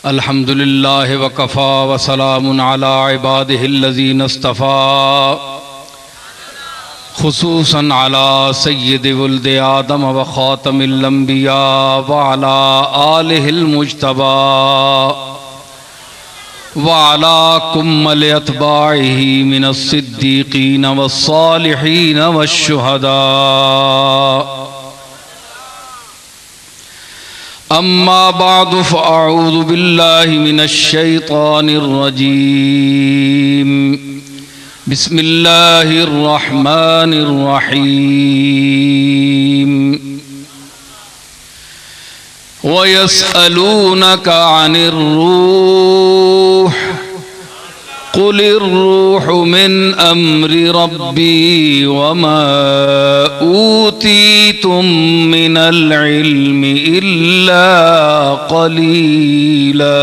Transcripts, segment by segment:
अल्हम्दुलिल्लाहि वकफ़ा वसलामुन अला इबादिहिल्लज़ीना इस्तफ़ा खुसूसन अला सय्यिदि वुल्दि आदम व ख़ातमिल अंबिया व अला आलिहिल मुज्तबा व अला कुम्मल अतबाइहि मिनस सिद्दीक़ीन वस्सालिहीन वश्शुहदा। अम्मा बादु फ़अऊज़ु बिल्लाहि मिनश शैतानिर रजीम। बिस्मिल्लाहिर रहमानिर रहीम। वयस्अलूनका अनिर रूह कुलिर रूहु मिन अम्रि रब्बी वमा ऊतीतुम मिनल इल्मि इल्ला क़लीला।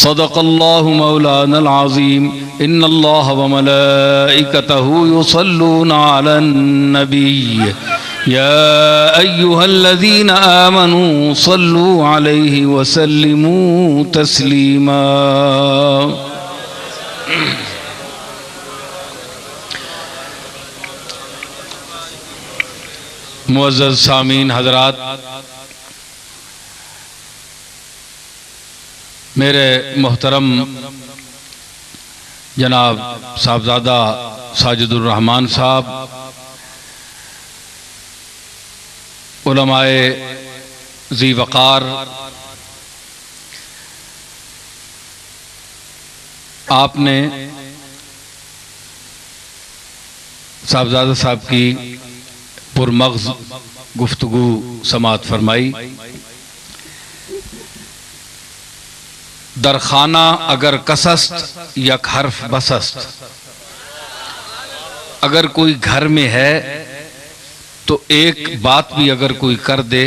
सदक़ल्लाहु मौलानल अज़ीम। इन्नल्लाह व मलाइकतहु युसल्लूना अलन नबी या अय्युहल्लज़ीना आमनू सल्लू अलैहि वसल्लिमू तस्लीमा। मुअज़्ज़ज़ सामीन हज़रात, मेरे मोहतरम जनाब साहबजादा साजिदुर रहमान साहब, उलमाए ज़ी वक़ार, आपने साहबजादा साहब की पुरमग़ज़ गुफ्तगू समाअत फरमाई। दरखाना अगर कसस्त यक हर्फ बसस्त, अगर कोई घर में है तो एक बात भी अगर कोई कर दे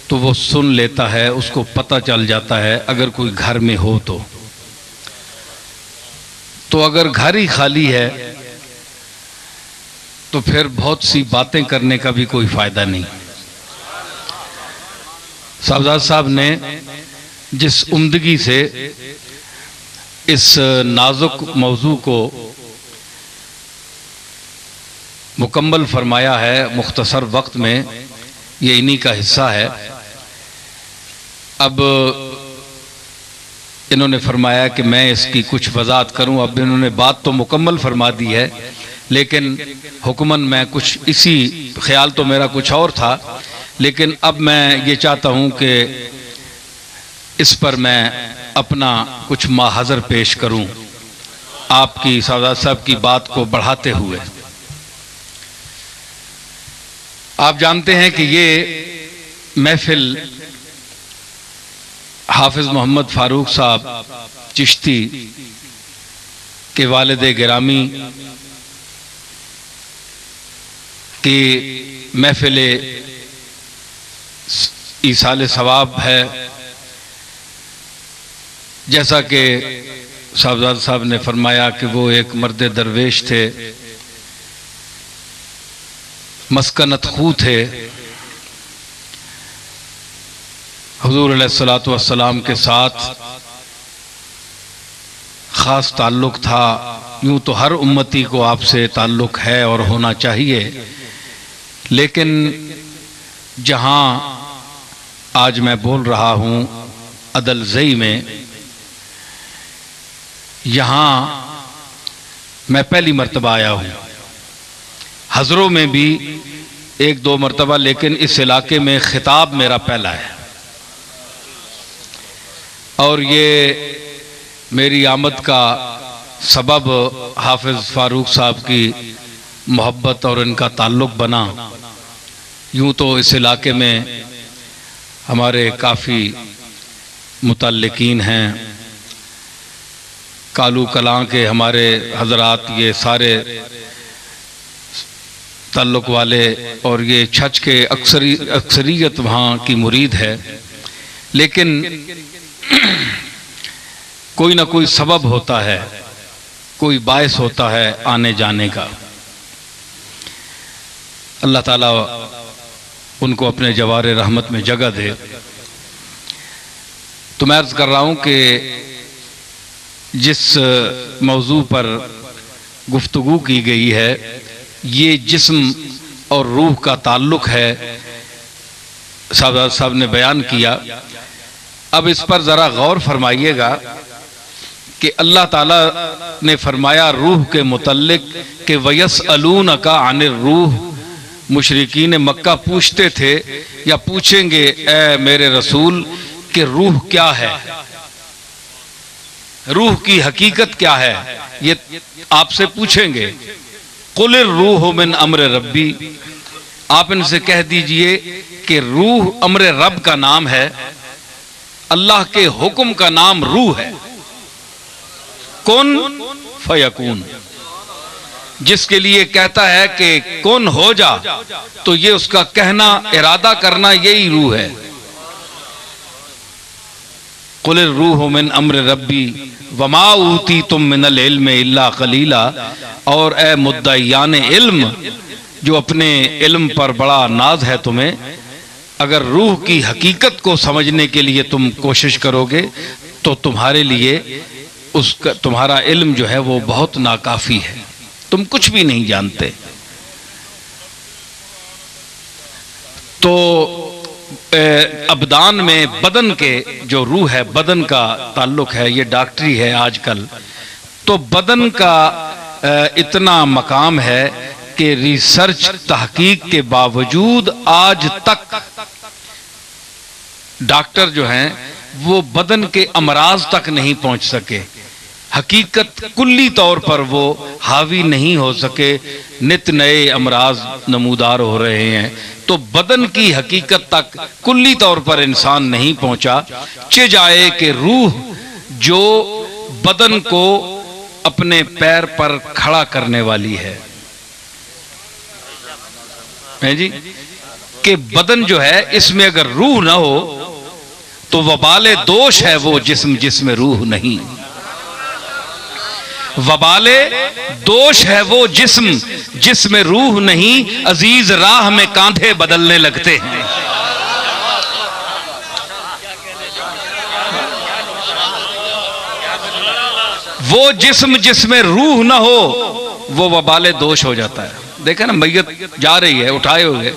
तो वो सुन लेता है, उसको पता चल जाता है अगर कोई घर में हो तो अगर घर ही खाली है तो फिर बहुत सी बातें करने का भी कोई फायदा नहीं। साहबजादा साहब ने जिस उम्दगी से इस नाजुक मौजू को मुकम्मल फरमाया है मुख्तसर वक्त में, ये इन्हीं का हिस्सा है। अब इन्होंने फरमाया कि मैं इसकी कुछ वजाहत करूं। अब इन्होंने बात तो मुकम्मल फरमा दी है, लेकिन हुक्मन मैं कुछ इसी ख्याल तो मेरा कुछ और था, लेकिन अब मैं ये चाहता हूं कि इस पर मैं अपना कुछ माहज़र पेश करूं आपकी साहबजादा साहब की बात को बढ़ाते हुए। आप जानते हैं कि ये महफिल हाफिज मोहम्मद फारूक साहब चिश्ती के वालिद गिरामी की महफिल ईसाल सवाब है। जैसा कि साहबजादा साहब ने फरमाया कि वो एक मर्द दरवेश थे, मस्कनत खू थे, हुजूर अलैहिस्सलातु वस्सलाम के साथ ख़ास ताल्लुक़ था। यूँ तो हर उम्मती को आपसे ताल्लुक़ है और होना चाहिए, लेकिन जहाँ आज मैं बोल रहा हूँ अदलज़ई में, यहाँ मैं पहली मर्तबा आया हूँ। हज़रों में भी एक दो मर्तबा, लेकिन इस इलाके में खिताब मेरा पहला है। और ये मेरी आमद का सबब हाफिज़ फारूक साहब की मोहब्बत और इनका ताल्लुक़ बना। यूँ तो इस इलाके में हमारे काफ़ी मुतल्लिकीन हैं, कालू कलां के हमारे हजरात, ये सारे ताल्लुक़ वाले, और ये छच के अक्सरियत वहाँ की मुरीद है। लेकिन कोई ना कोई सबब होता है, कोई बायस होता है आने जाने का। अल्लाह ताला उनको अपने जवारे रहमत में जगह दे। तो मैं अर्ज कर रहा हूं कि जिस मौजू पर गुफ्तगू की गई है ये जिस्म और रूह का ताल्लुक है, साहब ने बयान किया। अब इस पर ज़रा गौर फरमाइएगा कि अल्लाह ताला ने फरमाया रूह के मुतल्लिक कि वयसअलूनका अनिर रूह, मुशरिकीन मक्का पूछते थे या पूछेंगे ए मेरे रसूल कि रूह क्या है, रूह की हकीकत क्या है, ये आपसे पूछेंगे। कुलिर रूह मिन अम्र रब्बी, आप इनसे कह दीजिए कि रूह अम्र रब का नाम है, अल्लाह के हुक्म का नाम रूह है। कुन फयकून, जिसके लिए कहता है कि कुन हो जा, तो ये उसका कहना इरादा करना यही रूह है। कुलिर रूह मिन अम्र रब्बी वमा ऊती तुम मिनल इल्म इल्ला कलीला, और ए मुद्दईयान इल्म जो अपने इल्म पर बड़ा नाज है तुम्हें, अगर रूह की हकीकत को समझने के लिए तुम कोशिश करोगे तो तुम्हारे लिए उसका तुम्हारा इल्म जो है वो बहुत नाकाफी है, तुम कुछ भी नहीं जानते। तो अबदान में बदन के जो रूह है, बदन का ताल्लुक है, ये डॉक्टरी है आजकल। तो बदन का इतना मकाम है कि रिसर्च तहकीक के बावजूद आज तक डॉक्टर जो हैं वो बदन के अमराज तक नहीं पहुंच सके, हकीकत कुल्ली तौर पर वो हावी नहीं हो सके, नित नए अमराज नमूदार हो रहे हैं। तो बदन की हकीकत तक कुल्ली तौर पर इंसान नहीं पहुंचा, चे जाए कि रूह जो बदन को अपने पैर पर खड़ा करने वाली है जी, कि बदन जो है इसमें अगर रूह ना हो तो वबाले दोष है वो जिस्म जिसमें रूह नहीं, वबाले दोष है वो जिस्म जिसमें रूह नहीं, अजीज राह में कांधे बदलने लगते हैं। वो जिस्म जिसमें रूह ना हो वो वबाले दोष हो जाता है। देखा ना, मैयत जा रही है उठाए हुए,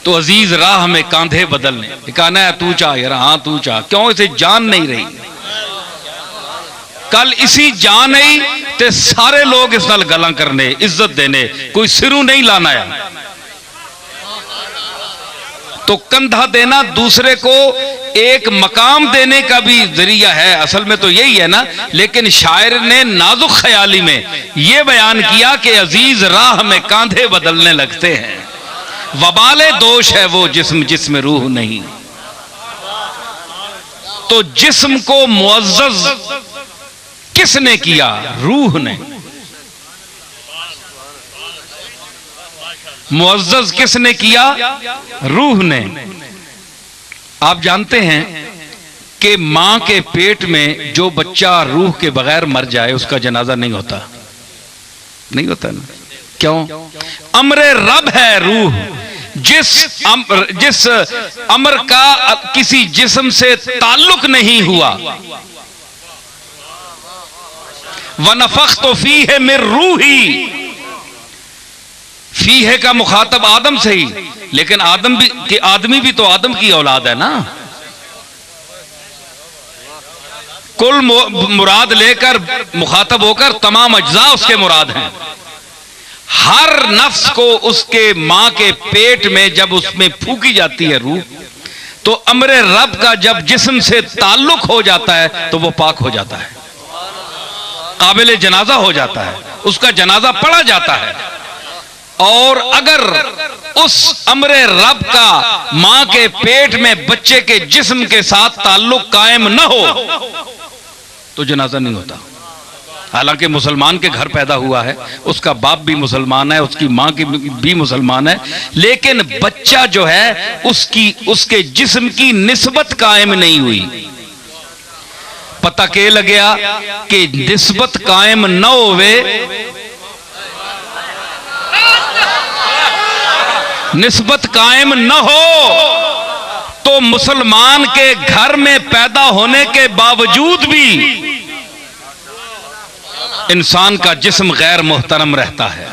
तो अजीज राह में कांधे बदलने, कहना है तू चाह यार, हाँ तू चाह, क्यों इसे जान नहीं रही, कल इसी जान नहीं ते सारे लोग इस नाल गलां करने, इज्जत देने, कोई सिरू नहीं लाना है। तो कंधा देना दूसरे को एक मकाम देने का भी जरिया है, असल में तो यही है ना। लेकिन शायर ने नाजुक ख्याली में यह बयान किया कि अजीज राह में कांधे बदलने लगते हैं, वबाले दोष है वो जिस्म जिसमें रूह नहीं। तो जिस्म को मुअज़्ज़ज़ किसने किया? रूह ने। मुअज़्ज़ज़ किसने किया? रूह ने। आप जानते हैं कि मां के पेट में जो बच्चा रूह के बगैर मर जाए उसका जनाजा नहीं होता, नहीं होता ना। क्यों? अमरे रब है रूह, जिस अमर का किसी जिस्म से ताल्लुक नहीं हुआ। वनफ़ख़्तु फ़ीहि मिन रूही, फीहे का मुखातब आदम से ही, लेकिन आदमी भी तो आदम की औलाद है ना। कुल मुराद लेकर मुखातब होकर तमाम अज्जा उसके मुराद हैं। हर नफ्स को उसके मां के पेट में जब उसमें फूकी जाती है रूह, तो अमरे रब का जब जिस्म से ताल्लुक हो जाता है तो वो पाक हो जाता है, काबिल जनाजा हो जाता है, उसका जनाजा पढ़ा जाता है। और अगर उस अमरे रब का मां के पेट में बच्चे के जिस्म के साथ ताल्लुक कायम न हो तो जनाजा नहीं होता। हालांकि मुसलमान के घर पैदा हुआ है, उसका बाप भी मुसलमान है, उसकी मां की भी मुसलमान है, लेकिन बच्चा जो है उसके जिस्म की निस्बत कायम नहीं हुई। पता के लग्या कि निस्बत कायम न होवे, निस्बत कायम न हो तो मुसलमान के घर में पैदा होने के बावजूद भी इंसान का जिस्म गैर मोहतरम रहता है।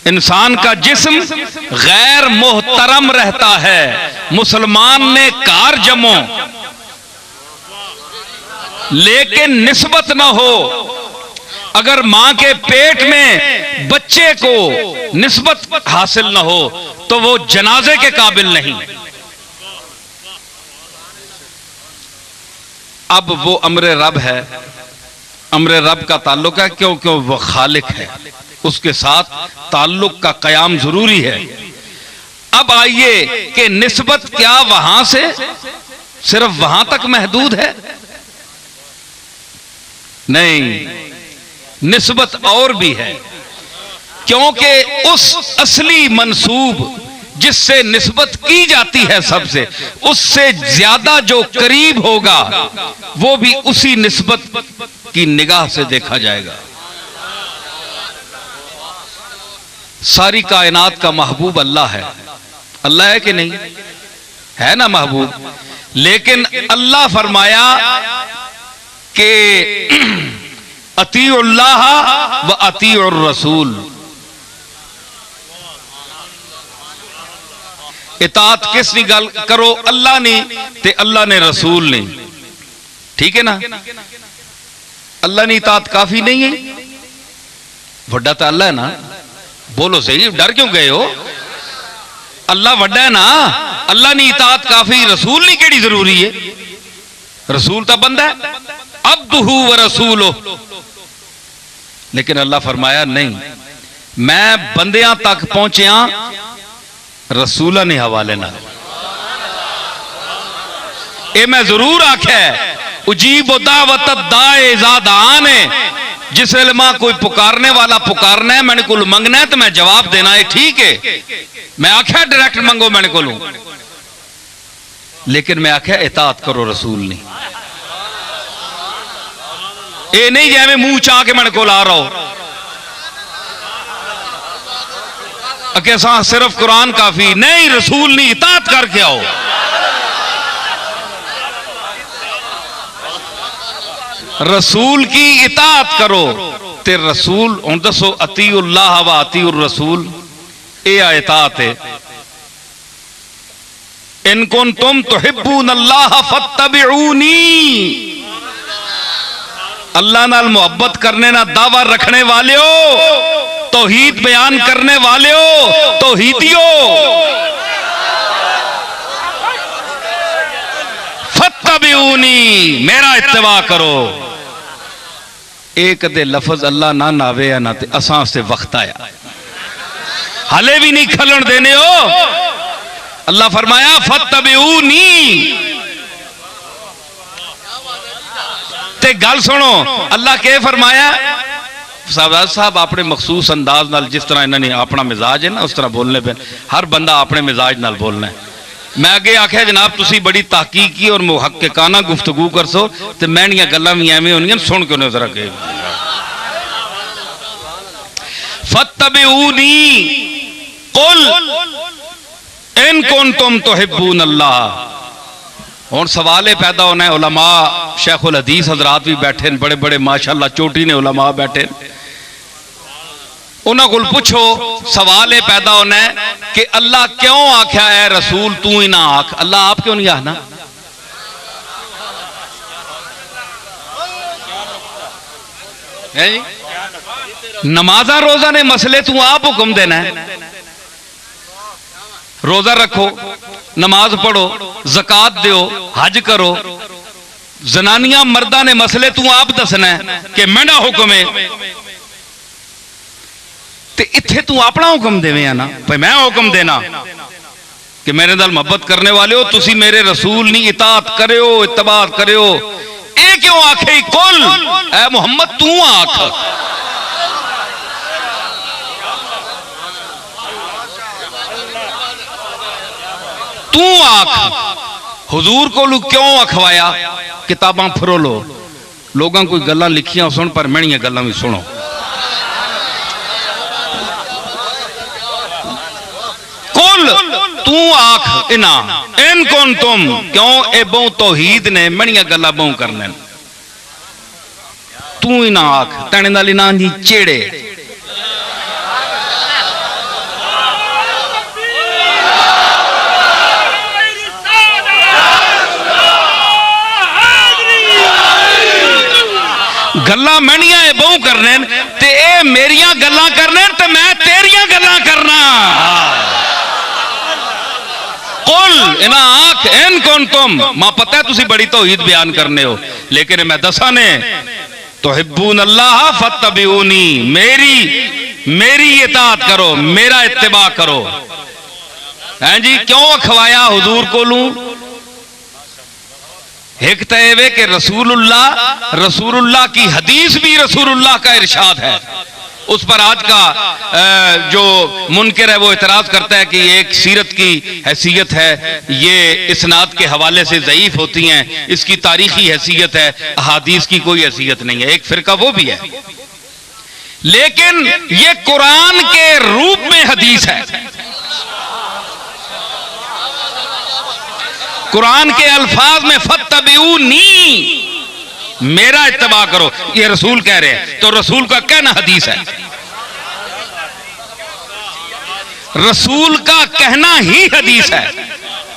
इंसान का जिस्म गैर मोहतरम रहता है। मुसलमान ने कार जमो लेकिन निस्बत न हो। अगर मां के पेट में बच्चे को निस्बत हासिल न हो तो वो जनाजे के काबिल नहीं। अब वो अम्र रब है, अम्र रब का ताल्लुक है, क्योंकि वो खालिक है, उसके साथ ताल्लुक का कयाम जरूरी है। अब आइए कि निस्बत क्या वहां से सिर्फ वहां तक महदूद है? नहीं, निस्बत और भी है, क्योंकि उस असली मंसूब जिससे निस्बत की जाती है सबसे, उससे ज्यादा जो करीब होगा वो भी उसी निस्बत की निगाह से देखा जाएगा। सारी कायनात का महबूब अल्लाह है। अल्लाह है कि नहीं? है ना महबूब। लेकिन अल्लाह फरमाया कि अतीउल्लाह व अतीउर रसूल, इताअत किसनी गल करो? अल्लाह ने ते अल्लाह ने रसूल ने। ठीक है ना? अल्लाह ने इताअत काफी नहीं है? वड्डा तो अल्लाह है ना। बोलो सही, डर क्यों गए हो? अल्लाह वड्डा है ना। अल्लाह ने इताअत काफी, रसूल ने केड़ी जरूरी है? रसूल तो बंदा है, अब्दुहु व रसूलुहु। लेकिन अल्लाह फरमाया नहीं, मैं बंदियां तक पहुंचिया रसूला ने हवाले ना। ये मैं जरूर आख्या उजीब दावत दाए ज़ादान है। जिस इल्मा कोई पुकारने वाला पुकारना है, मैंने को मंगना है तो मैं जवाब देना है। ठीक है, मैं आख्या डायरेक्ट मंगो मैंने को, लेकिन मैं आख्या इताअत करो रसूल ने। ये नहीं जैमें मुंह चाह के मैंने को ला रहा हो कि सिर्फ कुरान काफी नहीं, रसूल ने इताअत करके आओ। रसूल की इताअत करो ते रसूल हुन दसो अतीउल्लाह व अतीउर रसूल, ये इताअत है। इन कुंतुम तुहिब्बूनल्लाह फत्तबिऊनी, अल्लाह नाल मोहब्बत करने ना दावा रखने वाले हो, तौहीद बयान करने वाले हो, तौहीदियो, फत्तबिऊनी, मेरा इत्तिबा करो। एक दे लफज अल्लाह ना नावे या ना ते असां से वक्त आया, हाले भी नहीं खलन देने हो। अल्लाह फरमाया फत्तबिऊनी। ते गल सुनो, अल्लाह के फरमाया? साहब अपने मखसूस अंदाज नाल, जिस तरह इन्होंने अपना मिजाज है ना उस तरह बोलने पे, हर बंदा अपने मिजाज नाल बोलना है। मैं अगे आख्या जनाब तुसी बड़ी तहकीकी और मुहक्किकाना गुफ्तगू कर सो, तो मैनिया गल्लां भी एवें होनियां, सुन के उन्हें जरा के फत्तबिऊनी कुल इन कुंतुम तुहिब्बूनल्लाह। हुण सवाल ये पैदा होना है, उलमा शेखुल हदीस हजरात भी बैठे, बड़े बड़े माशाअल्लाह चोटी ने उलमा बैठे, उन्होंने को पूछो। सवाल ये पैदा होना है कि अल्लाह क्यों आख्या है रसूल तू ही ना आख? अल्लाह आप क्यों नहीं आखना? है जी? नमाजा रोजा ने मसले तू आप हुक्म देना है। रोजा रखो, नमाज पढ़ो, जकात दो, हज करो। जनानियां मर्दा ने मसले तू आप दसना है कि मेरा हुक्म है, ते इत्थे तू अपना हुक्म देवे ना भाई मैं हुक्म देना कि मेरे नाल मोहब्बत करने वाले हो तुसी मेरे रसूल नी इताअत करियो, इत्तबा करियो। ए क्यों आखे कुल ए मोहम्मद तू आख, तू आख। हुजूर को क्यों अखवाया? किताबां फरोलो, लोगों कोई गल्लां लिखियां सुन, पर मैनियां गल्लां भी सुनो। कुल तू आख इना इन कौन तुम क्यों ए बहु तौहीद ने मणिया गल्ला बहु करने तू ही ना आख तने नाल ना जी चेड़े गल्ला मणिया ए बहु करने ते ए मेरिया गल्ला करने ते मैं तेरिया गल्ला करना कुल इना आख इन कौन तुम मां पता है तुसी बड़ी तौहीद बयान करने हो लेकिन मैं दसा ने तुहिब्बून अल्लाह फत्तबिऊनी मेरी इताअत करो मेरा इत्तिबा करो हैं जी क्यों अखवाया हुजूर कोलू एक तय कि रसूलुल्लाह की हदीस भी रसूलुल्लाह का इरशाद है उस पर आज का जो मुनकर है वो इतराज करता है कि एक सीरत की हैसियत है ये इस्नाद के हवाले से ज़ईफ होती हैं इसकी तारीखी हैसियत है अहादीस की कोई हैसियत नहीं है एक फिरका वो भी है लेकिन ये कुरान के रूप में हदीस है कुरान के अल्फाज में फत्तबिऊनी मेरा इत्तिबा करो ये रसूल कह रहे हैं तो रसूल का कहना हदीस है रसूल का कहना ही हदीस है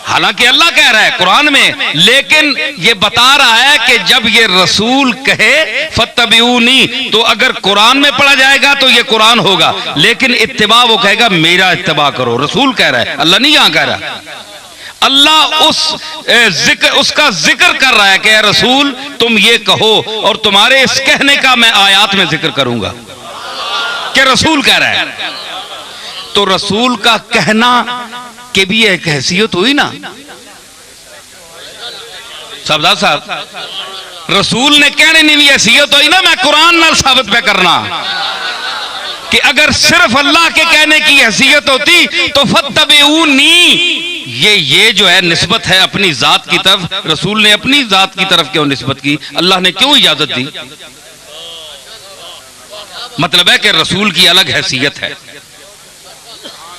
हालांकि अल्लाह कह रहा है कुरान में लेकिन ये बता रहा है कि जब ये रसूल कहे फत्तबिऊनी तो अगर कुरान में पढ़ा जाएगा तो ये कुरान होगा लेकिन इत्तिबा वो कहेगा मेरा इत्तिबा करो रसूल कह रहा है अल्लाह नहीं यहां कह रहा अल्लाह उसका जिक्र कर रहा है कि रसूल तुम ये कहो और तुम्हारे इस कहने का मैं आयात में जिक्र करूंगा कि रसूल कह रहा है तो रसूल का कहना के भी एक हैसियत हुई ना सरदार साहब रसूल ने कहने नहीं भी हैसियत हुई ना मैं कुरान नाल साबित पे करना कि अगर सिर्फ अल्लाह के कहने की हैसियत होती तो फत्तबिऊनी ये जो है निस्बत है अपनी जात की तरफ रसूल ने अपनी जात की तरफ क्यों निस्बत की अल्लाह ने क्यों इजाजत दी मतलब है कि रसूल की अलग हैसियत है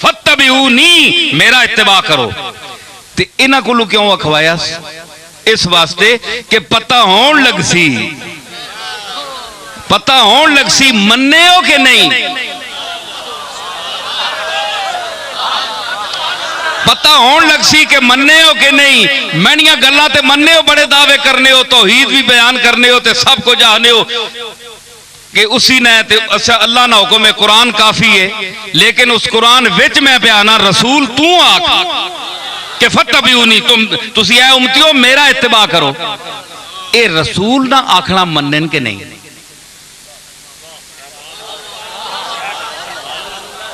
फत्तबिऊनी मेरा इत्तिबा करो ते इन्हां कोलों क्यों अखवाया इस वास्ते कि पता होण लग सी मन्ने हो कि नहीं पता होण लग सी कि मन्ने हो कि नहीं मैनिया गल्लां ते मन्ने हो बड़े दावे करने हो तौहीद भी बयान करने हो ते सब कुछ जाने हो कि उसी ने ते अच्छा अल्लाह ना हुक्म है कुरान काफी है लेकिन उस कुरान विच मैं बयाना रसूल तू आख कि फत्तबिऊनी तुसी ऐ उम्मतियो मेरा इत्तिबा करो ए रसूल ना आखना मन्नन के नहीं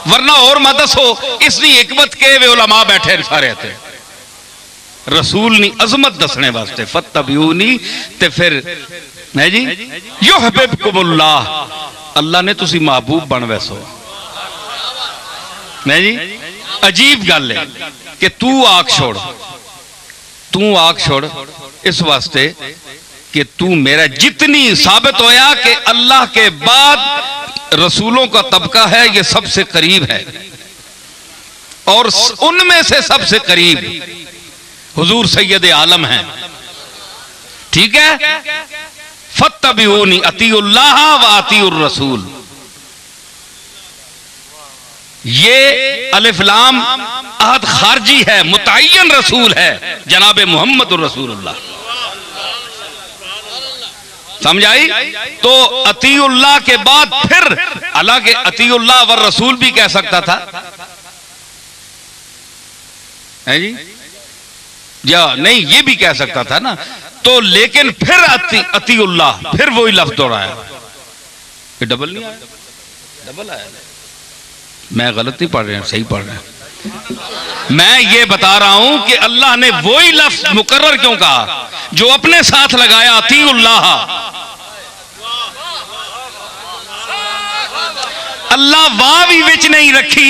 वरना और मत दसो इसकी हिकमत के वे उलमा बैठे सारे थे रसूल नी अजमत दसने वास्ते फत्तबिऊनी ते फिर है जी युहिब्बुकुमुल्लाह अल्लाह ने तुसी महबूब बन वैसो है जी अजीब गल है कि तू आख छोड़ इस वास्ते कि तू मेरा जितनी साबित होया कि अल्लाह के बाद रसूलों का तबका है ये सबसे करीब है और उनमें से सबसे करीब हुजूर सैयद आलम हैं ठीक है फत्तबिऊनी अतीउल्लाह व अतीउर रसूल ये अलिफ लाम अहद खारजी है मुतय्यन रसूल है जनाब मोहम्मद रसूलुल्लाह समझ आई तो अतीउल्लाह के बाद फिर हालांकि अतीउल्लाह व रसूल भी कह सकता था है जी या नहीं ये भी कह सकता था ना तो लेकिन फिर अतीउल्लाह फिर वही लफ्ज दोहराया ये डबल नहीं आया डबल आया मैं गलत नहीं पढ़ रहा सही पढ़ रहा मैं ये बता रहा हूं कि अल्लाह ने वही लफ्ज मुकर्रर क्यों कहा जो अपने साथ लगाया अतीउल्लाह अल्लाह वाह भी विच नहीं रखी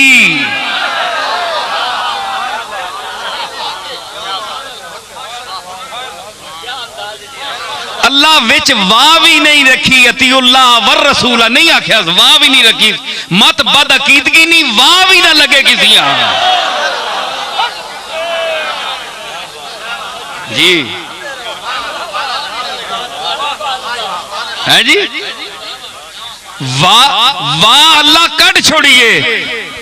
अल्लाह विच वाह भी नहीं रखी अतीउल्लाह वर रसूला नहीं आख्या वाह भी नहीं रखी मत बद अकीदगी नहीं वाह भी ना लगे किसी जी है जी, वाह वाह अल्लाह कट छोड़िए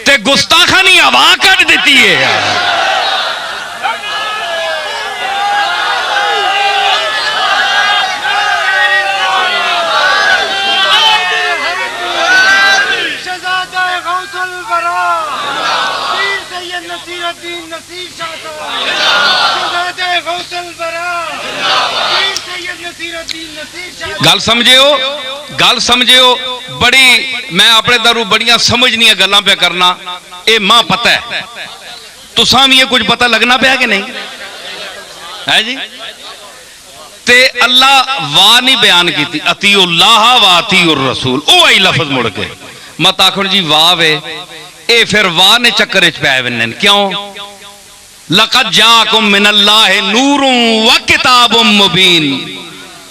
ते गुस्ताखानी हवा कट देती है। गल समझे हो, गल समझे हो बड़ी, मैं अपने दरू बड़िया समझनिया गल्लां पे करना, ये मां पता है तुसा भी ये कुछ पता लगना पाया कि नहीं है जी। ते अल्लाह वाह नहीं बयान की, अतीउल्लाह व अतीउर रसूल, ओ आई लफ्ज मुड़ के मत आखो जी वाह वे, ए फिर वाह ने चक्कर च पै वन्ने क्यों, लक़द जाअकुम मिनल्लाहि नूरुन व किताबुम मुबीन,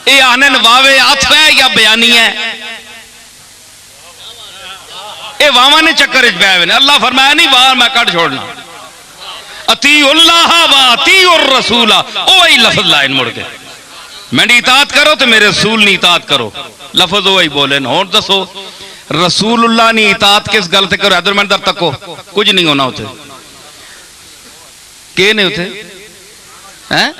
ये आने वावे आथ है या बयानी है, ये वावा ने चक्कर च पै वन्ने। अल्लाह फरमाया नहीं वाह मैं कट छोड़ना, अतीउल्लाह व अतीउर रसूला, ओ आई लफ्ज लाइन मुड़ के मेरी इताअत करो तो मेरे रसूल नी इताअत करो, लफ्ज वही बोले। हुण दसो रसूलुल्लाह नी इताअत किस गल ते करो, इधर मैं दर तको कुछ नहीं होना उथे, के ने उथे हैं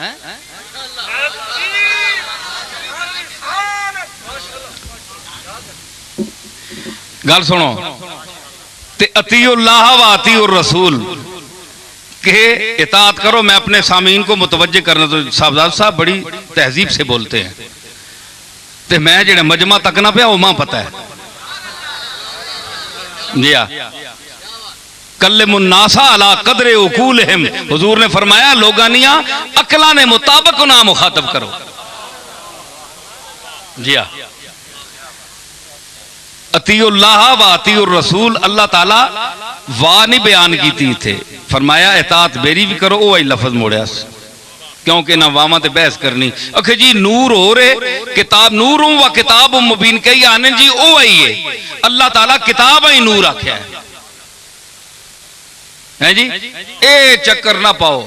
गल सुनो, ते अतीउल्लाह व अतीउर रसूल के इताअत करो। मैं अपने सामीन को मुतवज्जे करना, तो साहबजाद साहब बड़ी तहजीब से बोलते हैं, ते मैं जेड़ा मजमा तकना पिया वो मां पता है जी। कल्लिमुन्नासा अला कदरे उकूलहिम, हुजूर ने फरमाया लोगानिया अकला ने मुताबिक ना मुखातब करो जी। अतीउल्लाह व अतीउर रसूल, अल्लाह ताला वाह नहीं बयान की थी थे, फरमाया इताअत मेरी भी करो, ओ आई लफ्ज मोड़िया क्योंकि ना वामा ते बहस करनी। अखे जी नूर हो रहे किताब, नूर व किताब मुबीन कही आने जी, ओ आई है अल्लाह ताला किताब ही नूर आख्या है जी। ए चक्कर ना पाओ,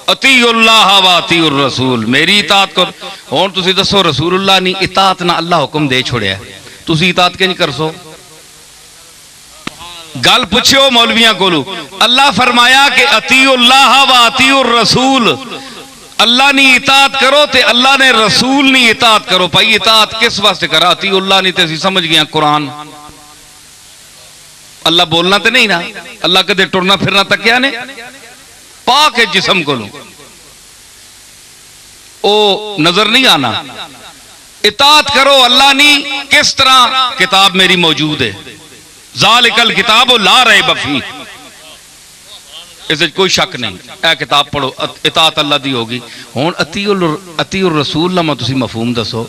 अतीउल्लाह व अतीउर रसूल, मेरी इताअत करो। हुण तुसी दसो रसूलुल्लाह नी इताअत ना अल्लाह हुक्म दे छोड़िया, तुसी इताअत के नहीं कर सो। गल पूछो मौलवियां कोलू, अल्लाह फरमाया कि अतीउल्लाह व अतीउर रसूल, अल्लाह नी इताअत करो ते अल्लाह ने रसूल नी इताअत करो। भाई इताअत किस वास्ते करा, अतीउल्लाह नी ते समझ गया कुरान, अल्लाह बोलना तो नहीं ना, अल्लाह कदे टुरना फिरना तक क्या ने पाक है जिसम को, ओ नजर नहीं आना। इताअत करो अल्लाह नी, किस तरह किताब मेरी मौजूद है, ज़ालिकल किताब ला रैब फीह, इस कोई शक नहीं, ए किताब पढ़ो, इताअत अल्लाह दी होगी। हुण अतीउर रसूल ला तुसी मफहूम दसो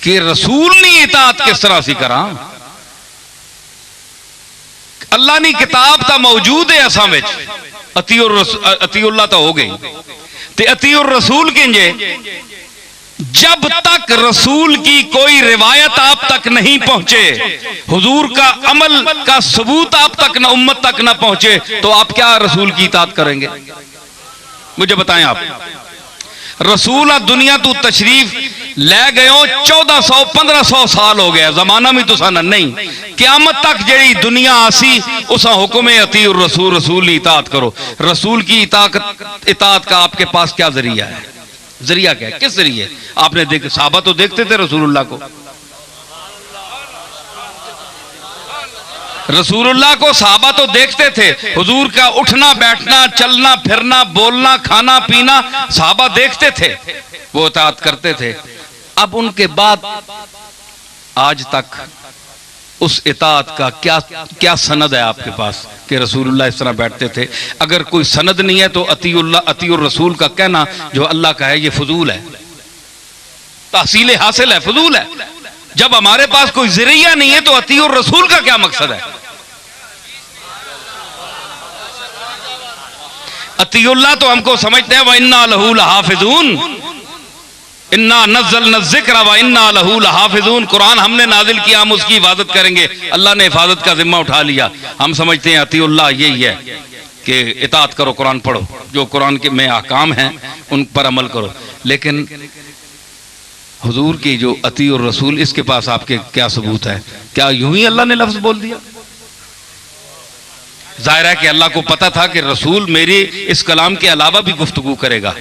कि रसूल नी इताअत किस तरह सी करा, अल्लाह नी किताब तो मौजूद है असां विच, अतीउल्लाह तो हो गई, ते अतीउर रसूल किंजे, जब तक रसूल की कोई रिवायत आप तक नहीं पहुंचे, हुजूर का अमल का सबूत आप तक ना, उम्मत तक ना पहुंचे, तो आप क्या रसूल की इताअत करेंगे, मुझे बताएं आप। रसूल दुनिया तू तशरीफ ले गए 1400-1500 साल हो गया, जमाना भी तुसा नहीं, क़यामत तक जेड़ी दुनिया आसी उस हुक्म अतीउर रसूल, रसूल की इताअत करो। रसूल की इताअत का आपके पास क्या जरिया है, जरिया क्या है, किस जरिए आपने देख, साहबा तो देखते थे रसूलुल्लाह को, रसूलुल्लाह को साहबा तो देखते थे, हुजूर का उठना बैठना चलना फिरना बोलना खाना पीना साहबा देखते थे, वो इताअत करते थे। अब उनके बाद आज तक उस इताअत का क्या क्या सनद है आपके पास कि रसूलुल्लाह इस तरह बैठते थे? अगर कोई सनद नहीं है तो अतीउर रसूल का कहना जो अल्लाह का है ये फजूल है, तहसील हासिल है, फजूल है। जब हमारे पास कोई जरिया नहीं है तो अतीउर रसूल का क्या मकसद है? अतीउल्लाह तो हमको समझते हैं व इन्ना लहू लहाफिजून, इन्ना नज़्ज़लना ज़िक्र व इन्ना लहू लहाफिजून, कुरान हमने नाजिल किया, हम उसकी हिफाजत करेंगे, अल्लाह ने हिफाजत का जिम्मा उठा लिया। हम समझते हैं अतीउल्लाह यही है, कि इताअत करो, कुरान पढ़ो, जो कुरान के में अहकाम हैं उन पर अमल करो। लेकिन हुजूर की जो अती और रसूल, इसके पास आपके क्या सबूत है? क्या यूं ही अल्लाह ने लफ्ज बोल दिया? जाहिर है कि अल्लाह को पता था कि रसूल मेरे इस कलाम के अलावा भी गुफ्तगू करेगा,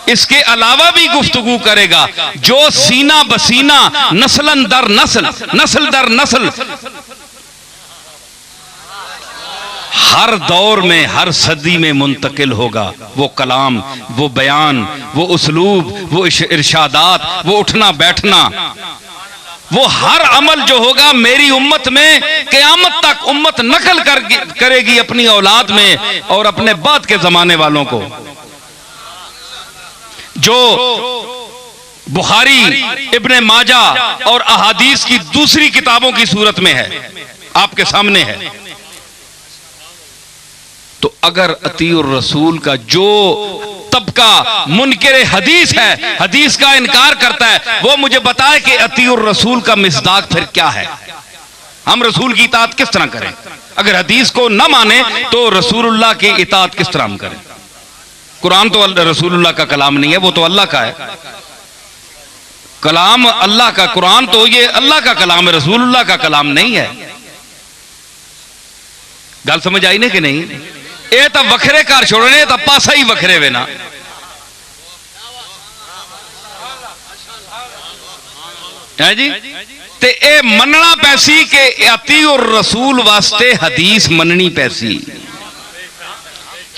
इसके अलावा भी गुफ्तगू करेगा, जो सीना बसीना नस्लन दर नस्ल, नस्ल दर नस्ल, हर दौर में हर सदी में मुंतकिल होगा। वो कलाम, वो बयान, वो उसलूब, वो इरशादात, वो उठना बैठना, वो हर अमल जो होगा मेरी उम्मत में क़यामत तक उम्मत नकल करेगी अपनी औलाद में और अपने बाद के जमाने वालों को। जो बुखारी, इब्ने माजा और अहादीस की दूसरी किताबों की सूरत में है, आपके सामने है। तो अगर अतीउर रसूल का जो तबका मुनकिर हदीस है, हदीस का इनकार करता है, वो मुझे बताए कि अतीउर रसूल का मिसदाक फिर क्या है। हम रसूल की इताअत किस तरह करें? अगर हदीस को न माने तो रसूलुल्लाह की इताअत किस तरह हम करें? कुरान तो रसूलुल्लाह का कलाम नहीं है, वो तो अल्लाह का है। कलाम अल्लाह का, कुरान तो ये अल्लाह का कलाम है, रसूलुल्लाह का कलाम नहीं है। गल समझ आई ने कि नहीं? ये तो वखरे घर छोड़ने, तो पासा ही वखरे वे ना। है जी, ते ए मनना पैसी के अती और रसूल वास्ते हदीस मननी पैसी।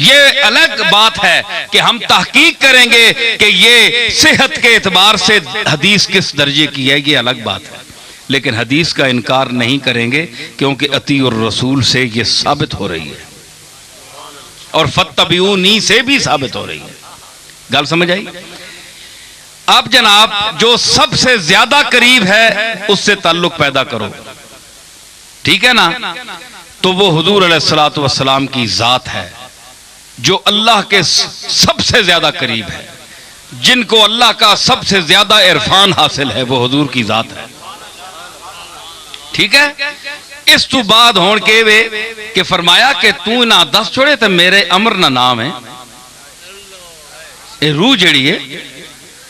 ये अलग बात है कि हम तहकीक करेंगे कि ये सेहत के एतबार से हदीस किस दर्जे की है, ये अलग बात है। लेकिन हदीस का इनकार नहीं करेंगे क्योंकि अती और रसूल से ये साबित हो रही है और फत्तबिऊनी से भी साबित हो रही है। गल समझ आई? अब जनाब जो सबसे ज्यादा करीब है उससे ताल्लुक पैदा करो, ठीक है ना? तो वो हुजूर अलैहिस्सलातु वस्सलाम की जात है जो अल्लाह के सबसे ज्यादा करीब है, जिनको अल्लाह का सबसे ज्यादा इरफान हासिल है, वो हुजूर की जात है। ठीक है? इस तो बाद होने के वे कि फरमाया कि तू ना दस छोड़े तो मेरे अमर ना नाम है। ये रूह जड़ी है,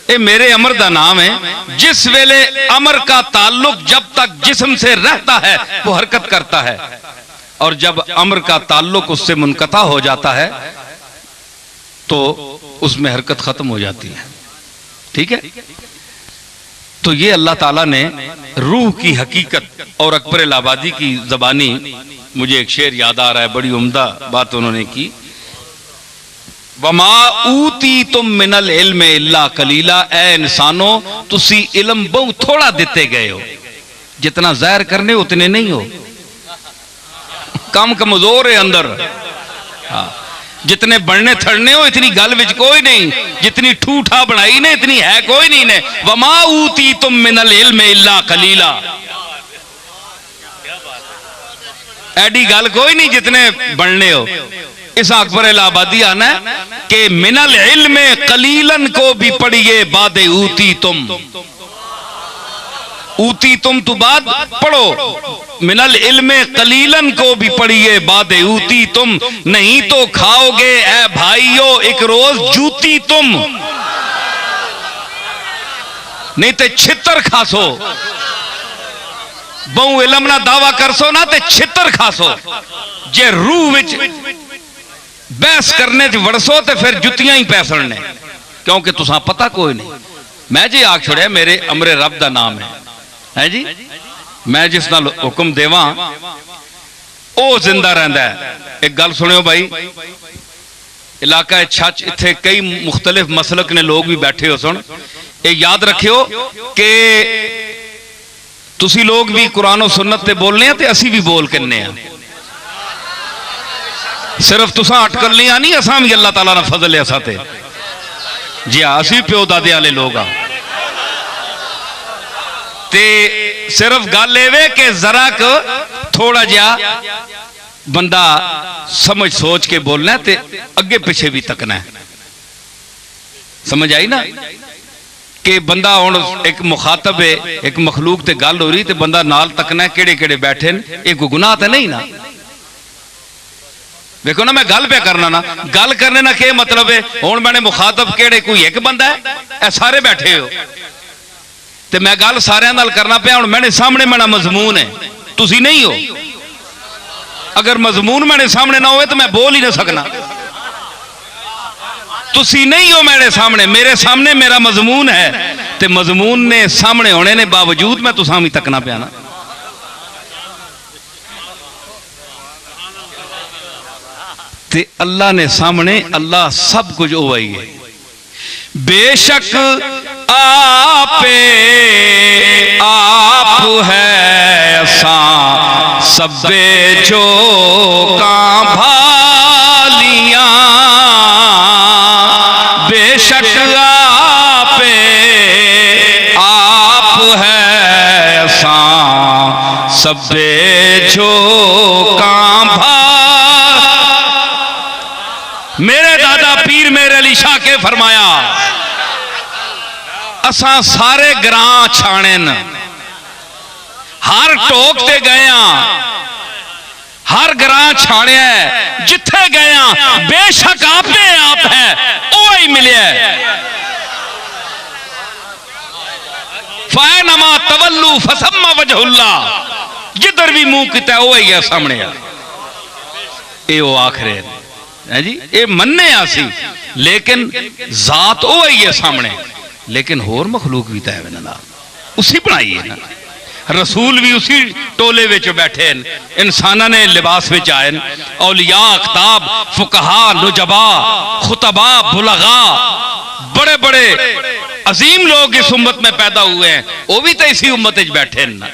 ये मेरे अमर का नाम है। जिस वेले अमर का ताल्लुक जब तक जिस्म से रहता है वो हरकत करता है, और जब अमर का ताल्लुक उससे मुनकता हो जाता है तो उसमें हरकत खत्म हो जाती है। ठीक है? तो ये अल्लाह ताला ने रूह की हकीकत, और अकबर इलाहाबादी की ज़बानी मुझे एक शेर याद आ रहा है, बड़ी उम्दा बात उन्होंने की। वमा ऊती तुम मिनल इल्म इल्ला कलीला, ए इंसानो तुसी इल्म बहुत थोड़ा देते गए हो, जितना ज़ाहिर करने उतने नहीं हो, कम कमजोर है अंदर। हाँ, जितने बढ़ने थड़ने हो इतनी गल विच कोई नहीं, जितनी ठूठा बनाई ने इतनी है कोई नहीं ने। वमा ऊती तुम मिनल इल्म इल्ला कलीला, ऐडी गल कोई नहीं जितने बढ़ने हो। इस अकबर इलाहाबादी आना है कि मिनल इल्म कलीलन को भी पढ़िए बादे ऊती तुम, ऊती तुम तो बाद पढ़ो, मिनल इल्मे कलीलन को भी पढ़िए बादे ऊती तुम, नहीं तो खाओगे ए भाइयों एक रोज जूती तुम, नहीं तो छितर खासो। बहु इलम ना दावा करसो ना ते छितर खासो। जे रूह विच बहस करने च वड़सो तो फिर जुतियां ही पै सड़ने, क्योंकि तुसा पता कोई नहीं। मैं जी आख छोड़िया मेरे अमरे रब का नाम है जी, मैं जिस नाल हुक्म देवा वो जिंदा रहता है। एक गल सुनियो भाई, इलाका छच इत्थे कई मुख्तलिफ मसलक ने लोग भी बैठे हो सुन, ये याद रखियो कि तुसी लोग भी कुरान और सुन्नत ते बोलने हैं ते असी भी बोल किन्ने हैं। सिर्फ तुसा अटकल नहीं आनी, असा भी अल्लाह ताला ने फजल है असा ते। जी हाँ, असी प्यो दादे वाले लोग हाँ। ते सिर्फ गल एवे कि जरा थोड़ा जिहा बंदा समझ सोच के बोलना है ते अगे पीछे भी तकना है। समझ आई ना? कि बंदा हुण एक मुखातब है, एक मखलूक ते गल हो रही ते बंदा नाल तकना है केड़े केड़े बैठे ने, एक गुनाह तो नहीं ना। देखो ना मैं गल पे करना ना, गल करने ना क्या मतलब है। हुण मैंने मुखातब केड़े कोई एक बंदा है, ए सारे बैठे हो ते मैं गल सारियां नाल करना पिया। हुण मैंने सामने मेरा मजमून है, तुसी नहीं हो। अगर मजमून मेरे सामने ना हो तो मैं बोल ही ना सकना। तुसी नहीं हो मेरे सामने मेरा मजमून है, ते मजमून ने सामने होने ने बावजूद मैं तुसां भी तकना पिया ना। ते अल्लाह ने सामने, अल्लाह सब कुछ ओ ही है। बेशक आपे आप है सा सबे जो का भालियां। बेशक आपे आप है सा सबे जो का मेरे दादा पीर मेरे अली शाह के फरमाया, असा सारे ग्रां छाने न, हर टोक ते गए, हर ग्रां छाने, जिथे गए बेशक आपे आप है ओ ही मिले। फैनमा तवल्लू फसम्मा वजहुल्ला, जिधर भी मुंह किता ओ ही है सामने। ए ओ आखिर है जी, ये मन्ने आसी, लेकिन जात ओ ही है सामने। लेकिन होर मखलूक भी तो है ना, उसी बनाई है ना। रसूल भी उसी टोले विच बैठे, इंसाना ने लिबास विच आए, औलिया अख्ताब फुकहा नुजबा खुतबा बुलगा, बड़े बड़े अजीम लोग इस उम्मत में पैदा हुए हैं, वो भी तो इसी उम्मत विच बैठे ना।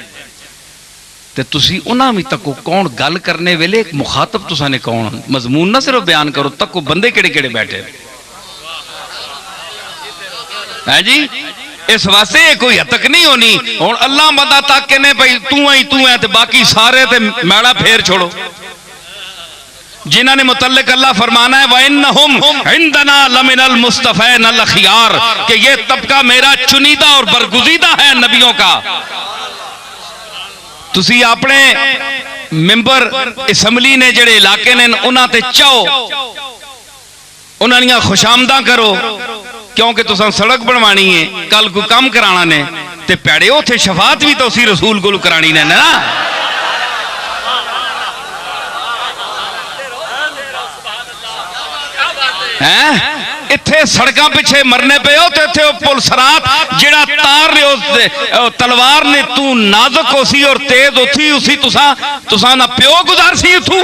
ते तुसी उन्हां भी तको कौन गल करने वेले एक मुखातब तुसा ने कौन, मजमून ना सिर्फ बयान करो, तको बंदे केड़े केड़े बैठे है जी। इस वास्ते कोई हतक नहीं होनी। हुण अल्लाह बंदा तक के ने भाई तू है ते बाकी सारे ते मैला फेर छोड़ो। जिन्होंने मुतल्लिक अल्लाह फरमाना है वइन्नहुम इंदना लमिनल मुस्तफैन अल खियार, कि ये तबका मेरा चुनीदा और बरगुजीदा है नबियों का। तुसी अपने मेंबर असम्बली ने जेड़े इलाके ने उन्हां ते चाहो, उन्हां दियां खुशामदा करो, क्योंकि तुसां सड़क बनवानी है, कल कोई काम कराना ने, ते पैड़े उथे शफात भी तो उसी रसूल कोल करानी ने ना। हैं इत्थे सड़कों पिछे मरने पे हो, तो इत्थे पुल सरात जेड़ा तार रहे हो तलवार ने, तू नाजुक हो सी और तेज उठी उसी तुसा ना प्यो गुजार सी उठू।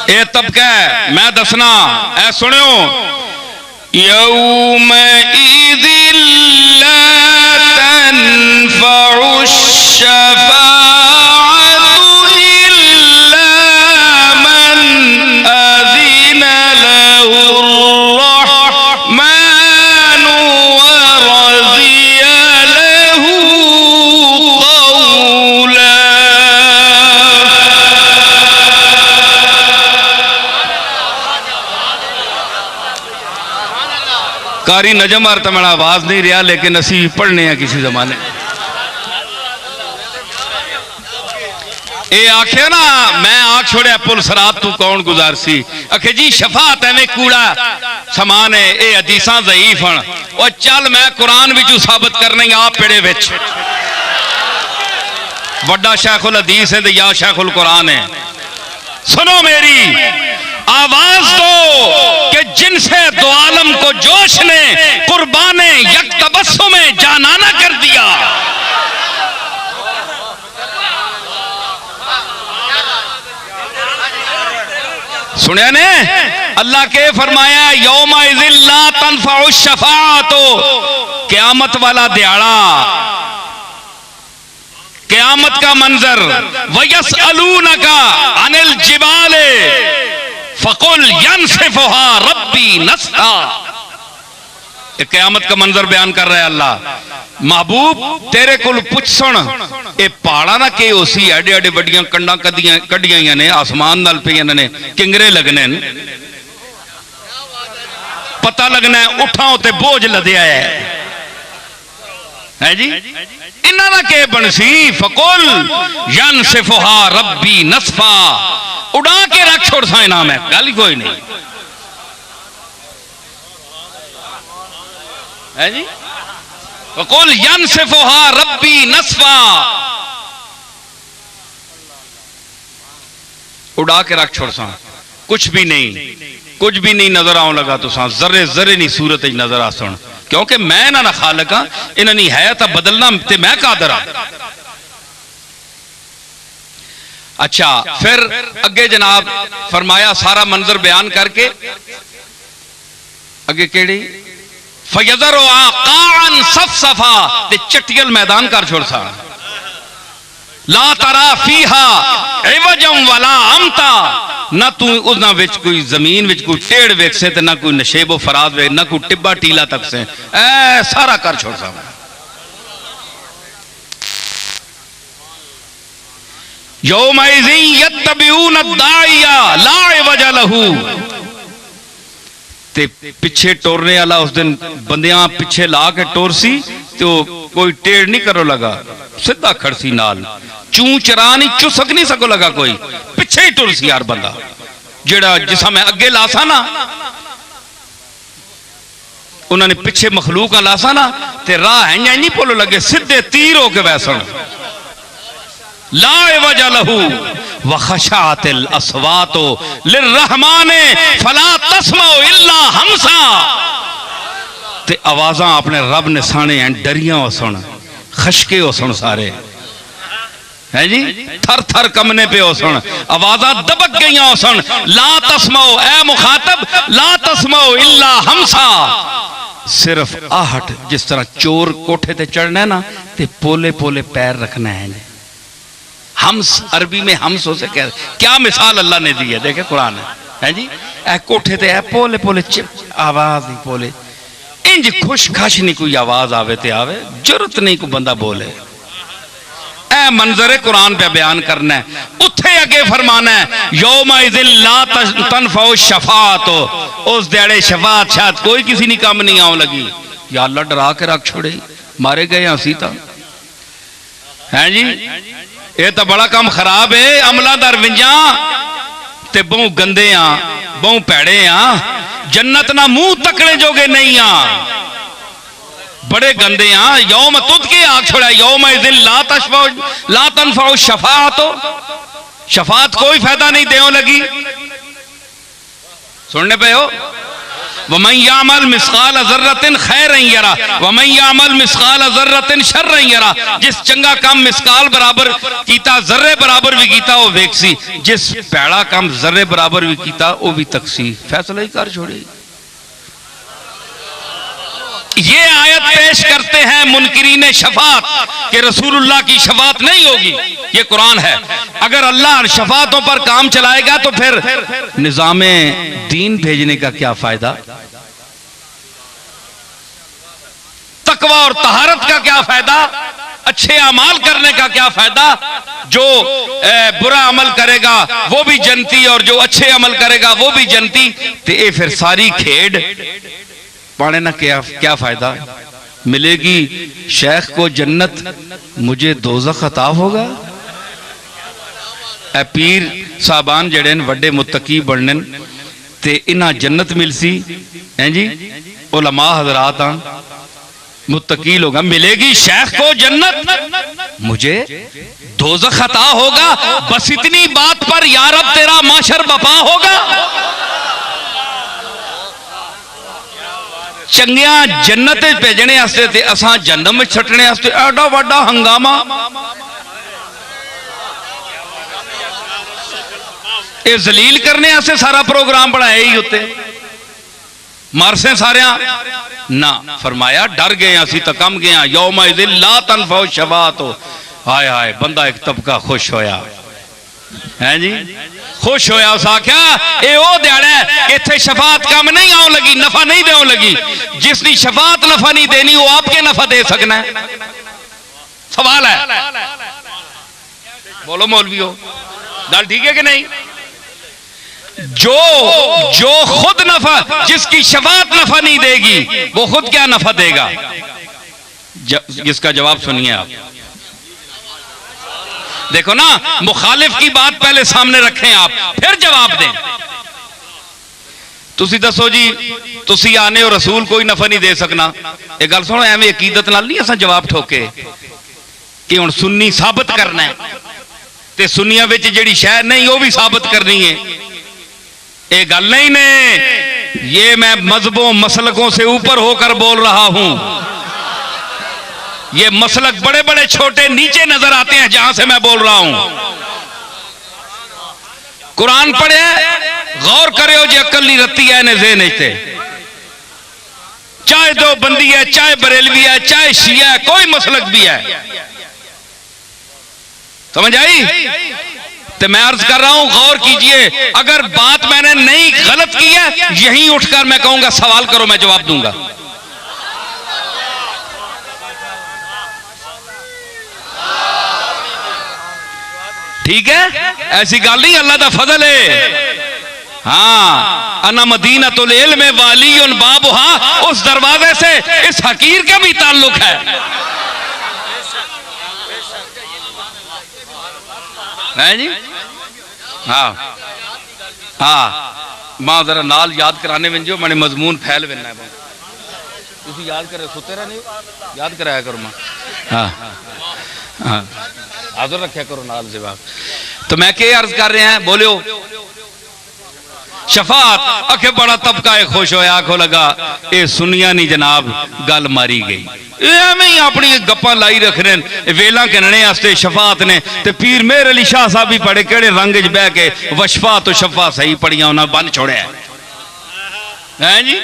ये तबका मैं दसना ऐ सुनियो, यौम इज़िल ला तनफ़उ शफ़ाअतु इल्ला मन अज़िन लहुर्रहमानु व रज़िय लहू क़ौला। कारी नजम आर तमड़ा आवाज नहीं रहा, लेकिन असी पढ़ने हैं किसी जमाने। ये आखे ना मैं आख छोड़िया पुल सरात तू कौन गुजार सी, आखे जी शफात एवं कूड़ा समान है, ये हदीसां ज़ईफ हैं। और चल मैं कुरान विचों साबित करने आप पेड़े विच वड्डा शेखुल हदीस है या शेखुल कुरान है। सुनो मेरी आवाज दो कि जिनसे दो आलम को जोश ने कुर्बाने यक तबस्सुम में जानाना कर दिया। सुनिया ने अल्लाह के फरमाया यौमा इज़िल ला तनफ़उ शफ़ाअतु, क़यामत वाला दिहाड़ा, क़यामत का मंजर। वयसअलूनका अनिल जिबाले फकुल यनसिफुहा रब्बी नस्फा। क़यामत का मंजर बयान कर रहा है अल्लाह। महबूब तेरे को पुछ सुन, ये पहाड़ा ना के उसी एडे एडे बड़ियां कंडा कड्डियां ने आसमान नाल पे ने किंगरे लगने पता लगना है उठा उते बोझ लदया है जी। इन्हां के बनसी फकुल यनसिफुहा रब्बी नसफा, उड़ा के रख छोड़ सा इनाम है, गल कोई नहीं है जी। वकुल यनसिफुहा रब्बी नसफा, उड़ा के रख छोड़ सा, कुछ भी नहीं नजर आने लगा तो सा, जर्रे जर्रे नहीं सूरत नजर आ सुन, क्योंकि मैं ना खालिक हाँ, इन्हें है तो बदलना ते मैं कादर हाँ। अच्छा फिर अगे जनाब फरमाया सारा मंजर बयान करके अगे केड़ी फयज़रु आक़ान सफ़सफ़ा, ते चटियल मैदान कर छोड़ सा, ला तरा फीहा इवजम वला अमता, ना तू उसना विच कोई जमीन विच कोई टेढ़ वेख से, ना कोई नशेबो फराद वे, ना कोई टिब्बा टीला तक से, ऐ सारा कर छोड़ सा। यौमइज़िन यत्तबिऊन अद्दाइया ला इवजा लहू, ते पिछे टोरने वाला उस दिन बंदियां पिछे ला के टोरसी तो कोई टेढ़ नहीं करो लगा, सीधा खड़सी नाल, चू चरा नहीं चुसक नहीं सको लगा, कोई पिछे ही टुरसी यार बंदा जेड़ा जिसा मैं अगे लासा ना, उन्होंने पिछे मखलूक लासा ना, ते राह है नहीं भुल लगे, सीधे तीर होके वैसन ला वजह लहू वखशातिल अस्वातो लिर्रहमाने फला तस्माउ इल्ला हमसा, ते आवाज़ां अपने रब ने साने हैं डरियां हो सुन, खशके हो सुन सारे है जी, थर थर कमने पे हो सुन, आवाज़ां दबक गई हो सुन, ला तस्माओ ए मुखातब ला तस्माओ इल्ला हमसा, सिर्फ आहट, जिस तरह चोर कोठे ते चढ़ना है ना ते पोले पोले पैर रखना है। हम्स अरबी में हम्स से कह, क्या मिसाल अल्लाह ने दी है, देखे कुरान है जी, ए कोठे ते पोले पोले आवाज नहीं, पोले इंज खुश खश नहीं, कोई आवाज आवे ते आवे, जरूरत नहीं कोई बंदा बोले, ए मंजर कुरान पे बयान करना है। उथे अगे फरमाना है यौमइज़िन ला तनफ़उ शफ़ाअत, उस दिहाड़े शफात शायद कोई किसी ने काम नहीं आने लगी। या अल्लाह डरा के रख छोड़े, मारे गए असी तो है जी, ये तो बड़ा काम खराब है, अमला दर विंजा ते बहु गंदे आ, बहु भैड़े आ, जन्नत ना मुंह तकने जोगे नहीं आ, बड़े गंदे आ। यौम तुद के आग छोड़ा, यौमइज़िन ला तनफ़उ शफ़ाअत, शफात कोई फायदा नहीं देने लगी, सुनने पे हो। वमन यामल मिस्काल ज़र्रतिन खैरन यरा वमन यामल मिस्काल ज़र्रतिन शर्रन यरा, जिस चंगा काम मिस्काल बराबर कीता जर्रे बराबर भी कीता वो वेखसी, जिस पैड़ा काम जर्रे बराबर भी कीता वो भी तकसी, फैसला ही कर छोड़ी। ये आयत पेश करते हैं मुनकिरीन शफात कि रसूलुल्लाह की शफात नहीं होगी, ये कुरान है। अगर अल्लाह शफातों पर काम चलाएगा तो फिर निजामे दीन भेजने का क्या फायदा, तकवा और तहारत का क्या फायदा, अच्छे अमाल करने का क्या फायदा। जो बुरा अमल करेगा वो भी जन्नती और जो अच्छे अमल करेगा वो भी जन्नती, तो ये फिर सारी खेड पाने ना क्या फायदा। मिलेगी शेख को जन्नत, मुझे दोज़ख अता होगा। ए पीर साहबान जड़े वड्डे मुत्तकी बनने ते इन्हां जन्नत मिलसी हैं जी, उलमा हजरात मुत्तकी लोग, मिलेगी शेख को जन्नत, मुझे दोज़ख अता होगा। बस इतनी बात पर या रब तेरा माशर बपा होगा। चंगिया जन्नत भेजने वास्ते ते असां जन्नम में छटने वास्ते एडा वड्डा हंगामा, ये जलील करने वास्ते सारा प्रोग्राम बनाया ही उत्ते मारसे सारिया ना। फरमाया डर गए असी तो कम गए। यौमइज़िन ला तनफ़उ शफ़ाअत, हाय हाय बंदा एक तबका खुश होया, है जी, खुश होया, उस आख्या ये वो दिहाड़ा है इत्थे शफात काम नहीं आउन लगी, नफा नहीं देन लगी। जिसकी शफात नफा नहीं देनी वो आपके नफा दे सकना है? सवाल है, बोलो मौलवियो, गल ठीक है कि नहीं? जो खुद नफा, जिसकी शफात नफा नहीं देगी वो खुद क्या नफा देगा? इसका जवाब सुनिए आप। देखो ना, मुखालिफ की बात पहले सामने रखें आप, फिर जवाब दें। तुसी दसो जी, तुसी आने हो रसूल कोई नफा नहीं दे सकना, एक गल सुनो, एवं अकीदत नाल नहीं असा जवाब ठोके कि हुण सुन्नी साबित करना है ते सुन्नियां विच जिहड़ी शै नहीं वो भी साबित करनी है। ये गल नहीं ने, ये मैं मजहबों मसलकों से ऊपर होकर बोल रहा हूं। ये मसलक बड़े बड़े छोटे नीचे नजर आते हैं जहां से मैं बोल रहा हूं। कुरान पढ़े, गौर करे जी, अकली रत्ती है ने ज़हन च, चाहे दो बंदी है, चाहे बरेलवी है, चाहे शिया है, कोई मसलक भी है, समझ आई? तो मैं अर्ज कर रहा हूं, गौर कीजिए। अगर बात मैंने नहीं गलत की है, यहीं उठकर मैं कहूंगा सवाल करो, मैं जवाब दूंगा। ठीक है, ऐसी गल नहीं, अल्लाह का फजल है। हाँ, अना मदीनतुल इल्म वालियुन बाबुहा, उस दरवाजे से इस हकीर का भी ताल्लुक है। है जी? हाँ हाँ, मां जरा नाल याद कराने में जो मैंने मजमून फैल वेना है, तुसी याद करे, सुते रहने याद कराया करो मां। हाँ हाँ, हाजिर रखा करो नाल जवाब। तो मैं क्या अर्ज कर रहे हैं, बोलो शफात। अखे बड़ा तबका है खुश होया, आखो लगा ये सुनिया नहीं जनाब, गल मारी गई। एवें ही अपनी गप्पा लाई रख रहे हैं वेला कहने वास्ते शफात ने। ते पीर मेहर अली शाह साहब भी पढ़े, केड़े रंग च बह के वशफा तो शफा सही पढ़िया उन्हें बन छोड़िया है जी।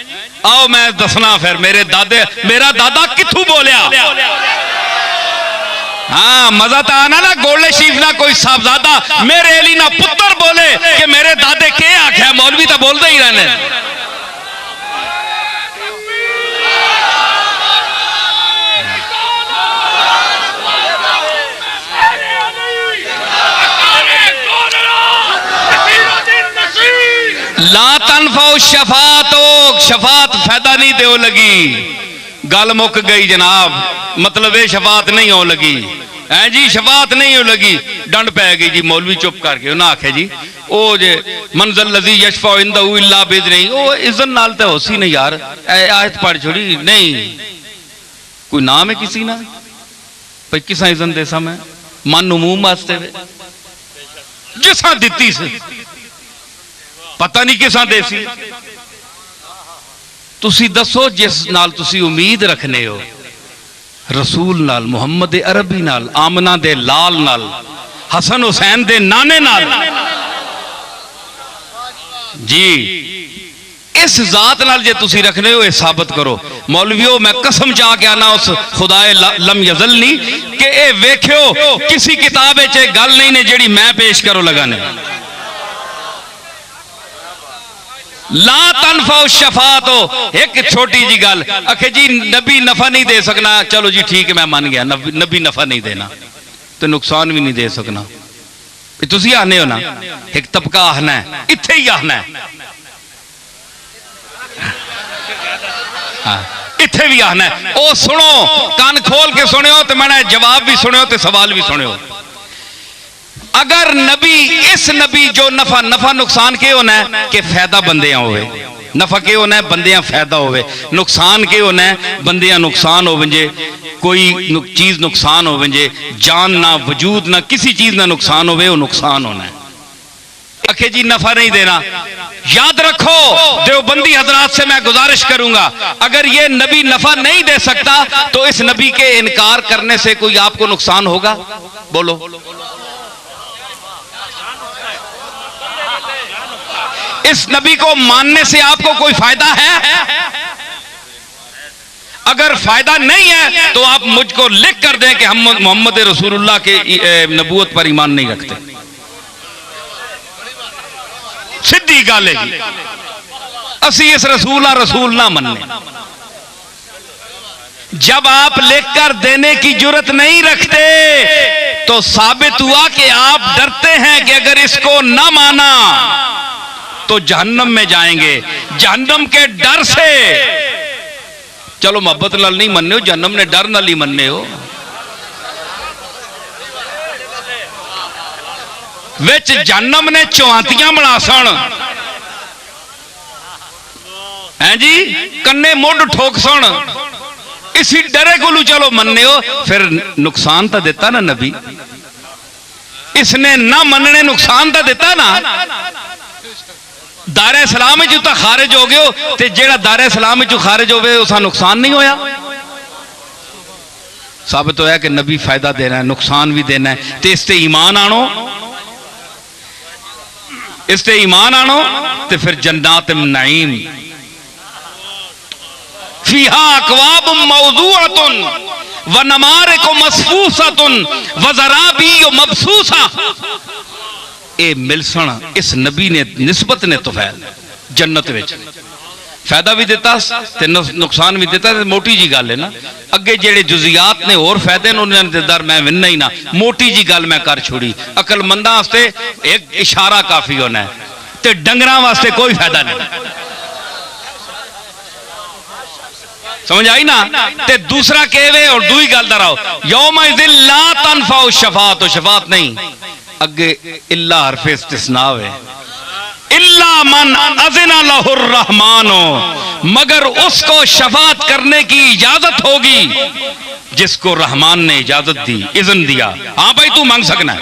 आओ मैं दसना फिर मेरा दादा किथू बोलिया। हाँ, मजा तो आना ना, गोले शीफ ना कोई साहबजादा मेरे अली ना पुत्र बोले कि मेरे दादे के आख्या, मौलवी तो बोलते ही रहने। ला तनफाउ शफातो, शफात फायदा नहीं दे लगी, गल मुक गई जनाब। मतलब ये शफात नहीं हो लगी है जी, शफात नहीं हो लगी, डंड पै गई जी। मौलवी चुप करके उन्हें आख्या जी ओ जे मंजल लजी यशफा इंदहु इल्ला बिइज़्निही, ओ इज़्न नाल तो होसी नहीं यार, आयत पढ़ छोड़ी नहीं, कोई नाम है किसी ना भाई किसा इज़्न देसा मैं मन उमूम वास्ते जिसा दिती सी, पता नहीं किसा देसी। तुसी दसो जिस नाल तुसी उम्मीद रखने हो, रसूल नाल, मुहम्मद अरबी नाल, आमना दे लाल नाल, हसन हुसैन दे नाने नाल जी, इस जात नाल जे तुसी रखने हो, ये साबित करो। मौलवियों मैं कसम चाह के आना उस खुदाए लम यज़लनी कि ए वेख्यो किसी किताब च गल नहीं ने जेड़ी मैं पेश करो लगाने। ला तनफाउ शफात हो, एक छोटी जी गल आखे जी नबी नफा नहीं दे सकना, चलो जी ठीक है मैं मान गया, नबी नफा नहीं देना तो नुकसान भी नहीं दे सकना। तुसी आने हो ना, एक तबका आना है, इत्थे ही आना है, हाँ इत्थे भी आना है। ओ सुनो, कान खोल के सुनियो, तो मैंने जवाब भी सुनियो तो सवाल भी सुनियो। अगर नबी, इस नबी जो नफा नुकसान के होना है कि फायदा बंदियां होवे, नफा के होना है बंदियां फायदा होवे, नुकसान के होना है बंदियां नुकसान हो जे, कोई चीज नुकसान हो जे, जान ना वजूद ना किसी चीज ना नुकसान होवे, वो नुकसान होना है। अखे जी नफा नहीं देना, याद रखो देवबंदी हजरात से मैं गुजारिश करूंगा, अगर ये नबी नफा नहीं दे सकता तो इस नबी के इनकार करने से कोई आपको नुकसान होगा? बोलो। इस नबी को मानने से आपको कोई फायदा है? अगर फायदा नहीं है तो आप मुझको लिख कर दें कि हम मोहम्मद रसूलुल्लाह के नबूवत पर ईमान नहीं रखते। सीधी गल है असी इस रसूल ना मनने। जब आप लेकर देने की जुर्रत नहीं रखते तो साबित हुआ कि आप डरते हैं कि अगर इसको न माना तो जहन्नम में जाएंगे। जहन्नम के डर से, चलो मोहब्बत नाल नहीं मनने हो, जहन्नम ने डर नाल ही मनने हो। विच जहन्नम ने चौंतियां बना सन हैं जी, कन्ने मुंड ठोक सन, इसी डरे को चलो मनने हो। फिर नुकसान तो दिता ना नबी, इसने ना मनने नुकसान तो दिता ना। दारे सलाम चो तो खारिज हो गए हो, ते जेड़ा दारे सलाम चो खारिज होवे उसका नुकसान नहीं होया। साबित होया कि नबी फायदा देना है, नुकसान भी देना है। ते इस ते ईमान आनो, इस ते ईमान आनो ते फिर जन्नात नईम फीहा अकवाब मौज़ूअतुन व नमारिक मसफूसतुन व ज़राबी मबसूसा। ए मिलसन इस नबी ने निस्बत ने तोफैल जन्नत विच फायदा भी दिता ते नुकसान भी दिता। मोटी जी गल है ना, अगे जेड़े जुजियात ने और फायदे ने उन्होंने दर मैं विनना ही ना। मोटी जी गल मैं कर छोड़ी। अकलमंदा वास्ते एक इशारा काफी होना है ते डंगरां वास्ते कोई फायदा नहीं। समझ आई ना। ते दूसरा कहवे और दुई गल दराओ, यौमइज़िन ला तनफ़उ शफ़ाअत, शफ़ाअत नहीं अगे इल्ला हरफ़े इस्तिस्ना है, इल्ला मन अज़िना लहुर रहमानो, मगर उसको शफ़ाअत करने की इजाजत होगी जिसको रहमान ने इजाजत दी, इज़्न दिया। हाँ भाई तू मांग सकना है,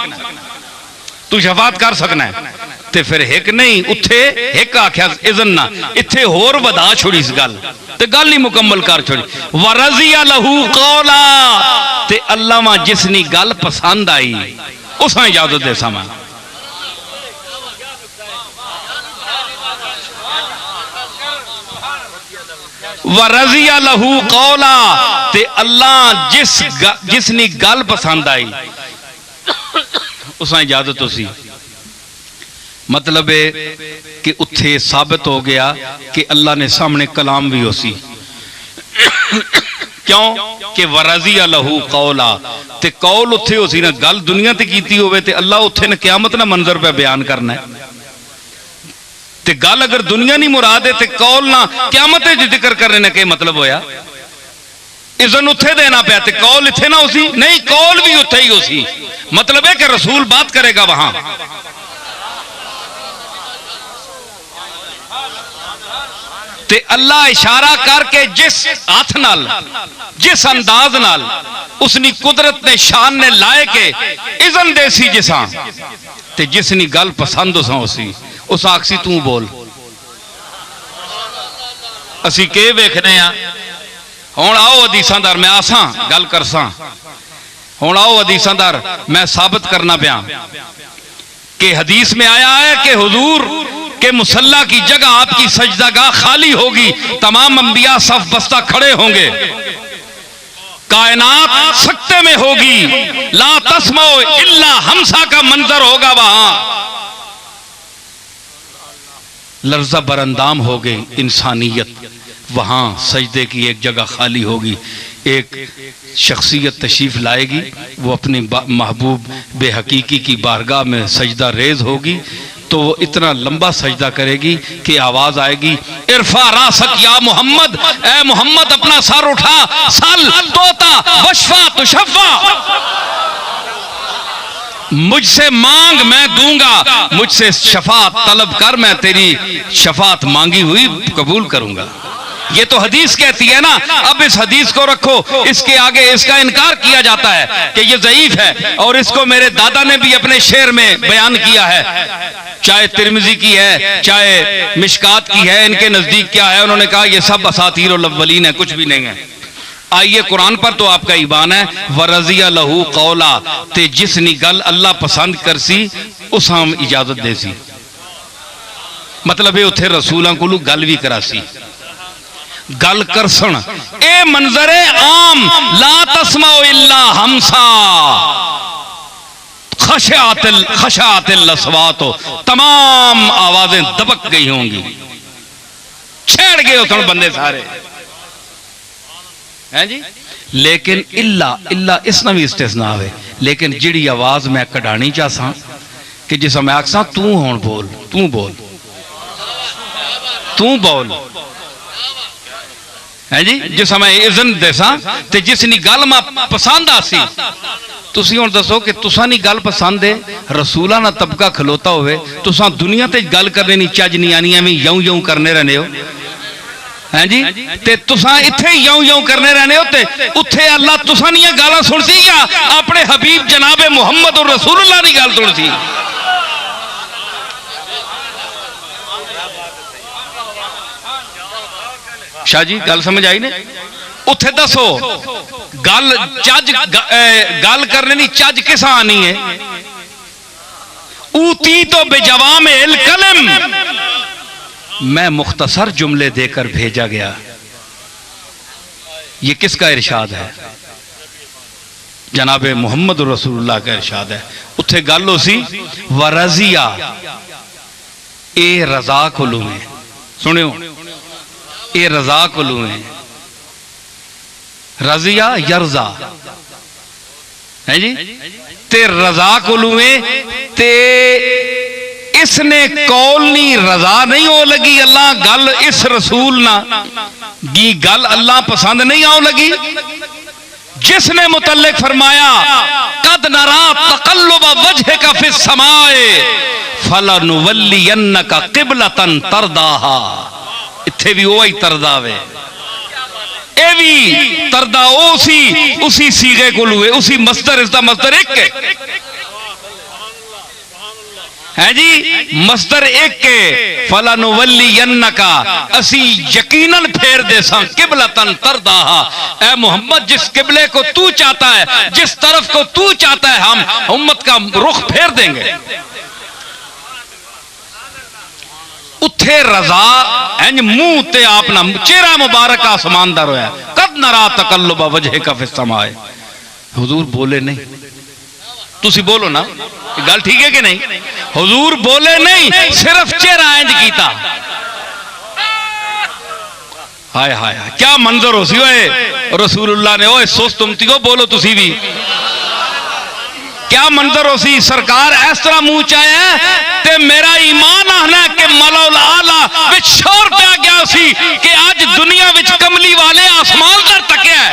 तू शफ़ाअत कर सकना है। ते फिर एक नहीं उथे एक आख्या इज़्न ना, इथे होर वधा छोड़ी इस गल ते गल ही मुकम्मल कर छोड़ी। वरज़िया लहू कौला, ते अल्लाह मा जिसनी गल पसंद आई उसा इजाजत दे समा। वरज़िया लहू कौला, ते अल्लाह जिसनी गल पसंद आई उसा इजाजत उसी। मतलब है कि उत्थे साबित हो गया कि अल्लाह ने सामने कलाम भी उसी। क्यों कि वरज़िया लहू कौला, ते कौल उत्थे उसी ना, गल दुनिया ते कीती होवे ते अल्लाह उत्थे ने क़यामत ना मंजर पे बयान करना है। ते गल अगर दुनिया नहीं मुराद है ते कौल ना क़यामत च जिक्र करने ने क्या मतलब होया। इज़्न उत्थे देना पाया ते कौल इत्थे ना उसी नहीं, कौल भी उत्थे ही उसी। मतलब है कि रसूल बात करेगा वहां। ते अल्लाह इशारा करके जिस हाथ नाल जिस अंदाज नाल उसनी कुदरत ने शान ने लाए के इज़्न देसी जिसा ते जिसनी गल पसंद उसा उसी उस आखसी तू बोल। असी के वेखने आ हुण, आओ हदीसांदार मैं आसा गल करसा। हुण आओ हदीसांदार मैं साबित करना पाया कि हदीस में आया है कि हुजूर के मुसल्ला की जगह आपकी सजदागाह खाली होगी, तमाम अंबिया सफ बस्ता खड़े होंगे, कायनात सकते में होगी, ला तस्माओ इल्ला हमसा का मंजर होगा, वहां लर्जा बरंदाम हो गई इंसानियत, वहां सजदे की एक जगह खाली होगी। एक शख्सियत तशरीफ लाएगी, वो अपनी महबूब बेहकीकी की बारगाह में सजदा रेज होगी, तो वो इतना लंबा सजदा करेगी कि आवाज आएगी, इरफा रासक या मोहम्मद, ए मोहम्मद अपना सर उठा, सल तोता वशफा तुशफ़ा, मुझसे मांग मैं दूंगा, मुझसे शफात तलब कर, मैं तेरी शफात मांगी हुई कबूल करूंगा। ये तो हदीस कहती है ना। अब इस हदीस को रखो, इसके आगे इसका इनकार किया जाता है कि ये ज़ईफ है, और इसको मेरे दादा ने भी अपने शेर में बयान किया है, चाहे तिरमिजी की है चाहे मिशकात की है, इनके नजदीक क्या है, उन्होंने कहा ये सब असातीरुल अव्वलीन है, कुछ भी नहीं है। आइए कुरान पर तो आपका ईमान है, वरज़िया लहू कौला, ते जिसनी गल अल्लाह पसंद करसी उस हम इजाजत देसी। मतलब ये उथे रसूलों को गल भी करासी, गल करसन। ए मंजरे आम ला तस्माओ इल्ला हमसा, खशातिल अस्वात, तमाम आवाजें दबक गई होंगी, छेड़ गए उस बंदे सारे हैं जी। लेकिन इल्ला इसना भी इस्तेसना आवे, लेकिन जिहड़ी आवाज मैं कढ़ानी चाहसा कि जिस मैं आखसा तू हुण बोल, तू बोल, तू बोल है जी, जिस मैं इज़न देसा ते जिसनी गल मैं पसंद आसी, तुसी हुण दसो कि तुसा नी गल पसंद है, रसूला ना तबका खलोता होवे, तुसा दुनिया ते गल करने नी चज नहीं आनी, एवं यऊं यऊं करने रहने हो हैं जी, ते तुसा इत्थे यऊं यऊं करने रहने हो, ते उत्थे अल्लाह तुसा नी गालां सुनसी या अपने हबीब जनाबे मुहम्मद और रसूलुल्लाह दी गल सुनसी। शाह जी गल समझ आई ने? उत्थे दसो गल चज गल करने दी चज किस आनी है? ऊती तो बेजवामिल कलम, मैं मुख्तसर जुमले देकर भेजा गया। ये किसका इरशाद है? जनाबे मुहम्मद रसूलुल्लाह का इरशाद है। उत्थे गल हो सी वरजिया ए रजा कोलू है, सुनियो ए रजा कोलू है, रजिया यरजा है जी, ते रजा कोलू है, ते इसने कौल नी रजा नहीं हो लगी, अल्लाह गल इस रसूल ना गी गल अल्लाह पसंद नहीं आओ लगी, जिसने मुतल्लिक फरमाया कद नरा तकल्लुब वजहिका फिस समाए फलनुवल्लियन्नका क़िबलतन तरदाहा। इत्थे भी वही तरदा वे, ए भी तरदा उसी सीगे को लुए, उसी मस्दर, इसका मस्दर एक है जी, मस्दर एक के फलनुवल्लियन्नका, असी यकीनन फेर दे सा किबलतन तरदाहा, ए मोहम्मद जिस किबले को तू चाहता है, जिस तरफ को तू चाहता है, हम उम्मत का रुख फेर देंगे। उत्थे रजा इंज मुंह ते अपना चेहरा मुबारक आसमान दा रोया, कद नरा तकल्लुब वजहिका फिस समाए। हुजूर बोले नहीं, तुसी बोलो ना, गल ठीक है कि नहीं? हुजूर बोले नहीं, सिर्फ चेहरा इंज कीता। हाय हाय हाय क्या मंजर हो सी ओए रसूलुल्लाह ने, ओए सोच तुम तियो बोलो तुसी भी, क्या मंजर हो सी। सरकार इस तरह मुंह चाया ते मेरा ईमान आना कि मौला आला विच शोर पै गया सी कि आज दुनिया विच कमली वाले आसमान पर तकिया है।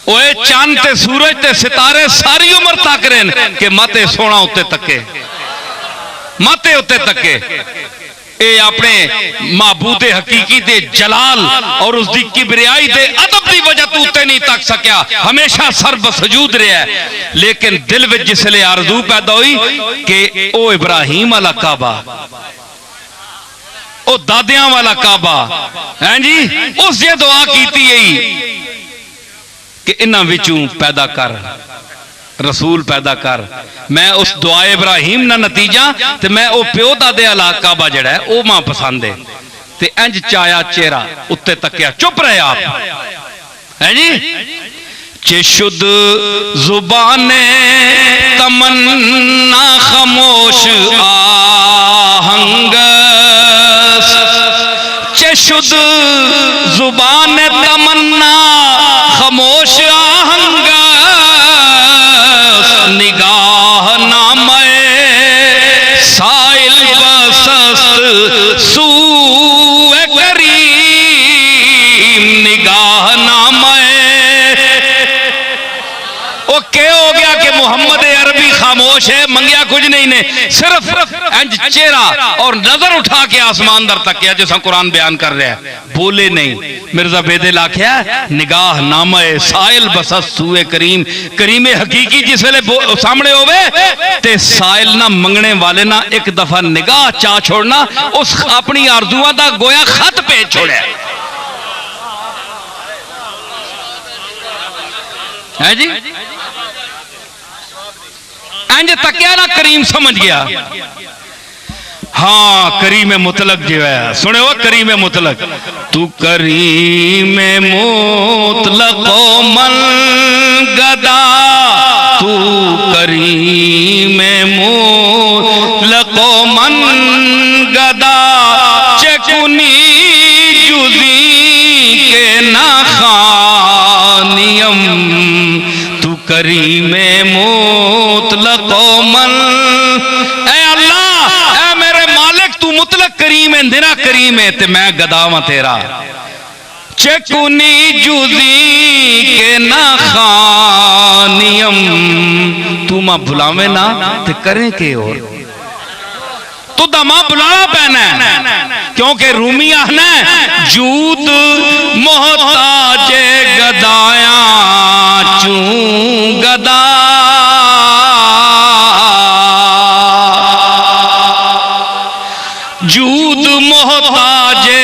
ओए चांद ते सूरज ते सितारे सारी उम्र तक रहे कि माते सोना उत्ते तके, माते उत्ते तके। ए अपने महबूदे हकीकी दे जलाल और उसकी किबरियाई दे अदब की वजह तू उत्ते नहीं तक सकिया, हमेशा सर बसजूद रहा है। लेकिन दिल में जिसले आरज़ू पैदा हुई कि ओ इब्राहिम वाला काबा, ओ दादियां वाला काबा हैं जी, उस ये दुआ की कि इन्हां विचों पैदा कर रसूल पैदा कर। मैं उस दुआ इब्राहिम ना नतीजा ते मैं ओ प्यो दादे वाला काबा जड़ा है ओ मां पसंद है। ते इंज चाया चेहरा उत्ते तकिया, चुप रहे आप है जी। चेशुद जुबाने तमन्ना खामोश आहंग, चेशुद जुबाने तमन्ना खामोश आहंग, निगाह नामे साइल बसस्त सूए करीम, निगाह नामे। ओ क्या हो गया कि मोहम्मद अरबी खामोश है, मंगिया कुछ नहीं ने, सिर्फ इंज चेहरा और नजर उठा के आसमान दर तक किया जैसा कुरान बयान कर रहा है, बोले नहीं। मिर्जा बेदिल आख्या निगाह नामे साइल बसस सूए करीम, करीमे हकीकी जिस वेले सामने होवे ते साइल ना मंगने वाले ना एक दफा निगाह चा छोड़ना, उस अपनी आरजुआं दा गोया खत भेज छोड़ा है जी। इंज तकिया ना करीम समझ गया। हाँ करीम मुतलक जो है, सुने वो करीम मुतलक, तू करीम मुतलक मन गदा, तू करीम मुतलक मन गदा, चकुनी जुजी के ना खानियम, तू करीम मुतलक मन। मुतलक करीम है, दिना करीम है, ते मैं गदावा तेरा। चकुनी जुजी के ना खानियम, तू मां बुलावे ना ते करें के और तू दमा बुलाना पैना, क्योंकि रूमी आना जूद मोहताजे गदाया चू गदा, जूद मोहताजे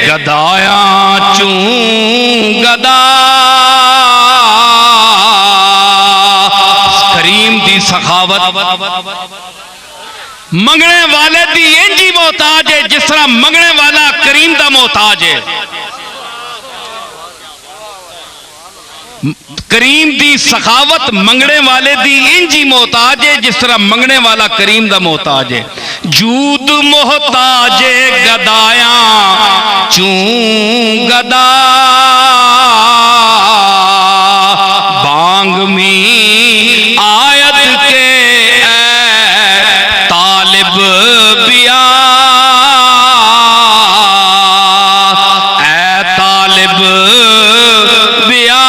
गदाया चू गदा। करीम दी सखावत मंगने वाले दी इंजी मोहताज है जिस तरह मंगने वाला करीम दा मोहताज है। करीम दी सखावत मंगने वाले दी इंजी मोहताज है जिस तरह मंगने वाला करीम दा मोहताज है। जूद मोहताजे गदाया चू गदा, बांग में आयत के तालिब बिया, तालिब बिया,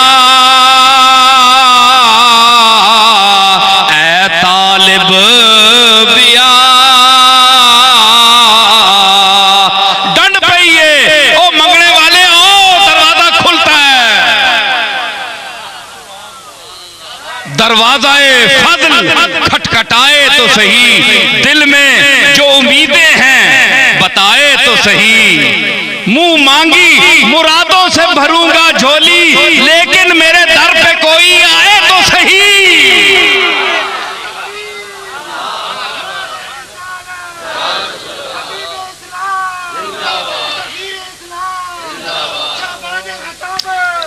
तालिब बिया। डंड पइए ओ मंगने वाले, ओ दरवाजा खुलता है, दरवाजा फजल खटखटाए तो सही, दिल में जो उम्मीदें हैं बताए तो सही। मुंह मांगी मुरादों से भरूंगा झोली, लेकिन मेरे दर पे कोई आए तो सही।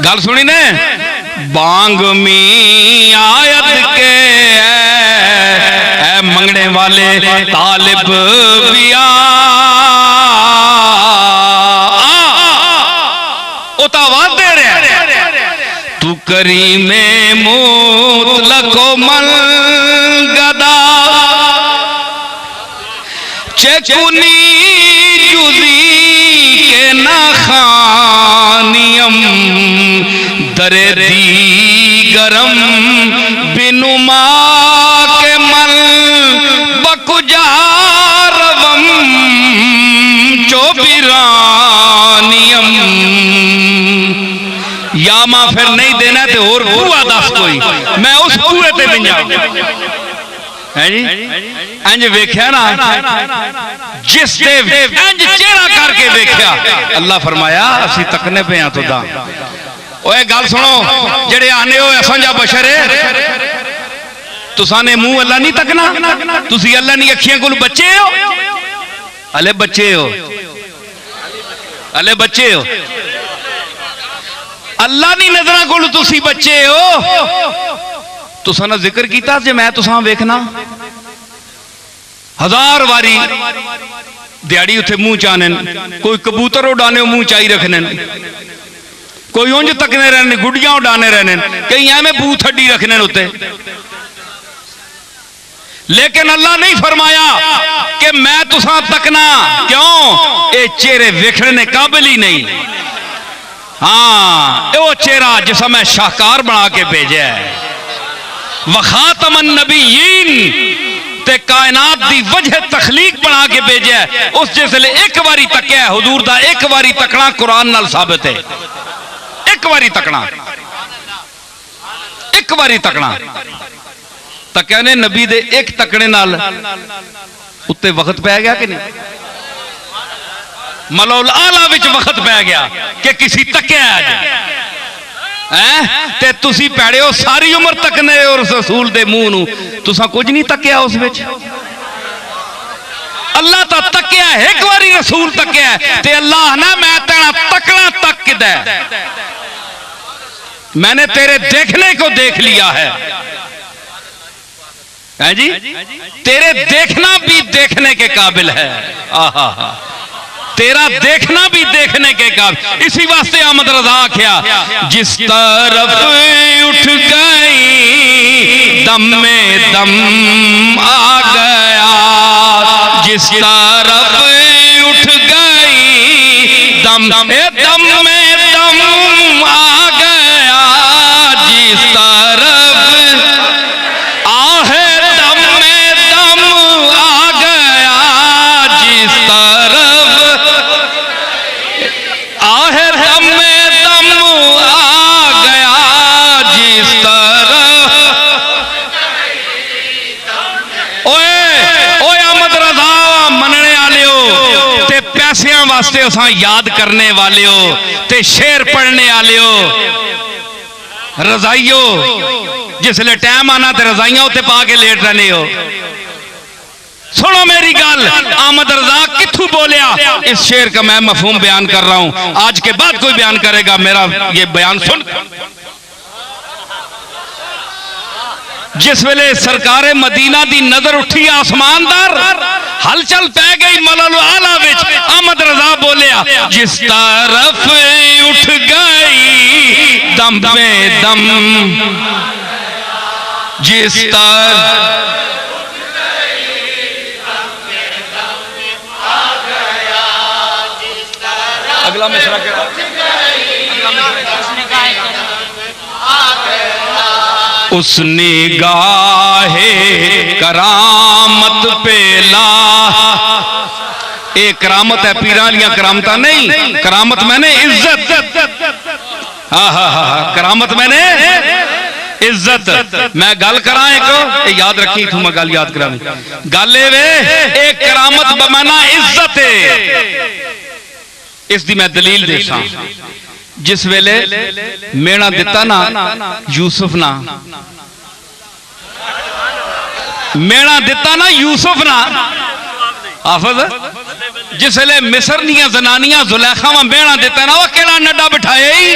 गल सुनी ने, बांग में आयत के है मंगने वाले तालिब बिया, आवाज दे रहे, तू करीम मुतलक मन गदा, चकुनी जुजी के ना खानियम, दरे दी गरम बिनुमा के मल बकुजारवम चोबिरानियम। या मां फिर नहीं देना तो और कुआ दस कोई, मैं उस कुएं ते बन जाऊं है जी। इंज वेख्या ना, जिस दे इंज चेहरा करके वेख्या, अल्लाह फरमाया असी तकने पे हां तुदा। ओए गल सुनो, जेड़े आने हो असांजा बशर है, तुसा ने मुंह अल्लाह नहीं तकना, तुसी अल्लाह नी अखियां कोल बच्चे हो, अले बच्चे हो, अले बच्चे हो, अल्लाह नी नजर कोल तुसी बच्चे हो। तुसा ना जिक्र कीता जे मैं तुसा वेखना, हजार वारी दिहाड़ी उत्थे मुंह चाने, कोई कबूतर उड़ाने मुंह चाई रखने, कोई उंज तकने रहने, गुडियां उड़ाने रहने, कई एवं बूथ हड्डी रखने उत्ते। लेकिन अल्लाह नहीं फरमाया कि मैं तुसा तकना, क्यों? ये चेहरे वेखने काबिल ही नहीं। हाँ वो चेहरा जिसा मैं शाहकार बना के भेजा है, वखातमन नबीयीन ते कायनात दी वजह तखलीक बना के भेजा है। उस जिसले एक बारी तकया हुजूर दा, एक बारी तकना कुरान नाल साबित है। एक बारी तकना, एक बारी तकना, तकया ने नबी दे एक तकने नाल उत्ते वक्त पै गया कि नहीं? मलौल आला विच वक्त पै गया कि किसी तकया अज ते तुसी पैड़े हो सारी उम्र तकने और रसूल दे मुंह नूं, तुसा कुछ नहीं तकया उस विच। अल्लाह तो तकिया एक बारी रसूल तकिया ते अल्लाह ना मैं तेरा तकना तक किदा मैंने तेरे देखने को देख लिया है जी, तेरे देखना भी देखने के काबिल है। आहा हा, तेरा देखना भी देखने के काबिल। इसी वास्ते अहमद रजा आख्या जिस तरफ उठ गई दम में दम आ गया, जिस तरफ उठ गई दम दम में दम आ गया, जिस तरफ वास्ते असां याद करने वाले हो ते शेर पढ़ने वाले हो रजाइयो जिसले टाइम आना ते रजाइयां उत्ते पा के लेट रहने हो। सुनो मेरी गल, अहमद रजा किथू बोलिया इस शेर का मैं मफहूम बयान कर रहा हूं। आज के बाद कोई बयान करेगा मेरा ये बयान सुन। जिस वेले सरकारे मदीना दी नजर उठी आसमानदार हलचल पै गई मलल आला विच, अहमद रजा बोलिया जिस तरफ उठ गई दम में दम, जिस तरफ अगला मिसरा क्या उस निगाहे करामत पे ला। एक करामत है पीरालियां करामत नहीं, करामत मैंने इज्जत। हाँ हाँ हाँ, करामत मैंने इज्जत। मैं गल करा एक याद रखी थू, मैं गल याद करा गल वे एक करामत बमाना इज्जत है। इस दी मैं दलील देसा। जिस वेले मेणा दिता ना यूसुफ ना, मेणा दिता ना यूसुफ ना हाफिज, जिस वेले मिस्र दियां जनानियां जुलैखा में मेणा दिता ना, वो केड़ा नड्डा बिठाया ही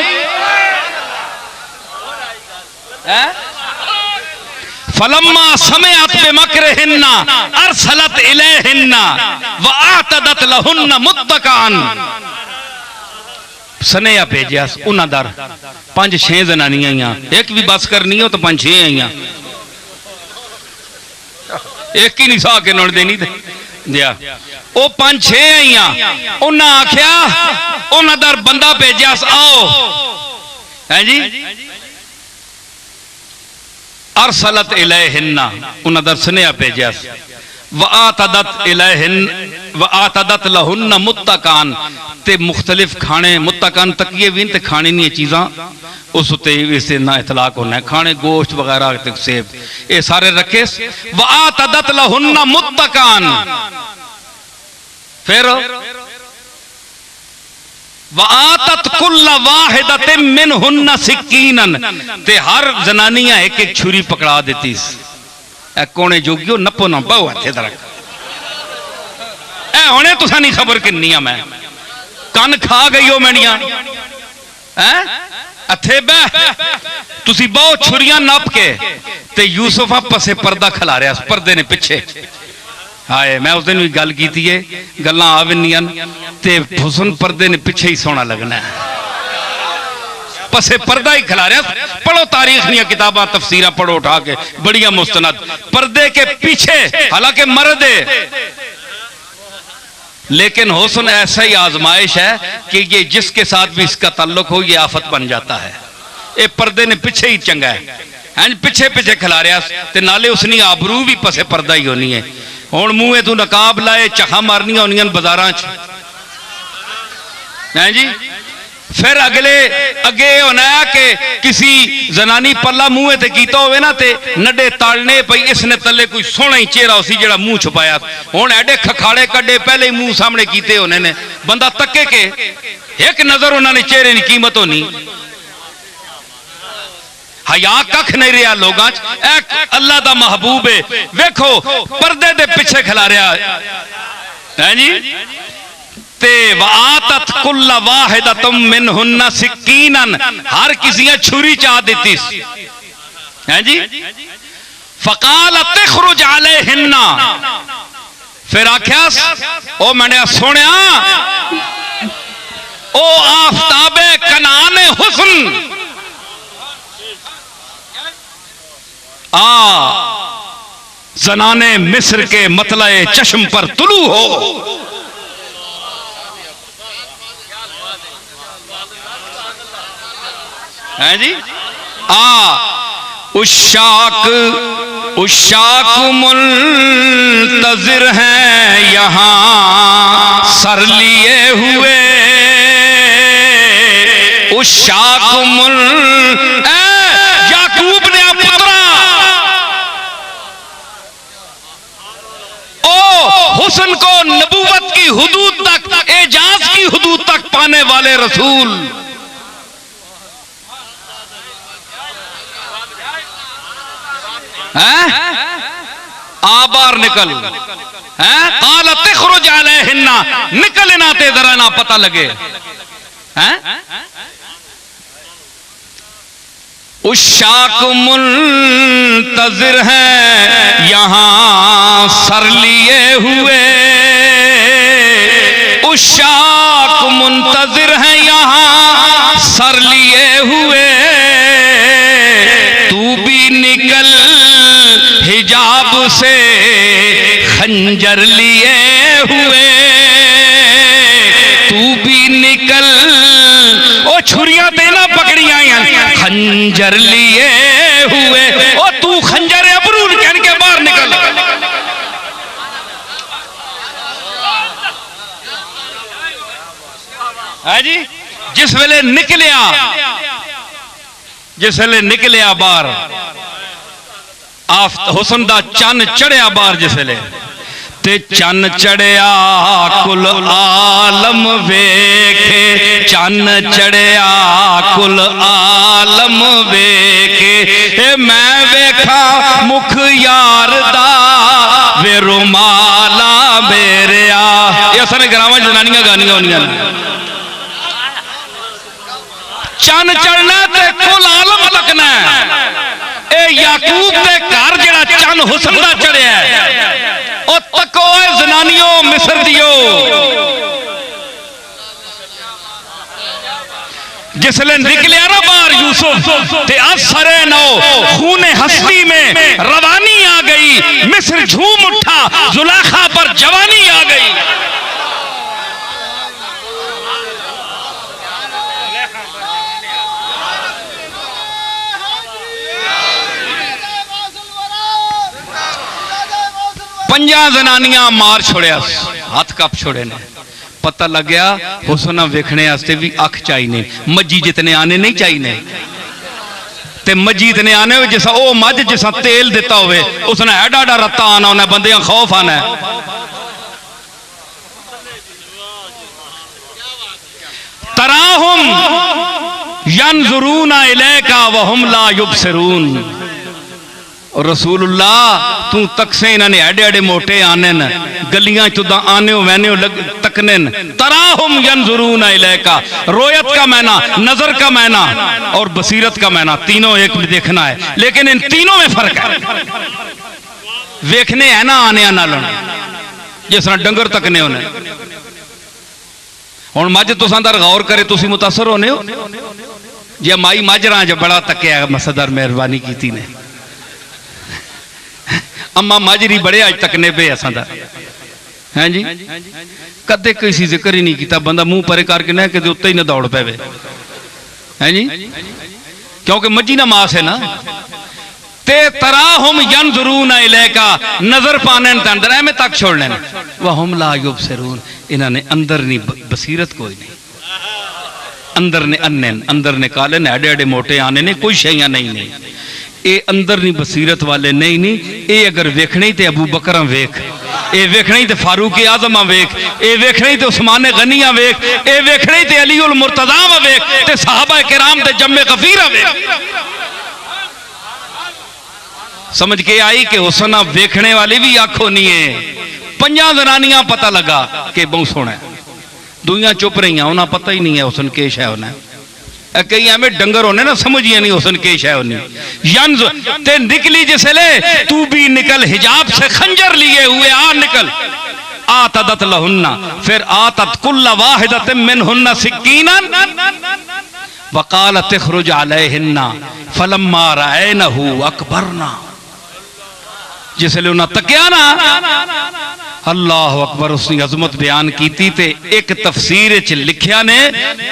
फलम्मा समिअत बिमक्रिहिन्ना अरसलत इलैहिन्ना व आतदत लहुन्ना मुत्तकान। सनेहा भेजिया उन्हां दर 5-6 जनानियां आईयां, एक भी बस करनी हो तो 5-6 आईयां, एक ही नहीं सा के नोड़ देनी दिया। वो 5-6 आईयां, उन्हां आख्या उन्हां दर बंदा भेजिया आओ है जी, अरसलत इलैहिन्ना उन्हां दर सनेहा भेजिया व आतदत इलैहिन व आतदत लहुन्ना मुत्तकान ते मुख्तलिफ खाने मुत्तकान तकिए भी ते खाने नहीं चीज़ां उस उत्ते इसे ना इतलाक होना है, खाने गोश्त वगैरह तक सेब ये सारे रखे। व आतदत लहुन्ना मुत्तकान, फिर व आतत कुल्ला वाहिदतिन मिनहुन्ना सिक्कीनन ते हर जनानियां एक एक छुरी पकड़ा देती। कोने जोगियो नपो ना पाओ हथे तरक ए होने तुसा नहीं खबर किन्नी मैं कन खा गई हो मैनिया हैं हथे बह तुसी बहुत छुरियां नप के ते यूसुफ पसे पर्दा खिला रहा पर्दे ने पिछे। हाय मैं उस दिन भी गल की गल्लां आ वनियां ते हुसन पर्दे ने पिछे ही सोना लगना है, पसे पर्दा ही खिला रहा। पढ़ो तारीख दी किताबां तफसीरां पढ़ो उठा के बढ़िया मुस्तनद, पर्दे के पीछे हालांकि मर्द है लेकिन हुस्न ऐसा ही आजमाइश है कि ये जिसके साथ भी इसका ताल्लुक हो ये आफत बन जाता है। ये पर्दे ने पीछे ही चंगा है पिछे पिछे खिला रहा ते नाले उसनी आबरू भी पसे पर्दा ही होनी है। हुण मूहे तू नकाब लाए चाह मारनियां होनियां बाजारां च हैं जी, फिर अगले अगे होना है कि किसी जनानी पल्ला मुंह ते कीता होवे ना ते नड्डे तालने पई इसने तले कोई सोहना ही चेहरा उसी जेड़ा मुंह छुपाया, हुण एडे खखाड़े कड्डे पहले ही मुंह सामने कीते होने ने, बंदा तके के एक नजर उन्होंने चेहरे की कीमत होनी। हया कख नहीं रहा लोगां च, अल्लाह दा महबूब है वेखो पर्दे दे पिछे खिला रहा है जी। ते वातत कुल्ला वाहिदतुम मिनहुन्ना सिक्कीनन, हर किसी छुरी चाह देती है जी। फकालत तखरुज अलैहिन्ना, फिर आख्या ओ मैंने सुनिया ओ आफताबे कनाने हुस्न जनाने मिस्र के मतले चश्म पर तुलू हो। है जी। उशाक मुंतजिर हैं यहां सर लिए हुए। उशाक याकूब ने पुत्रा हुस्न को नबूवत की हुदूद तक, एजाज की हुदूद तक पाने वाले रसूल, बार निकल हैं। काला तखरुज अलैहिन्ना, निकल ना ते जरा ना पता लगे हैं। उशाक मुंतजिर है यहां सर लिए हुए। उशाक मुंतजिर है यहां सर लिए हुए। तू भी निकल हिजाब से खंजर लिए हुए। तू भी निकल, ओ छुरियां देना पकड़ियां खंजर लिए हुए। ओ तू खंजर अबरूर कहन के बाहर निकल। है जी। जिस वेले निकलिया, जिस वेले निकलिया बाहर, हुस्न दा चन चढ़िया बाहर जिस वेले, ते चन चढ़िया कुल आलम वेखे। चन चढ़िया कुल आलम वेखे। मैं वेखा मुख यार दा वे रुमाला मेरिया। ये सारे ग्रामां जनानियां गानियां होनियां। चन चढ़ना ते कुल आलम तकना। याकूब के घर जड़ा चन हुस्न दा चढ़िया ओ तको जनानियों मिस्र दियो। जिसले निकलिया ना बाहर यूसुफ ते असरे नो खूने हस्ती में रवानी आ गई। मिस्र झूम उठा, जुलेखा पर जवानी आ गई। पंजा जनानियां मार छोड़िया, हाथ कप छोड़े ने। पता लग गया हुस्न वेखने वास्ते भी अख चाहिए। मजी जितने आने नहीं चाहिए ते मजी इतने आने हो जिसा ओ मझ जिसा तेल दिता होवे उसने एडा एडा रत्ता आना, उन्हें बंदे खौफ आना है। तराहुम यंजुरूना इलैका वहुम ला युबसिरून। रसूलुल्लाह तू तकसे इन्होंने एडे एडे मोटे आने न, गलियां तुदा आने हो वैने हो तकने न। तराहुम यंजुरूना इलैका, रोयत का मैना, नजर का मैना और बसीरत का मैना, तीनों एक में देखना है। लेकिन इन तीनों में फर्क है। वेखने है ना आने नालन, जिस तरह डंगर तकने होने। हुण मझ तुसां अंदर गौर करे, तुसी मुतासर होने हो जे माई मझ रहा जो बड़ा तकिया मसदर मेहरबानी की ने। अम्मा माजरी बड़े अज तक ने पे असा है जी। कदे किसी जिक्र ही नहीं किया, बंदा मुंह परे करके ना कि उत्ते ही ना दौड़ पे है जी, क्योंकि मजी ना मास है ना। ते तराहुम यंजुरून इलैका, नजर पाने अंदर है में तक छोड़ने वहुम ला युबसिरून, इन्होंने अंदर नहीं बसीरत कोई नहीं। अंदर ने अन्ने, अंदर ने काले ने, एडे एडे मोटे आने ने, कोई शैया नहीं। ये अंदर नहीं बसीरत वाले नहीं। ये अगर वेखने ही तो अबू बकर वेख, ये वेखने ही तो फारूक आजम वेख, ये वेखने ही तो उस्मान गनिया वेख, ये वेखने ही तो अली उल मुर्तजा वेख, ते सहाबा किराम ते जम्मे गफीरा वेख। समझ के आई कि हुस्न वेखने वाली भी आंख होनी है, पंजा जनानियां पता लगा कि बहुत सोना है, दुइयां चुप रही, उन्हें पता ही नहीं है हुसन केश है उन्हें। कई एवं डंगर होने ना समझिए नहीं हुसन केश है उन्हें। यंज ते निकली जिसले तू भी निकल, हिजाब से खंजर लिए हुए आ निकल। आतदत लहुन्ना, फिर आतत कुल्ला वाहिदत मिनहुन्ना सिक्कीनन वकालत इखरुज अलैहिन्ना फलम्मा रअयनहु अकबरना। जिसले उन्हें तकिया ना, अल्लाह अकबर, उसकी अजमत बयान की थी। ते एक तफसीर च लिखिया ने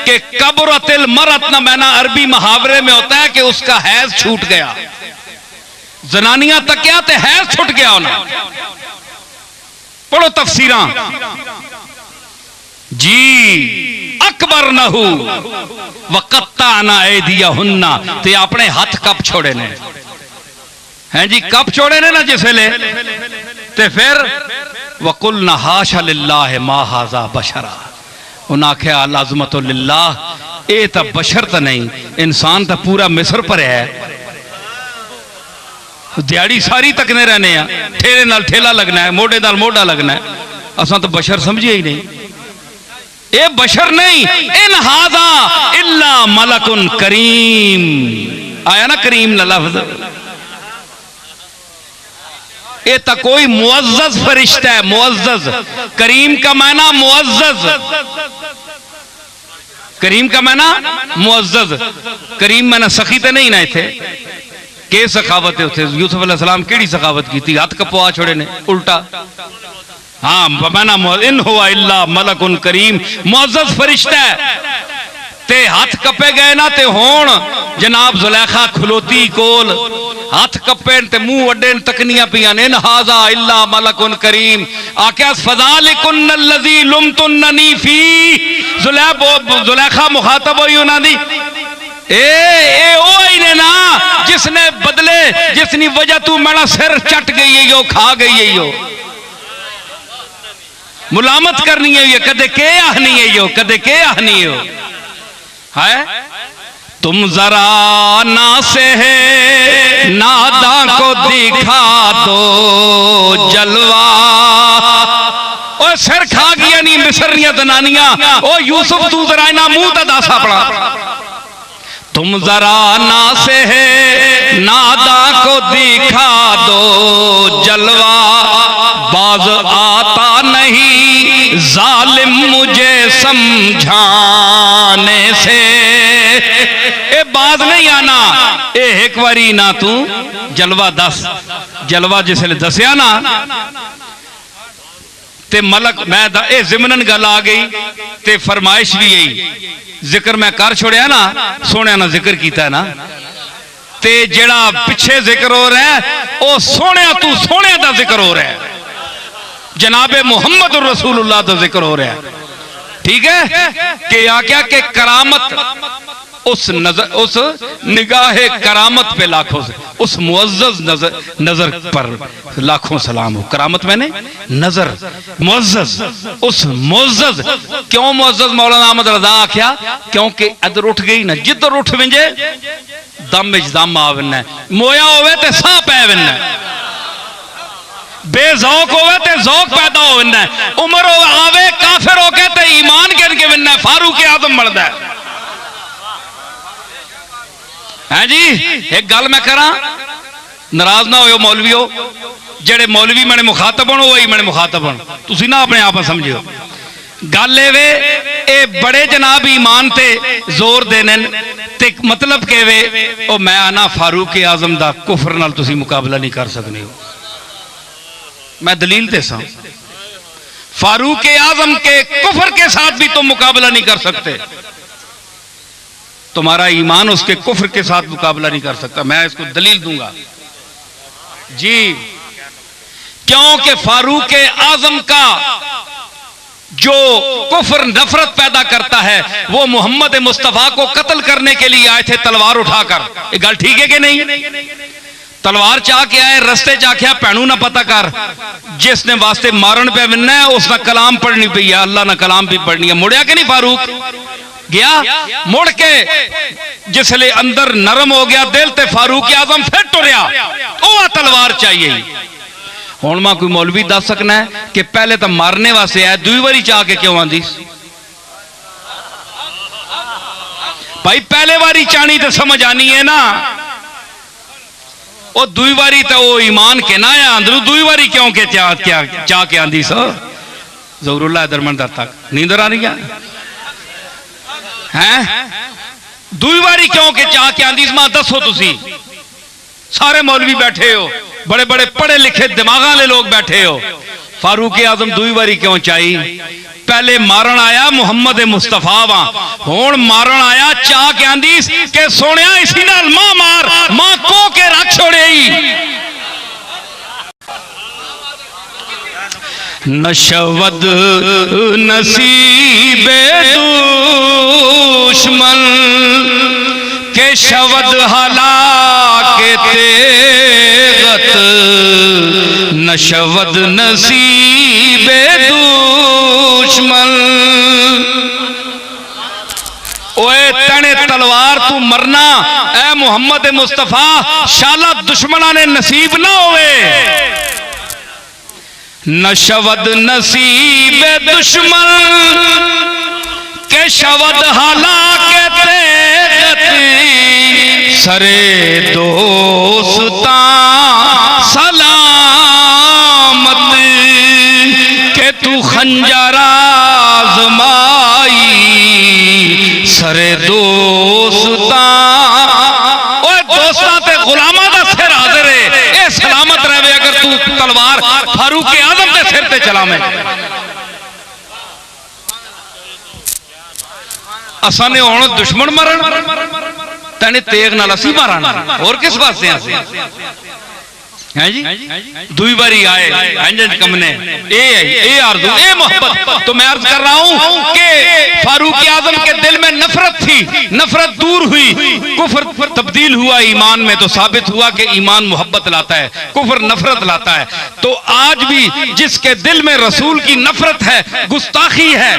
कि कबरतिल मरत ना, मैना अरबी मुहावरे में होता है कि उसका हैज छूट गया। जनानियां तकिया ते हैज छूट गया उन्हें। पढ़ो तफसीरा जी। अकबर नहू वकत्ता ना ऐदिया हुन्ना, ते अपने हाथ कब छोड़े ने हैं जी, कब छोड़े ने ना जिसले। ते फिर वकुल न हाशा लिल्लाह मा हाजा बशरा, उन्हें आख्या लाजमत लिल्लाह, ये तो बशर तो नहीं, इंसान तो पूरा मिस्र पर है। दिहाड़ी सारी तकने रहने, ठेले नाल ठेला लगना है, मोढ़े नाल मोढ़ा लगना है, असा तो बशर समझिए ही नहीं। ये बशर नहीं, इन हाजा इल्ला मलकुन करीम। आया ना करीम ना लफ्ज, ये तो कोई मुअज़्ज़ज़ फरिश्ता है। मुअज़्ज़ज़, करीम का माना मुअज़्ज़ज़, करीम का माना मुअज़्ज़ज़। करीम माना सखी तो नहीं ना इथे के सखावत है। उथे यूसुफ अलैहिस्सलाम केड़ी सखावत की थी, हाथ कपवा छोड़े ने उल्टा। हाँ माना इन हुआ इल्ला मलकुन करीम, मुअज़्ज़ज़ फरिश्ता है। ते हाथ कपे गए ना ते होन जनाब जुलेखा खलोती कोल, हाथ कपे ते मुंह अड्डे तकनिया पिया ने, हाजा इल्ला मलकुन करीम। आख्या फज़ालिकुन अल्लज़ी लुमतुन्ननी फी, जुलेखा मुखातब हुई उन्हां दी, ए ओ ही ने ना जिसने बदले, जिसनी वजह तू मेरा सिर चट गई है यो, खा गई है यो, मुलामत करनी है ये, कदे के आहनी है यो, कदे के आहनी हो है। तुम जरा ना से है नादा को दिखा दो जलवा, ओ सिर खा गया नहीं मिस्रिया जनानियां, ओ यूसुफ तू जरा ना मुंह दा दस अपना। तुम जरा ना से है नादा को दिखा दो जलवा, बाज आता नहीं जालिम मुझे समझाने से। ए बाज नहीं आना, ए एक बारी ना तू जलवा दस। जलवा जिसले दसिया ना ते मलक मैं ए जिमनन गल आ गई ते फरमाइश भी आई। जिक्र मैं कर छोड़िया ना, सोने ना जिक्र किया ना, ते जेड़ा पिछे जिक्र हो रहा है ओ सोने तू सोने का जिक्र हो रहा है, जनाबे मोहम्मद रसूलुल्लाह का जिक्र हो रहा है। ठीक है कि आख्या के करामत उस नजर, उस निगाह करामत पे लाखों से, उस मुअज़्ज़ज़ नजर पर लाखों सलाम हो। करामत मैंने नजर, मुअज़्ज़ज़, उस मुअज़्ज़ज़। क्यों मुअज़्ज़ज़ मौलाना अहमद रज़ा आख्या, क्योंकि इधर उठ गई ना, जिधर उठ विंजे दम विच दम आ वन्ना, मोया होवे ते साह पै वन्ना, बेजौक होवे ते जौक पैदा हो वन्ना, उम्र आवे काफिर होके ते ईमान गिन के वन्ना, फारूक आज़म बनदा है। है जी एक गल मैं करा, नाराज ना हो मौलवियो, जेड़े मौलवी मैंने मुखातब हो वही मैंने मुखातब हो, तुसी ना अपने आप समझियो। गल ए बड़े जनाब ईमान ते जोर देने ते मतलब के वे ओ मैं आना फारूक आजम दा कुफर नाल तुसी मुकाबला नहीं कर सकते हो। मैं दलील दे सा, फारूक आजम के कुफर के साथ भी तुम मुकाबला नहीं कर सकते, तुम्हारा ईमान उसके कुफ्र के साथ मुकाबला नहीं कर सकता। मैं इसको दलील दूंगा जी, क्योंकि फारूक आजम का जो कुफ्र नफरत पैदा करता है वो मोहम्मद मुस्तफा को कत्ल करने के लिए आए थे तलवार उठाकर। ये गल ठीक है कि नहीं? तलवार चाह के आए, रस्ते चाख्या भैनू ना पता कर, जिसने वास्ते मारन पे विनना है उसका कलाम पढ़नी पई है, अल्लाह ना कलाम भी पढ़नी है। मुड़िया कि नहीं फारूक गया, मुड़ के जिसले अंदर नरम हो गया दिल ते फारूक आजम फिर टुरिया, ओ तलवार चाहिए। हुण मैं कोई मौलवी दस सकना है कि पहले तो मारने वास्ते है, दूई बारी चाह के क्यों आंदी? भाई पहले बारी चाणी तो समझ आनी है ना, वो दुई बारी तो वो ईमान के ना है अंदरू, दुई बारी क्यों के चाह के आंदी सो? ज़रूरुल्लाह दरमंदर तक नींदर आ रही है? दुई बारी क्यों के चाह के आंदी? मां दसो तुसी, सारे मौलवी बैठे हो, बड़े बड़े पढ़े लिखे दिमाग वाले लोग बैठे हो, फारूक आजम दुई बारी क्यों चाहिए? पहले मारन आया मुहम्मद मुस्तफा वा, हुण मारन आया चाह के आंदी के सोनिया इसी नाल मां मार, मां को के रख छोड़े। नशवद नसीबे दुश्मन के शवद हलाके तेगत, नशवद नसीबे दुश्मन। ओए तने तलवार तू मरना ए मुहम्मद मुस्तफा, शाला दुश्मना ने नसीब ना होवे। नशवद नसीब दुश्मन के शवद हलाके तेगत, सरे दोस्ता सलामत के तू खंजरा आज़माई, सरे दोस्ता ओए दोस्ता ते गुलामा दा सिर हाज़िर है, ए सलामत रहे अगर तू तलवार फारूक आज़म के सिर ते चला में। असा ने हुण दुश्मन मरन तने तेग नाल असी मारन, और किस वास्ते हैं जी? दुई बारी आए अंजन कमने ए आरज़ू ए मोहब्बत। तो मैं अर्ज कर रहा हूं कि फारूक आज़म के दिल में नफरत थी, नफरत दूर हुई, कुफ्र तब्दील हुआ ईमान में, तो साबित हुआ कि ईमान मोहब्बत लाता है, कुफ्र नफरत लाता है। तो आज भी जिसके दिल में रसूल की नफरत है, गुस्ताखी है,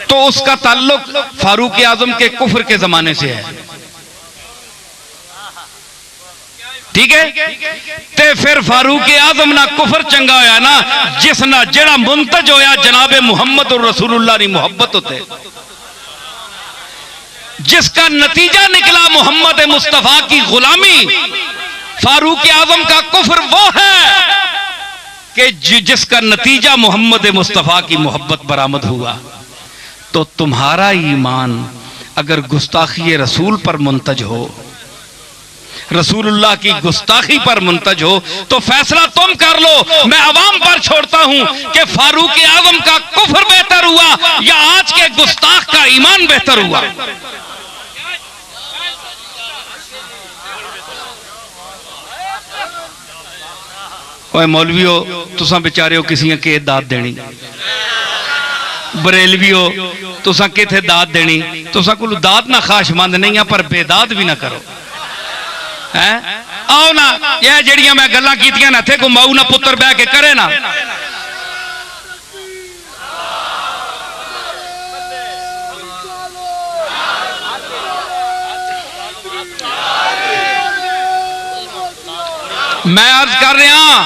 तो उसका ताल्लुक फारूक आज़म के कुफ्र के जमाने से है। ठीक है? ते फिर फारूक आज़म ना कुफर चंगा होया ना, जिस ना जेड़ा मुंतज होया जनाबे मुहम्मद और रसूलुल्लाह की मोहब्बत होते, जिसका नतीजा निकला मोहम्मद मुस्तफा की गुलामी। फारूक आज़म का कुफर वो है कि जिसका नतीजा मोहम्मद मुस्तफा की मोहब्बत बरामद हुआ। तो तुम्हारा ईमान अगर गुस्ताखी रसूल पर मुंतज हो, रसूलुल्लाह की गुस्ताखी पर मुंतज हो, तो फैसला तुम कर लो। मैं अवाम पर छोड़ता हूं कि फारूक आज़म का कुफ्र बेहतर हुआ या आज के गुस्ताख का ईमान बेहतर हुआ। ओए मौलवियो, तुसा बेचारे हो किसी के दाद देनी, बरेलवियो तुसा किथे दाद देनी, तुसा कोल दाद ना खाशमंद नहीं है, पर बेदाद भी ना करो है। आओ ना, यह जड़ियां मैं गल्लां कीतियां ना थे को माऊ ना पुत्र बह के करे ना। मैं अर्ज कर रहा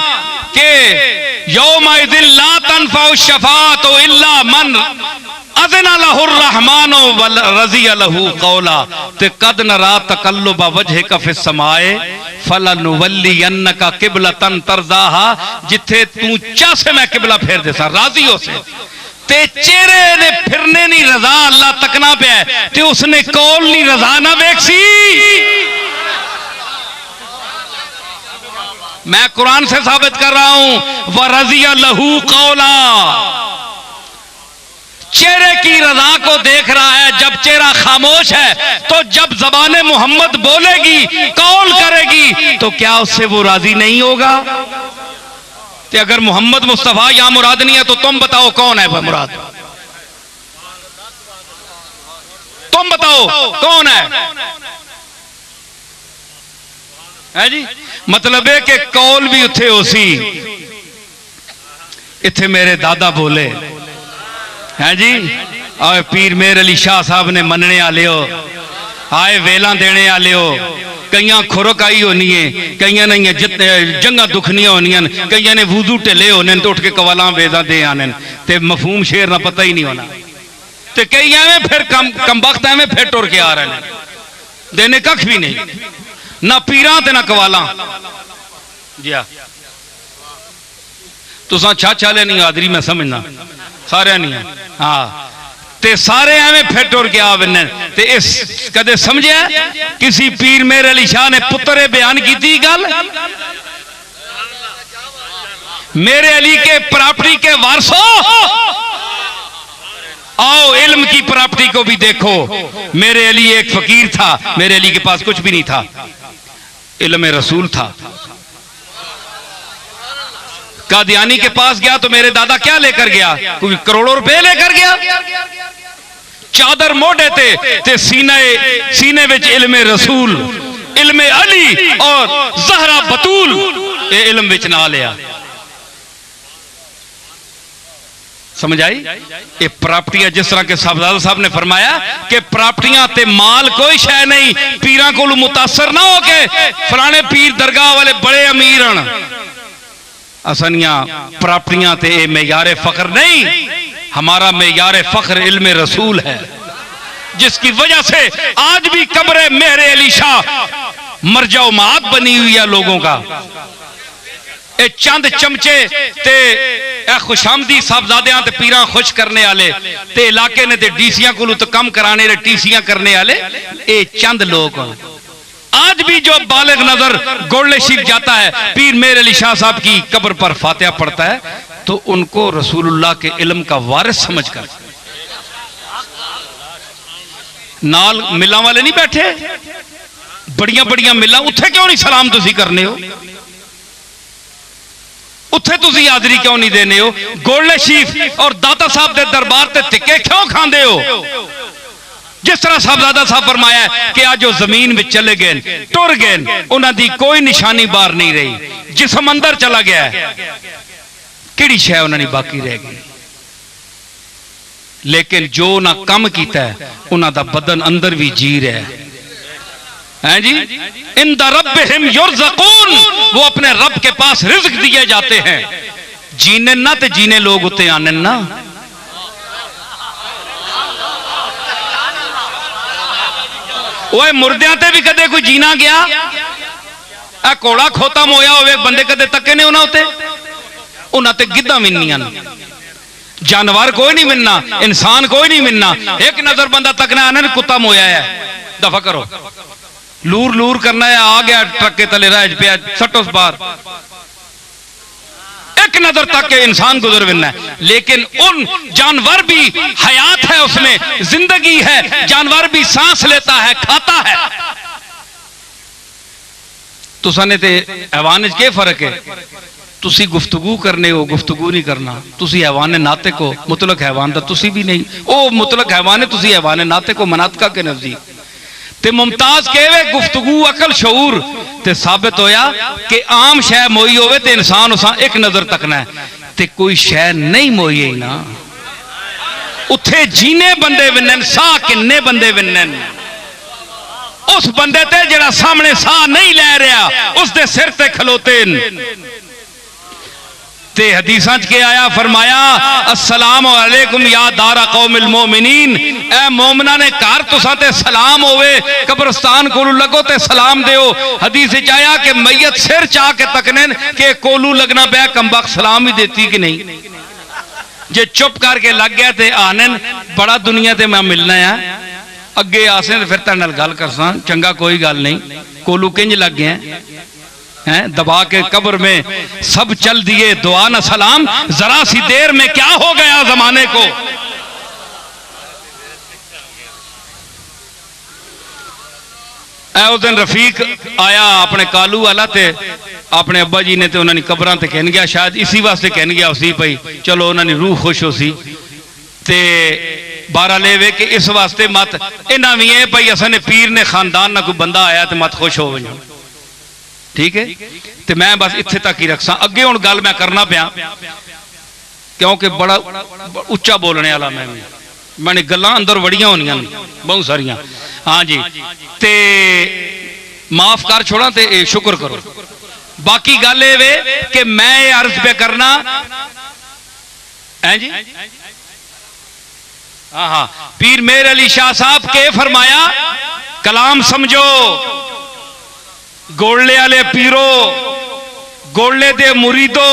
कि यौमइज़िन ला तनफ़उ शफ़ाअत इल्ला मन अज़ना लहु रहमान व रज़िया लहु क़ौला। ते कद नरा तक़ल्लुब वजहिका फ़िस समाए फलनुवल्लियन्नका क़िबलतन तरज़ाहा। जिथे तू चाहे मैं किबला फेर दे सा, राजी हो से ते चेहरे ने फिरने नी रज़ा अल्लाह तकना पे ते उसने कौल नी रज़ा ना वेखसी। मैं कुरान से साबित कर रहा हूं, व रज़िया लहू कौला। चेहरे की रजा को देख रहा है। जब चेहरा खामोश है तो जब ज़बाने मोहम्मद बोलेगी, कौल करेगी, तो क्या उससे वो राजी नहीं होगा? तो अगर मोहम्मद मुस्तफा या मुराद नहीं है तो तुम बताओ कौन है वह मुराद? तुम बताओ कौन है जी? मतलब है कि कौल भी उथे हो सी, इथे मेरे दादा बोले हैं जी, और पीर मेर अली शाह साहब ने मनने आले हो आए वेला देने आले हो, कई खुरक आई होनी है, कई ने जंगा दुखनिया होनिया, कई ने वूजू ढिले होने तो उठ के कवाला वेदा दे आने ते मफहूम शेर ना पता ही नहीं होना, ते कई एवं फिर कम वक्त एवं फिर टुर के आ रहे हैं, देने कख भी नहीं, ना पीरा ते ना कवाला जी। तुसा छा ले नहीं आदरी मैं समझना सारे नहीं, हाँ ते सारे एवं फिर टुर के आ बने। ते इस कदे समझे किसी पीर मेरे अली शाह ने पुत्रे बयान की थी गल, मेरे अली के प्रॉपर्टी के वारसो आओ इल्म की प्रॉपर्टी को भी देखो। मेरे अली एक फकीर था, मेरे अली के पास कुछ भी नहीं था, इल्म रसूल था। कादियानी के पास गया तो मेरे दादा क्या लेकर गया, कोई करोड़ों रुपए लेकर गया, चादर मोड़े ते सीने विच इल्मे रसूल, इल्मे अली और ज़हरा बतूल ये इल्म विच ना लिया। समझ आई? ये प्राप्तियां जिस तरह के साहबजादा साहब ने फरमाया कि प्राप्तियां ते माल कोई शय नहीं, पीरां को मुतासर ना हो के फलाने पीर दरगाह वाले बड़े अमीर हैं, असनिया प्राप्तियां ते मेयारे फख्र नहीं, हमारा मेयारे फख्र इल्मे रसूल है, जिसकी वजह से आज भी कब्र मेरे अली शाह मरजाओ मात बनी हुई है लोगों का। ए चंद चमचे ते खुशामदी साहबजादियां ते पीरां खुश करने वाले ते इलाके ने ते डीसियां को तो कम कराने टीसियां करने वाले ए चंद लोग। आज भी जो बालिग नजर गोड़ले शिख जाता है पीर मेरे अली शाह साहब की कब्र पर फातिहा पढ़ता है तो उनको रसूलुल्लाह के इल्म का वारिस समझकर, नाल मिलां वाले नहीं बैठे, बड़िया बड़िया मिलां, उत्थे क्यों नहीं सलाम तुसी करने हो, उत्थे तुसी हाजरी क्यों नहीं देने हो, गोड़ले शीफ और दाता साहब के दरबार ते टिक्के क्यों खांदे हो। जिस तरह साहबजादा साहब फरमाया है कि आज जो जमीन में चले गए टुर गए, उन्होंने कोई निशानी बाहर नहीं रही, जिस्म अंदर चला गया है, किहड़ी शय उन्होंने बाकी रह गई। लेकिन जो ना कम किया है उन्होंने बदन अंदर भी जी रहा है जी। इंदा रब्बिहिम युरज़क़ून, वो अपने रब के पास रिज़्क दिए जाते हैं, जीने ना ते जीने लोग उते आने ना। ओए मुर्दियां ते भी कदे कोई जीना गया, आ कोड़ा खोता मोया होवे बंदे कदे तके ने उन्हां उते, उन्हां ते गिद्धां मिलनियां, जानवर कोई नहीं मिलना, इंसान कोई नहीं मिलना, एक नजर बंदा तकना आने कुत्ता मोया है, दफा करो, लूर लूर करना है, आ गया ट्रक के तले रह पे सटो बार, एक नजर तक के इंसान गुजर बिना है। लेकिन उन जानवर भी हयात है, उसमें जिंदगी है, जानवर भी सांस लेता है, खाता है। तुसाने ते हैवान के फर्क है, तुसी गुफ्तगू करने हो, गुफ्तगू नहीं करना, तुसी हैवान नाते को, मुतलक हैवान दा तुसी भी नहीं, ओ मुतलक हैवान है, तुसी हैवान नाते को मनातका के नजदीक ते मुमताज केवे गुफ्तगू अकल शऊर ते साबित होया कि आम शय मोई होवे ते इंसान उसा एक नजर तकना है ते कोई शय नहीं मोई ही ना, उथे जीने बंदे विनन, साह किन्ने बंदे विनन, उस बंदे ते जेड़ा सामने साह नहीं लै रहा उस दे सिर ते खलोते ते हदीसां च के आया, फरमाया अस्सलामु अलैकुम या दारा कौमिल मोमिनीन, ए मोमना ने घर तुसा ते सलाम होवे, कब्रस्तान कोलू लगो ते सलाम देओ। हदीस च आया कि मैयत सिर चा के तकने के कोलू लगना पे कमबख्त सलाम भी देती कि नहीं, जे चुप करके लग गया ते आनन बड़ा दुनिया ते मैं मिलना है, अगे आसे फिर तेरे नाल गल करसा, चंगा कोई गल नहीं, कोलू किंज लग गया हैं, दबा के कब्र में सब चल दिए दुआ न सलाम, जरा सी देर में क्या हो गया जमाने को। उस दिन रफीक आया अपने कालू वाला ते अपने अब्बा जी ने ते उन्होंने कब्रां ते कहन गया, शायद इसी वास्ते कहन गया उसी पई, चलो उन्होंने रूह खुश हो सी ते बारा ले वे कि इस वास्ते मत इन्ना भी है भाई असने पीर ने खानदान ना कोई बंदा आया तो मत खुश हो वजो, ठीक है। तो मैं बस इत्थे तक ही रखसा, अगे हुण गल मैं करना पिया क्योंकि बड़ा उच्चा बोलने वाला मैंने गल्लां अंदर वड़ियां होनियां बहुत सारियां। हाँ जी, ते माफ कर छोड़ा ते शुक्र करो। बाकी गल ये वे कि मैं ये अर्ज पे करना है जी। हाँ हाँ, पीर मेर अली शाह साहब के फरमाया, कलाम समझो गोले वाले पीरो, गोले दे मुरीदो,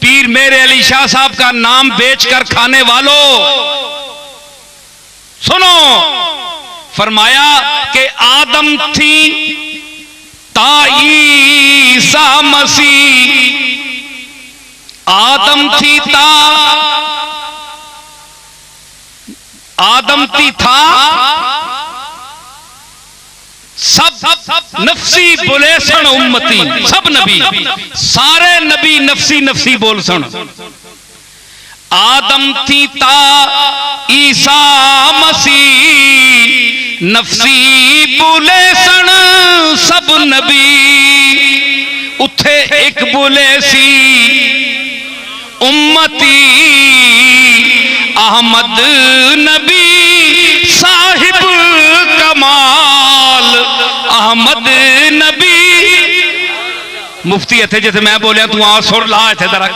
पीर मेरे अली शाह साहब का नाम बेचकर खाने वालों, सुनो। फरमाया कि आदम थी ता ईसा मसीह, आदम थी ता आदम थी था सब नफसी बोले सन उम्मती, सब नबी सारे नबी नफसी नफसी बोल सन। आदम थी ता ईसा मसीह नफसी बोले सन सब नबी, उथे एक बोले सी उम्मती अहमद नबी साहिब कमाल, अहमद नबी। मुफ्ती इत्थे जिथे मैं बोलिया तू आ सुर ला इत्थे जरा।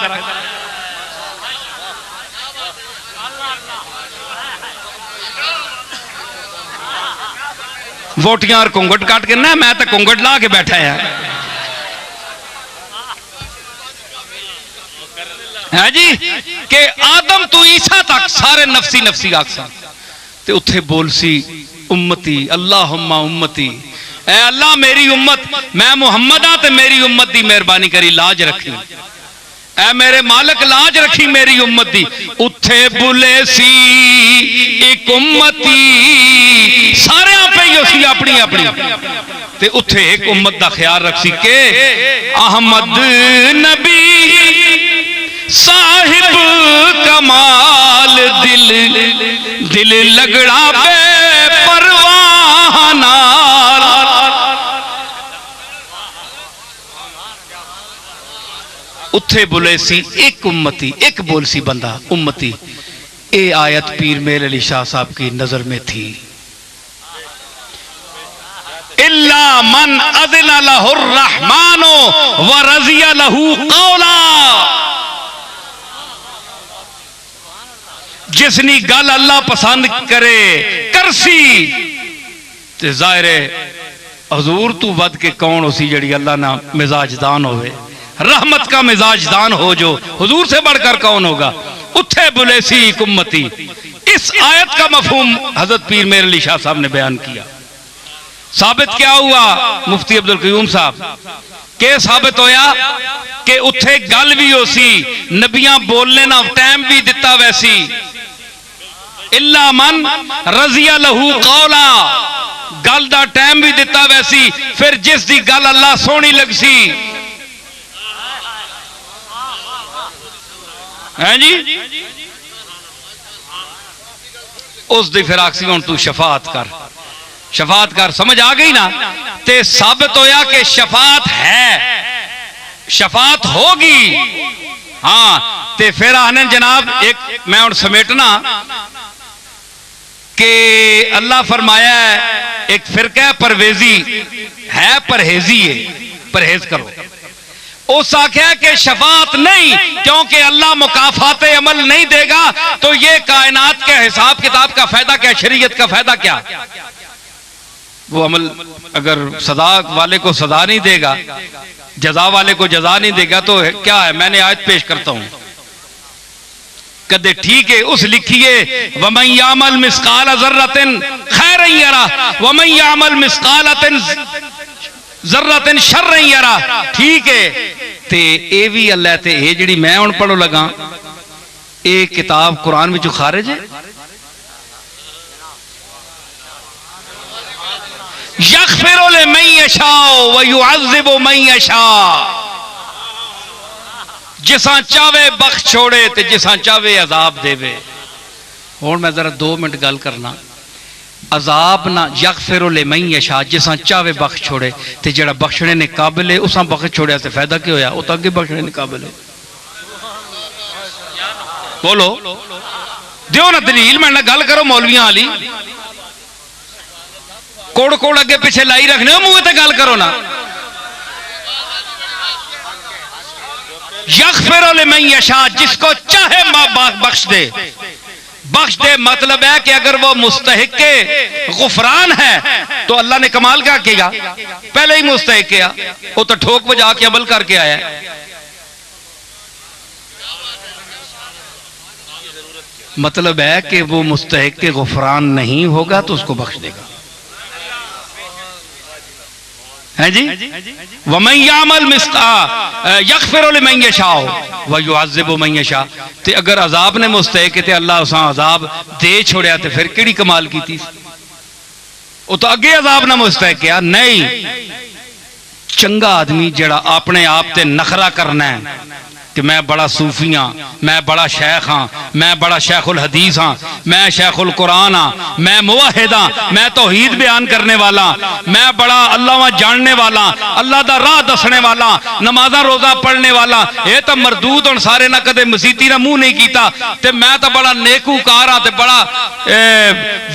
वोटियां और घूंघट काट के ना, मैं तो घूंघट ला के बैठा है जी कि आदम तू ईसा तक सारे नफसी नफसी आखसा ते उथे बोल सी उम्मती अल्लाहुम्मा उम्मती, ऐ अल्लाह मेरी उम्मत, मैं मुहम्मद आ ते मेरी उम्मत दी मेहरबानी करी लाज रखी, ऐ मेरे मालिक लाज रखी मेरी उम्मत दी। उथे बुले सी एक उम्मती, सारे पे ही उसी अपनी अपनी ते उथे एक उम्मत दा ख्याल रखसी के अहमद नबी साहिब कमाल, दिल दिल लगड़ा पे परवाना। उथे बोले सी एक उम्मती, एक बोल सी बंदा उम्मती। ए आयत पीर मेर अली शाह साहब की नजर में थी, इल्ला मन अज़िना लहुर रहमानो व रज़िया लहू कौला, जिसनी गल अल्लाह पसंद करे करसी ते जाहिर है हजूर तू वध के कौन उसी जड़ी अल्लाह ना मिजाजदान होवे, रहमत का मिजाजदान हो जो हुजूर से बढ़कर कौन होगा। उथे बुले सी उम्मती, इस आयत का मफहूम हजरत पीर मेर अली शाह साहब ने बयान किया। साबित क्या हुआ मुफ्ती अब्दुल क़य्यूम साहब के साबित होया कि उथे गल भी हो सी, नबियां बोलने ना टाइम भी दिता वैसी, इल्ला मन रज़िया लहू कौला, गल दा टाइम भी दिता वैसी, फिर जिस दी गल अल्लाह सोहनी लगसी है जी उस दी फिर आखसी हुण तू शफात कर, शफात कर। समझ आ गई ना? ते साबित होया कि शफात है, शफात होगी। हाँ ते फिर आने जनाब एक मैं हुण समेटना कि अल्लाह फरमाया है एक फिरका परवेजी है, परहेजी है, परहेज करो। उस आख्या कि शफात नहीं, क्योंकि अल्लाह मुकाफात अमल नहीं देगा तो ये कायनात के हिसाब किताब का फायदा क्या, शरीयत का फायदा क्या? वो अमल अगर सदा वाले को सदा नहीं देगा, जजा वाले को जजा नहीं देगा तो क्या है? मैंने आयत पेश करता हूं, कदे ठीक है उस लिखिए वमन यामल मिस्काल ज़र्रतिन खैरन यरा वमन यामल मिस्काल ज़र्रतिन शर्रन यरा, ठीक है। ते ए भी अल्लाह ते ए जिहड़ी मैं हुण पढ़ो लगा ए किताब कुरान विच खारिज है। यग़फ़िरु लिमन यशाअ व युअज़्ज़िबु मन यशाअ, जिसा चावे बख्श छोड़े ते जिसा चावे अजाब देवे। हुण मैं जरा 2 मिनट गल करना, अजाब ना यग़फ़िरु लिमन यशाअ, जिसा चावे बख्श छोड़े ते जेड़ा बख्शने ने काबिल है उसा बख्श छोड़िया ते फायदा क्या होया? वो तो अगे बख्शने ने काबिल है। बोलो दियो ना दलील, मैं ना गल करो मौलवियां वाली। कोड़ कोड़ अगे पिछे लाई रखने हो, मुंह ते गल करो ना। यग़फ़िरु लिमन यशा, जिसको चाहे बख्श दे। बख्श दे मतलब है कि अगर वो मुस्तहिक के गुफरान है तो अल्लाह ने कमाल क्या किया, पहले ही मुस्तहिक किया, वो तो ठोक बजा के अमल करके आया है। मतलब है कि वो मुस्तहिक के गुफरान नहीं होगा तो उसको बख्श देगा, है जी। वमन यामल यग़फ़िरु लिमन यशा व युअज़्ज़िबु मन यशा, ते अगर अजाब ने मुस्तहिक ते अल्लाह उस अजाब दे छोड़िया तो फिर केड़ी कमाल की थी। वो तो अगे अजाब ना मुस्तहिक किया नहीं। चंगा आदमी जड़ा अपने आप ते नखरा करना है कि मैं बड़ा सूफी हाँ, मैं बड़ा शेख हाँ, मैं बड़ा शेखुल हदीस हाँ, मैं शेखुल कुरान हाँ, मैं मुवाहिद हाँ, मैं तौहीद बयान करने वाला, मैं बड़ा अल्लाह जानने वाला, अल्लाह दा राह दसने वाला, नमाजा रोजा पढ़ने वाला, ये तो मरदूद और सारे ना कदे मसीती ना मुंह नहीं कीता ते मैं तो बड़ा नेकूकार हाँ ते बड़ा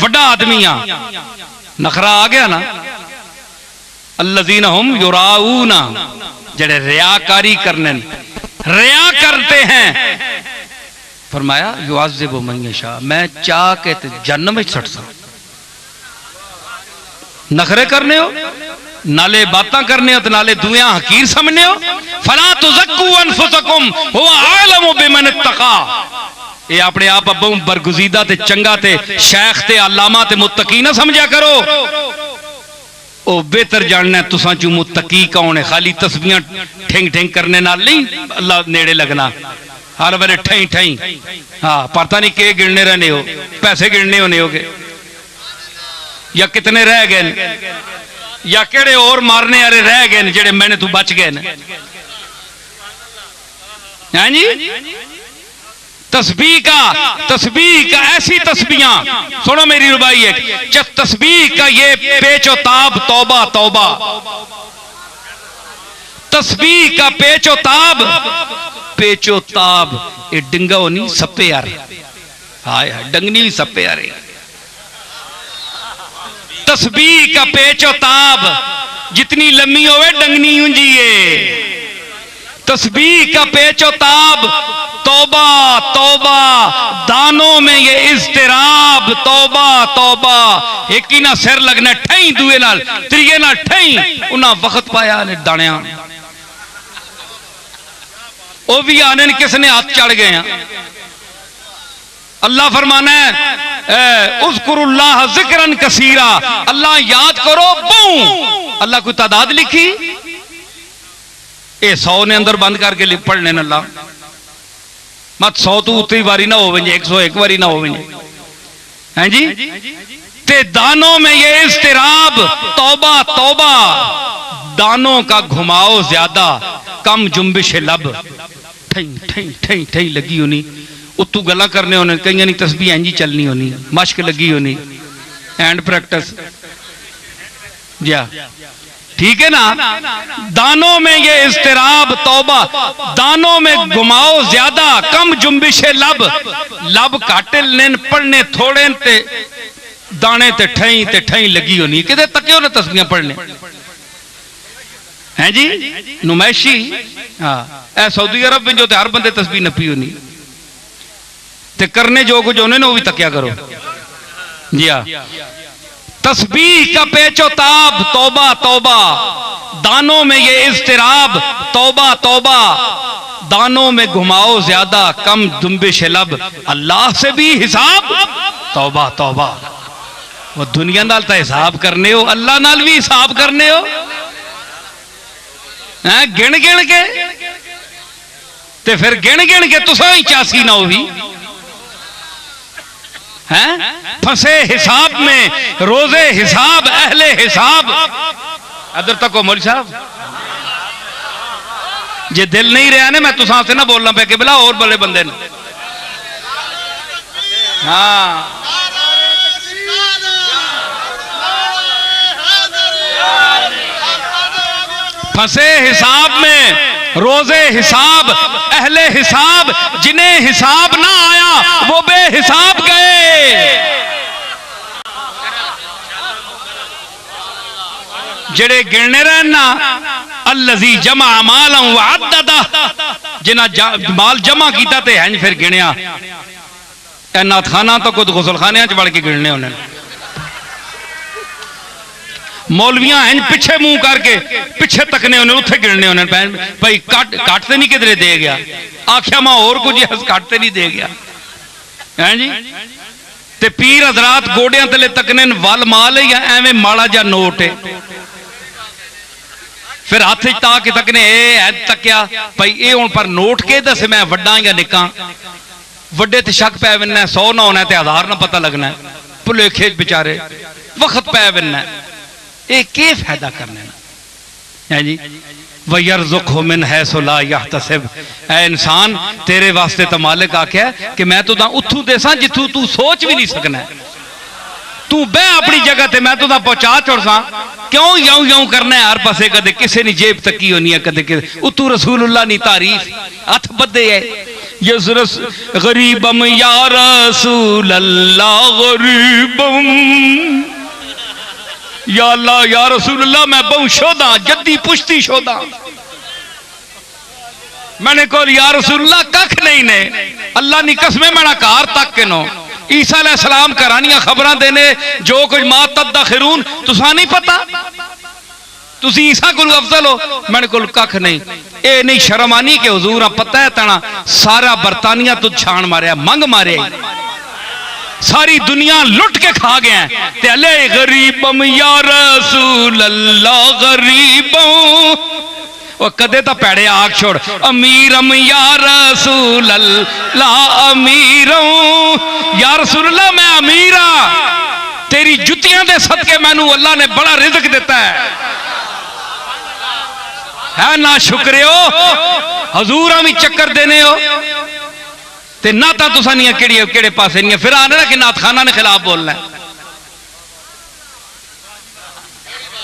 वड्डा आदमी हाँ। नखरा आ गया ना। अल्लज़ीना हुम युराऊना, जड़े रियाकारी करने रिया करते हैं, फरमाया युअज़्ज़िबु मन यशा, मैं चाह के जन्नत में सट सा। नखरे करने हो, नाले बातें करने हो, तो नाले दुनिया हकीर समझने हो। फला तुज़क्कू अनफुसकुम हुवा आलमु बिमन इत्तक़ा, ये अपने आप अब्बू बरगुज़ीदा ते चंगा ते शेख ते अल्लामा ते मुत्तकी ना समझा करो। ओ बेहतर जानना तुसा चू मुत्तकी कौन है। खाली तस्बीहां ठेंग ठेंग करने नाल नहीं अल्लाह नेड़े लगना, हर वेले ठई ठई। हाँ, पता नहीं के गिनने रहने हो, पैसे गिनने होने होगे या कितने रह गए या केड़े और मारने वाले रह गए जेड़े मैंने तू बच गए। हैं जी, तस्बीह का ऐसी तस्बीहां सुनो मेरी रुबाई है। जब तस्बीह का ये पेचोताब तौबा तौबा, तस्बीह का पेचोताब ये डिंगा नहीं सप्पे यार, हाय हाय डंगनी भी सप्पे यार। तस्बीह का पेचोताब जितनी लम्बी होवे डंगनी ऊंजी है। तस्बीह का पेचोताब तौबा तौबा, दानों में ये इज़्तिराब तौबा तौबा। एक ही ना सिर लगना ठई, दुए नाल त्रिये नाल ठई, उन्हें वक्त पाया ने दानिया वो भी आने किसने हाथ चढ़ गए हैं। अल्लाह फरमाना है उज़्कुरुल्लाह ज़िक्रन कसीरा, अल्लाह याद करो बू। अल्लाह कोई तादाद लिखी, ये 100 ने अंदर बंद करके पढ़ने न अल्लाह मत 100 तो उतनी बारी ना हो, 101 बारी ना हो, हैं जी। ते दानों में ये इज़्तिराब तौबा तौबा, दानों का घुमाओ ज्यादा कम जुम्बिश लब। ठई ठई ठई ठई लगी होनी, उत्तू गल्लां करने होने, कई नहीं तस्बीह इंजी चलनी होनी, मश्क लगी होनी, हैंड प्रैक्टिस जी, ठीक है ना। दानों में ये इज़्तिराब तौबा, दानों में घुमाओ ज्यादा कम जुम्बिशे लब। लब काटे लेन पढ़ने थोड़े ते दाने ते ठई लगी होनी, किधर तकियो ना तस्बीहां पढ़ने, हैं जी। नुमाइशी हाँ, ए सऊदी अरब में जो हर बंदे तस्बीह नपी होनी ते करने जो कुछ होने ना वो भी तकिया करो जी। हाँ, तस्बीह का पेचोताब तौबा तौबा, दानों में ये इज़्तिराब तौबा तौबा, दानों में घुमाओ ज्यादा कम जुम्बिश लब। अल्लाह से भी हिसाब तौबा तौबा। वो दुनिया नाल तो हिसाब करने हो, अल्लाह नाल भी हिसाब करने हो, हैं गिन गिन के ते फिर गिन गिन के तुसा ही 84 ना हो भी हैं। फंसे हिसाब में रोजे हिसाब अहले हिसाब। अदर तक हो मौलवी साहब, जे दिल नहीं रहा ने मैं तुसा से ना बोलना पे कि बिला और बड़े बंदे ने। हाँ, फंसे हिसाब में रोजे हिसाब अहले हिसाब, जिन्हें हिसाब ना आया वो बेहिसाब गए। जेड़े गिनने रहना अल्लज़ी जमा माला व अद्ददा, जिन्हां माल जमा कीता ते हैं फिर गिनिया। नाथ खाना तो खुद गुसल खाने च वड़ के गिनने उन्हें। मौलवियां हैं पिछे मुंह करके पिछे तकने उन्हें उत्थे गिनने उन्हें भाई कट तो नहीं किधरे दे गया, आख्या मैं और कुछ कट तो नहीं दे गया है जी। ते पीर हजरात गोडियां तले तकने वल माल है या एवं माड़ा जा नोट है, फिर हाथ ता के तकने तकिया भाई ये हूं पर नोट के दस मैं वड्डा या निका, वड्डे ते शक पै बनना 100 ना होना 1000 ना पता लगना, भुलेखे बेचारे वक्त पै बनना, ये के फायदा करने है जी। वयरज़ुक़हु मिन हैसु ला यहतसिब, ऐ इंसान तेरे वास्ते तो मालिक आख्या कि मैं तो उथू देसा जिथू तू सोच भी नहीं सकना, तू बह अपनी जगह ते मैं तो पहुंचा छोड़सा, क्यों यऊ यऊ करना है हर पासे, कदे किसी ने जेब तकी होनी है, कदे उतू रसूलुल्लाह नी तारीफ हथ बदे है। यसरस गरीबम या रसूल अल्लाह गरीबम, या अल्लाह या रसूल अल्लाह मैं बहु शोधा जद्दी पुश्ती शोधा, मैंने कहा या रसूल अल्लाह कख नहीं ने, अल्लाह नी कसमें मैं कार तक के नो ईसा अलैहि सलाम करानियां खबरां देने जो कुछ मा तदखिरून तुसा नहीं पता, तुसी ईसा कोल अफजल हो, मैंने कोल कख नहीं। ए नहीं शर्म आनी कि हुजूर पता है तना सारा बरतानिया तू छान मारिया मंग मारे, सारी दुनिया लुट के खा गया ते अले गरीबम या रसूल अल्लाह गरीबम, और कदे तो पैड़े आग छोड़ अमीरम या रसूल अल्लाह अमीरों, या रसूल अल्लाह मैं अमीरा, तेरी जुतियां दे सदके मैनू अल्लाह ने बड़ा रिज़्क देता है ना शुक्रे हो हजूर भी चक्कर देने हो ते ना ता तुसा नहीं केड़े पासे नहीं, फिर आने ना कि नाथ खाना ने खिलाफ बोलना है,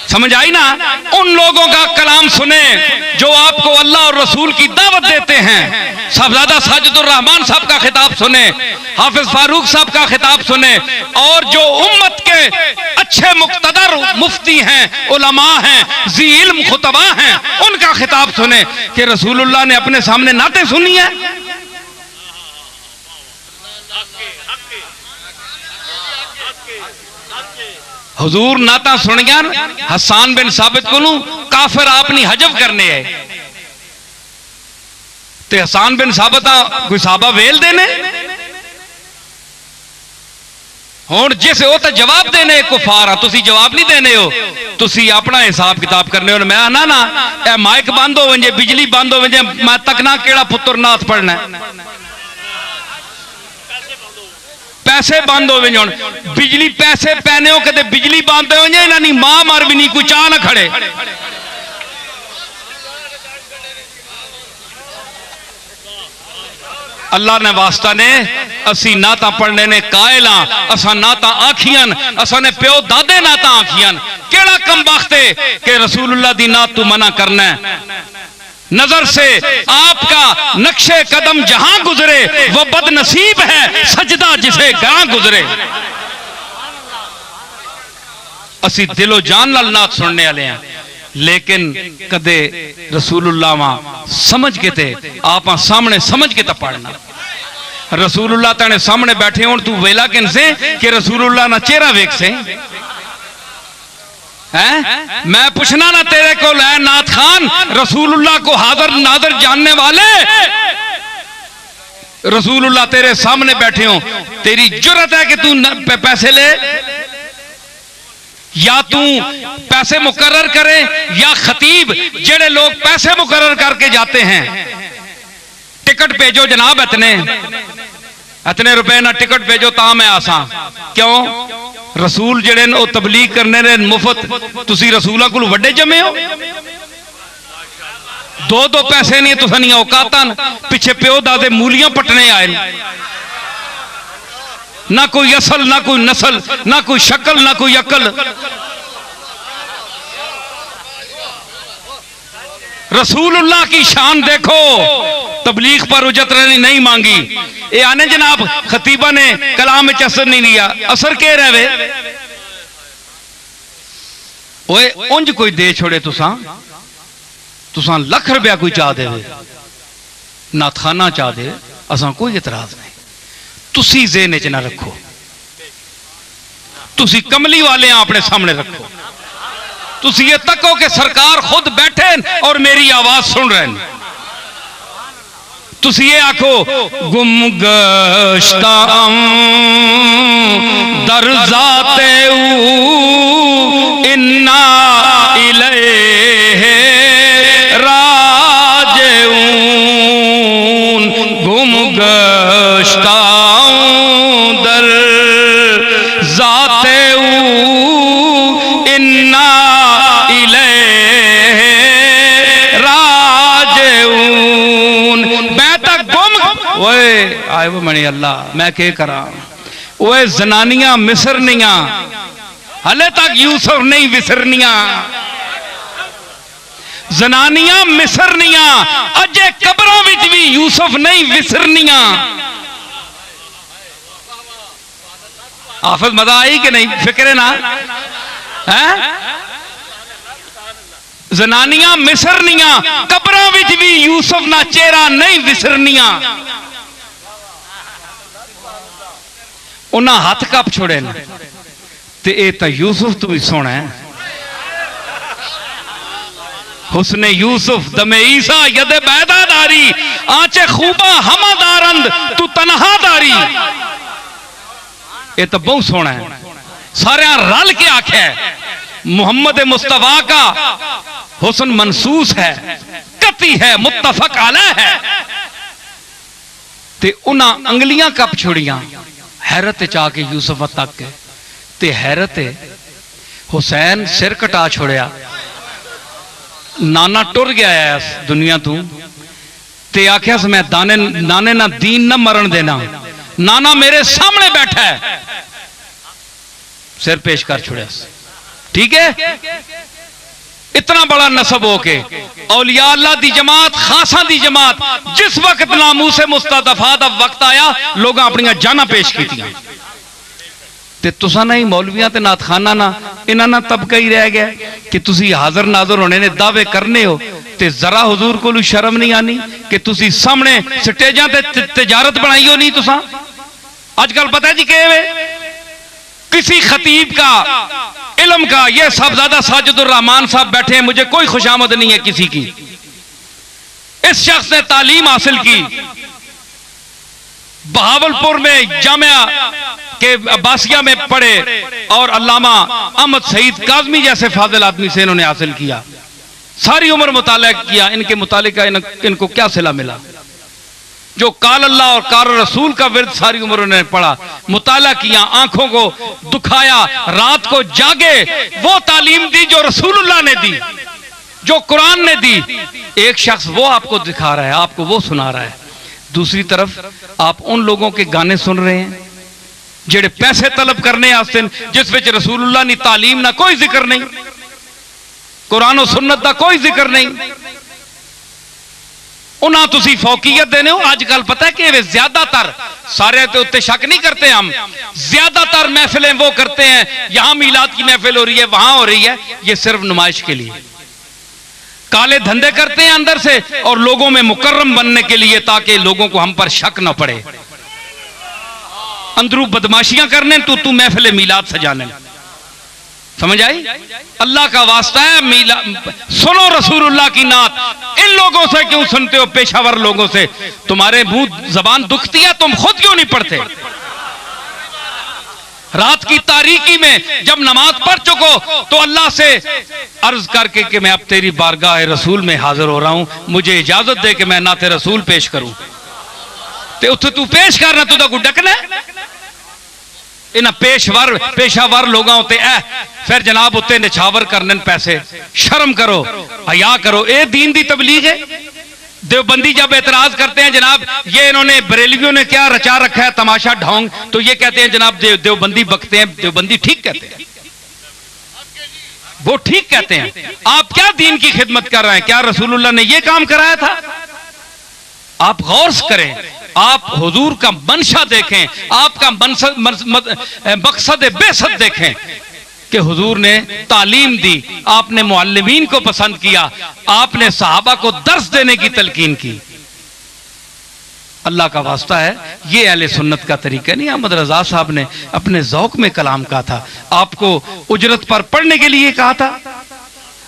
समझ आई ना। उन लोगों का कलाम सुने जो आपको अल्लाह और रसूल की दावत देते हैं, साहबजादा साजिदुर रहमान साहब का खिताब सुने, हाफिज फारूक साहब का खिताब सुने, और जो उम्मत के अच्छे मुक्तदर मुफ्ती हैं, उलमा हैं, जी इल्म खुतबा हैं, उनका खिताब सुने कि रसूलुल्लाह ने अपने सामने नाते सुनी है। हुजूर नाता सुन गया हसान बिन साबित को काफिर आपनी हजब करने है, ते हसान बिन साबित कोई साहबा वेल देने हुण जिस वो तो जवाब देने कुफार आ, तुसी जवाब नहीं देने हो, तुसी अपना हिसाब किताब करने हो। मैं आना ना ए माइक बंद हो वजे, बिजली बंद हो वजे, मैं तकना केड़ा पुत्र नाथ पढ़ना है, पैसे बंद हो गए, बिजली पैसे पैने हो कदे बिजली बंद हो जाए, इन्होंने मां मर भी नहीं कोई चाह ना खड़े। अल्लाह ने वास्ता ने असी ना ता पढ़ने ने कायल असा ना ता आखियन, असा ने प्यो दादे ना ता आखियन, केड़ा कम बख्ते के रसूलुल्लाह दी नात तू मना करना है। नजर से आपका नक्शे कदम जहां गुजरे वो बदनसीब है सजदा जिसे गां गुजरे। असी दिलो जान नाल नात सुनने वाले हैं, लेकिन कदे रसूलुल्लाह वा समझ के ते आप सामने समझ के तो पढ़ना। रसूलुल्लाह तेने सामने बैठे हो तू वेला किन से कि रसूलुल्लाह ना चेहरा वेख से है? मैं पूछना ना तेरे को है नाथ खान, रसूलुल्लाह को हाजिर नादर जानने वाले, रसूलुल्लाह तेरे सामने बैठे हो, तेरी जुर्रत है कि तू पैसे ले, या तू पैसे मुकर्रर करे, या खतीब जेड़े लोग पैसे मुकर्रर करके जाते हैं, टिकट भेजो जनाब इतने रुपए ना टिकट भेजो ता मैं आसा। क्यों? रसूल जेड़े ने तबलीग करने ने मुफ्त, तुसी रसूलों को वड्डे जमे हो, दो पैसे नहीं तुसा नहीं औकातां, पिछे प्यो दादे मूलियां पटने आए, ना कोई असल ना कोई नस्ल ना कोई शक्ल ना कोई अकल। रसूलुल्लाह की शान देखो, तबलीग पर उजरत नहीं मांगी, ये आने जनाब खतीबा ने कलाम में असर नहीं लिया, असर के रहे ओए उंज कोई दे छोड़े तुसा लख रुपया कोई चाह दे, नाथखाना चाह दे, असा कोई इतराज नहीं। तुसी ज़हन च ना रखो, तुसी कमली वाले अपने सामने रखो। तुसी ये तको कि सरकार खुद बैठे और मेरी आवाज सुन रहे हैं। तुसी ये आखो गुम गश्ता दर ज़ाते इन्ना इलैहि राजिऊन, गुम गश्ता दर ज़ाते इन्ना इलैहि राजिऊन। मैं तक गुम ओए आए वो मनी अल्लाह मैं के करा। ओए जनानियां मिसरनियां हले तक यूसुफ नहीं विसरनियां, जनानियां मिसरनियां अजे कब्रों विच भी यूसुफ नहीं विसरनियां। हाफिज मजा आई कि नहीं? फिक्र ना है। जनानियां मिसरनियां कब्रों विच भी यूसुफ ना चेहरा नहीं विसरनियां। उन्हें हाथ कप छोड़े ना ते ए तो यूसुफ तो भी सोना है। हुस्ने यूसुफ दमे ईसा यदे बैदादारी, आंचे खूबा हमादारंद तू तनहादारी। ये तो बहुत सोना है। सारे रल के आखे मोहम्मद मुस्तफा का हुस्न मनसूस है, कती है, मुत्तफक अलैह है। ते उन्हां अंगलियां कप छोड़ियां हैरत चा के यूसुफ तक के ते हैरत हुसैन सिर कटा छोड़िया। नाना टुर गया है इस दुनिया तू ते आख्या मैं दाने नाने ना दीन ना मरण देना। नाना मेरे सामने बैठा है, सिर पेश कर छोड़िया। ठीक है, इतना बड़ा नसब होके औलिया अल्लाह दी जमात, खासा दी जमात, जिस वक्त नामूसे मुस्तदफा दा वक्त आया लोग अपनी जाना पेश कीतियां ते तुसा नहीं मौलवियां ते नाथखाना ना इन्हां ना तबका ही रह गया कि तुसी हाजिर नाजर होने ने दावे करने हो ते जरा हुजूर को शर्म नहीं आनी कि तुसी सामने स्टेजां ते तिजारत बनाई हो नहीं। तुसा आजकल पता है जी के किसी खतीब का इल्म का ये साहबजादा साजिदुर रहमान साहब बैठे हैं, मुझे कोई खुशामद नहीं है किसी की। इस शख्स ने तालीम हासिल की बहावलपुर में जामिया के अब्बासिया में पढ़े और अल्लामा अहमद सईद काज़मी जैसे फाजिल आदमी से इन्होंने हासिल किया। सारी उम्र मुताला किया, इनके मुतालिका इनको क्या सिला मिला? जो काल अल्लाह और काल रसूल का विर्द सारी उम्र उन्होंने पढ़ा, मुताला किया, आंखों को दुखाया, रात को जागे, वो तालीम दी जो रसूलुल्लाह ने दी, जो कुरान ने दी। एक शख्स वो आपको दिखा रहा है, आपको वो सुना रहा है। दूसरी तरफ आप उन लोगों के गाने सुन रहे हैं जेड़े पैसे तलब करने आस्ते, जिस विच रसूलुल्लाह नी तालीम ना कोई जिक्र नहीं, कुरान और सुन्नत का कोई जिक्र नहीं। उन्हें तुसी फौकियत देने हो। आजकल पता है कि वे ज्यादातर, सारे तो उत्ते शक नहीं करते हम, ज्यादातर महफिलें वो करते हैं, यहां मीलाद की महफिल हो रही है, वहां हो रही है, ये सिर्फ नुमाइश के लिए। काले धंधे करते हैं अंदर से और लोगों में मुकर्रम बनने के लिए, ताकि लोगों को हम पर शक न पड़े। अंदरू बदमाशियां करने तू महफिल मीलाद सजाने। समझ आई? अल्लाह का वास्ता है, सुनो रसूलुल्लाह की नात। इन लोगों से क्यों सुनते हो? पेशावर लोगों से। तुम्हारे मुंह जबान दुखती है, तुम खुद क्यों नहीं पढ़ते? रात की तारीकी में जब नमाज पढ़ चुको तो अल्लाह से अर्ज करके कि मैं अब तेरी बारगाह रसूल में हाजिर हो रहा हूं, मुझे इजाजत दे कि मैं नाते रसूल पेश करूं। ते उत्थे तू पेश करना, तू को डकना इन्हें पेशावर लोगों उत्ते फिर जनाब उत्ते निछावर करने पैसे। शर्म करो, हया करो। ये दीन दी तबलीग है। देवबंदी जब एतराज करते हैं जनाब ये इन्होंने बरेलियों ने क्या रचा रखा है तमाशा ढोंग, तो ये कहते हैं जनाब देवबंदी बकते हैं। देवबंदी ठीक कहते हैं, वो ठीक कहते हैं। आप क्या दीन की खिदमत कर रहे हैं? क्या रसूलुल्लाह ने ये काम कराया था? आप गौर करें, आप हुजूर का मंशा देखें, आपका मकसद बेसत देखें। कि हुजूर ने तालीम दी, आपने मुअल्लिमीन को पसंद किया, आपने सहाबा को दर्स देने की तलकीन की। अल्लाह का वास्ता है, ये अहले सुन्नत का तरीका नहीं। अहमद रजा साहब ने अपने ज़ौक़ में कलाम कहा था, आपको उजरत पर पढ़ने के लिए कहा था।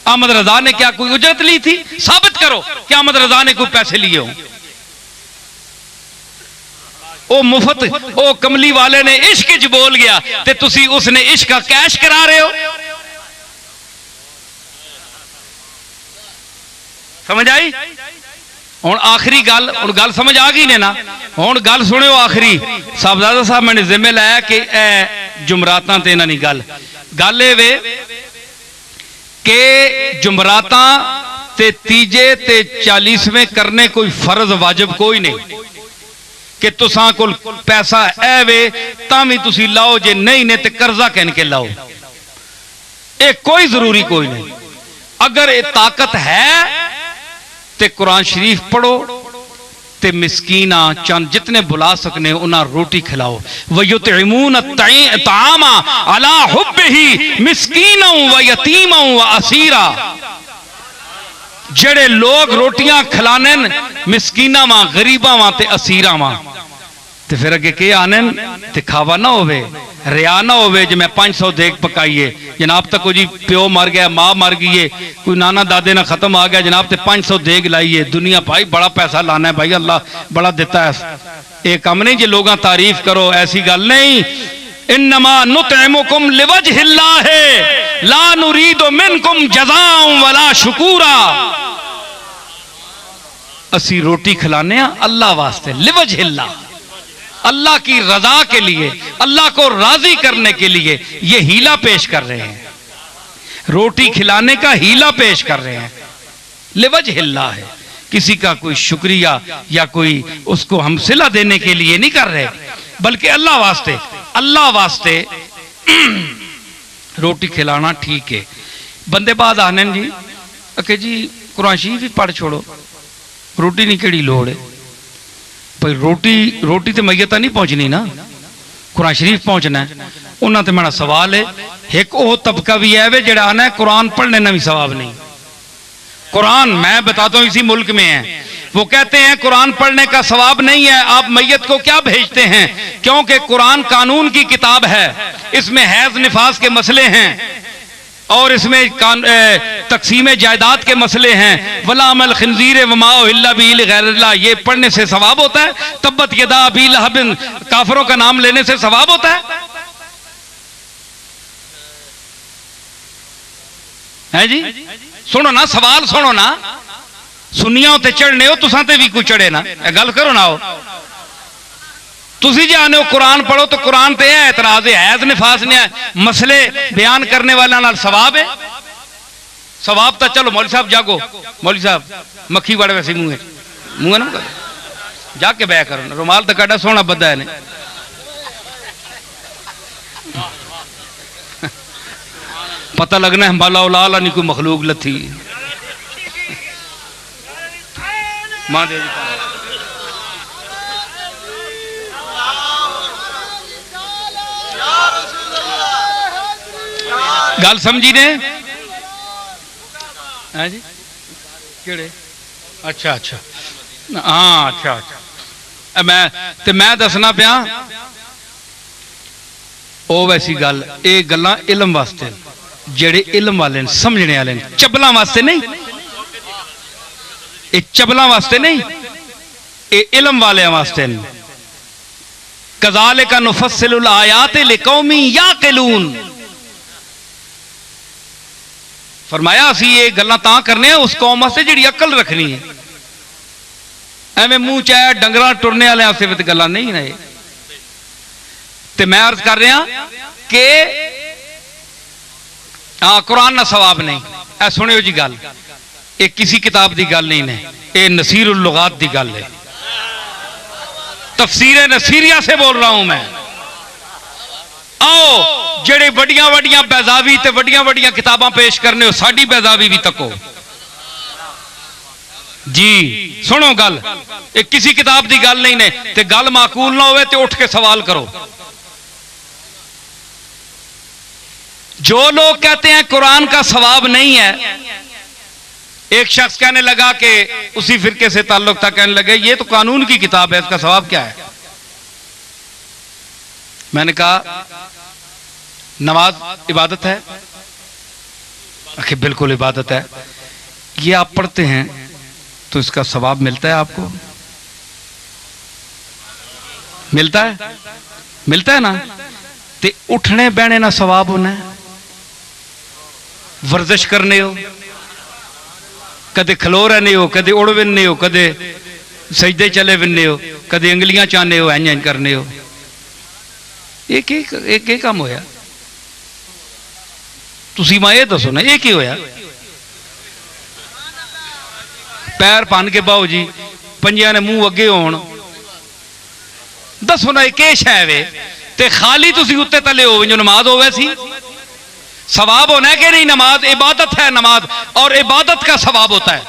अहमद रजा ने क्या कोई उजरत ली थी? साबित करो कि अहमद रजा ने कोई पैसे लिए हो। ओ मुफ्त ओ कमली वाले ने इश्क च बोल गया ते तुसी उसने इश्क का कैश करा रहे हो। समझ आई? हुण आखिरी गल, हुण गल समझ आ गई ने ना? हुण गल सुनियो आखिरी। साहबजादा साहब मैंने जिम्मे लाया कि जुमरातां ते इन्हां दी गल ए वे कि जुमरातां ते तीजे ते 40वें करने कोई फर्ज वाजिब कोई नहीं कि तुसां कोल पैसा है वे तां भी तुसी लाओ, जे नहीं ने ते कर्जा कहन के लाओ। ये कोई जरूरी कोई नहीं। अगर ये ताकत है ते कुरान शरीफ पढ़ो ते मिस्कीना चंद जितने बुला सकने उन्हें रोटी खिलाओ। वयुतइमून अत्तामा अला हुब्बिही मिस्कीना व यतीमा व असीरा। जेड़े लोग रोटियां खिलाने मिस्कीना वा, गरीबा वा ते असीरा वा, ते फिर अगे के आने ते खावा ना होवे, रिया ना होवे। जे मैं 500 देग पकाइए जनाब तक जी प्यो मर गया, मां मर गई है, कोई नाना दादे ना खत्म आ गया जनाब ते 500 देग लाइए। दुनिया भाई बड़ा पैसा लाना है भाई, अल्लाह बड़ा देता है। ये कम नहीं जे लोग तारीफ करो, ऐसी गल नहीं। इन्नमा नुतइमुकुम लिवजहिल्लाह ला नुरीदु मिनकुम जज़ाअन वला शुकूरा। असी रोटी खिलाने अल्लाह वास्ते, लिवजहिल्लाह, अल्लाह की रजा के लिए, अल्लाह को राजी करने के लिए ये हीला पेश कर रहे हैं। रोटी खिलाने का हीला पेश कर रहे हैं, लिवजहिल्लाह है। किसी का कोई शुक्रिया या कोई उसको हम सिला देने के लिए नहीं कर रहे, बल्कि अल्लाह वास्ते, अल्लाह वास्ते रोटी खिलाना ठीक है। बंदे बाद आने जी अके जी कुरान शरीफ ही पढ़ छोड़ो, रोटी नहीं केड़ी लोड़ है भाई। रोटी तो मैयत नहीं पहुंचनी ना, कुरान शरीफ पहुंचना है। उन्होंने मेरा सवाल है, एक वो तबका भी है वे जड़ा आना है कुरान पढ़ने ना भी सवाब नहीं। कुरान मैं बताता हूँ इसी मुल्क में है, वो कहते हैं कुरान पढ़ने का सवाब नहीं है। आप मैयत को क्या भेजते हैं? क्योंकि कुरान कानून की किताब है, इसमें हैज निफास के मसले हैं और इसमें तकसीम जायदाद के मसले हैं। वला अमल खिंजीर वमा उहिल्ला बिही लिगैरिल्लाह, ये पढ़ने से सवाब होता है। तब्बत यदा अबी लहब, काफिरों का नाम लेने से सवाब होता है जी? सुनो ना, सवाल सुनो ना। सुनिया ते चढ़ने हो, तुसां ते भी कोई चढ़े ना, गल करो ना। हो तुसी जे आने हो कुरान पढ़ो तो कुरान ते है एतराज है, हैज निफास ने मसले बयान करने वाला नाल सवाब है। सवाब तो चलो मौलवी साहब जागो, मौलवी साहब मक्खी बड़े वैसे मुंह ना जाके बह करो, रुमाल तो काटा सोना बदा है ने। पता लगना है बाला उलाला नहीं कोई मखलूक लथी। मां देवी गल समझी ने? है जी केड़े? अच्छा अच्छा हाँ अच्छा अच्छा। मैं दसना पिया ओ वैसी गल, ये गल्लां इलम वास्ते, जेड़े इलम वाले समझने वाले, चबलों वास्ते नहीं। ये चबलों वास्ते नहीं, ये इलम वाले वास्ते। कज़ालिका नुफ़स्सिलुल आयाति लिक़ौमिन याक़िलून। फरमाया असी ये गल्लां तां करने उस कौम वास्ते जिहड़ी अकल रखनी है। एवें मुंह चाहे डंगरा टुरने वाले वास्ते भी गल्लां नहीं ना। ते मैं अर्ज कर रहा कि हाँ कुरान ना सवाब नहीं। ऐ सुनियो जी गल, ये किसी किताब की गल नहीं ने, ये नसीरुल लुगात की गल है। तफसीर नसीरिया से बोल रहा हूं मैं। आओ जेड़े वड्डियां वड्डियां बैजावी ते वड्डियां वड्डियां किताबां पेश करने हो, साडी बैजावी भी तको जी। सुनो गल, ये किसी किताब की गल नहीं ने, ते गल माकूल ना होवे ते उठ के सवाल करो। जो लोग कहते हैं कुरान का सवाब नहीं है, एक शख्स कहने लगा कि उसी फिरके से ताल्लुक था, कहने लगे ये तो कानून की किताब है, इसका सवाब क्या है? मैंने कहा नमाज इबादत है? आखिर बिल्कुल इबादत है। ये आप पढ़ते हैं तो इसका सवाब मिलता है आपको? मिलता है? मिलता है ना? ते उठने बहने ना सवाब होना है, वर्जिश करने हो, कदे खलो रहने हो, कदे उड़ विनने हो, कदे सजदे चले विनने हो, कदे अंगलियां चाहने हो, इंज करने हो। एक काम होया, तुसी मां ये दसो ना ये की होया? पैर भन के बाओ जी, पंजियां ने मुंह अगे होण, दसो ना ये शै वे, ते खाली तुसी उत्ते तले हो जो नमाज हो वैसी सवाब होना है कि नहीं? नमाज इबादत है, नमाज और इबादत का सवाब होता है।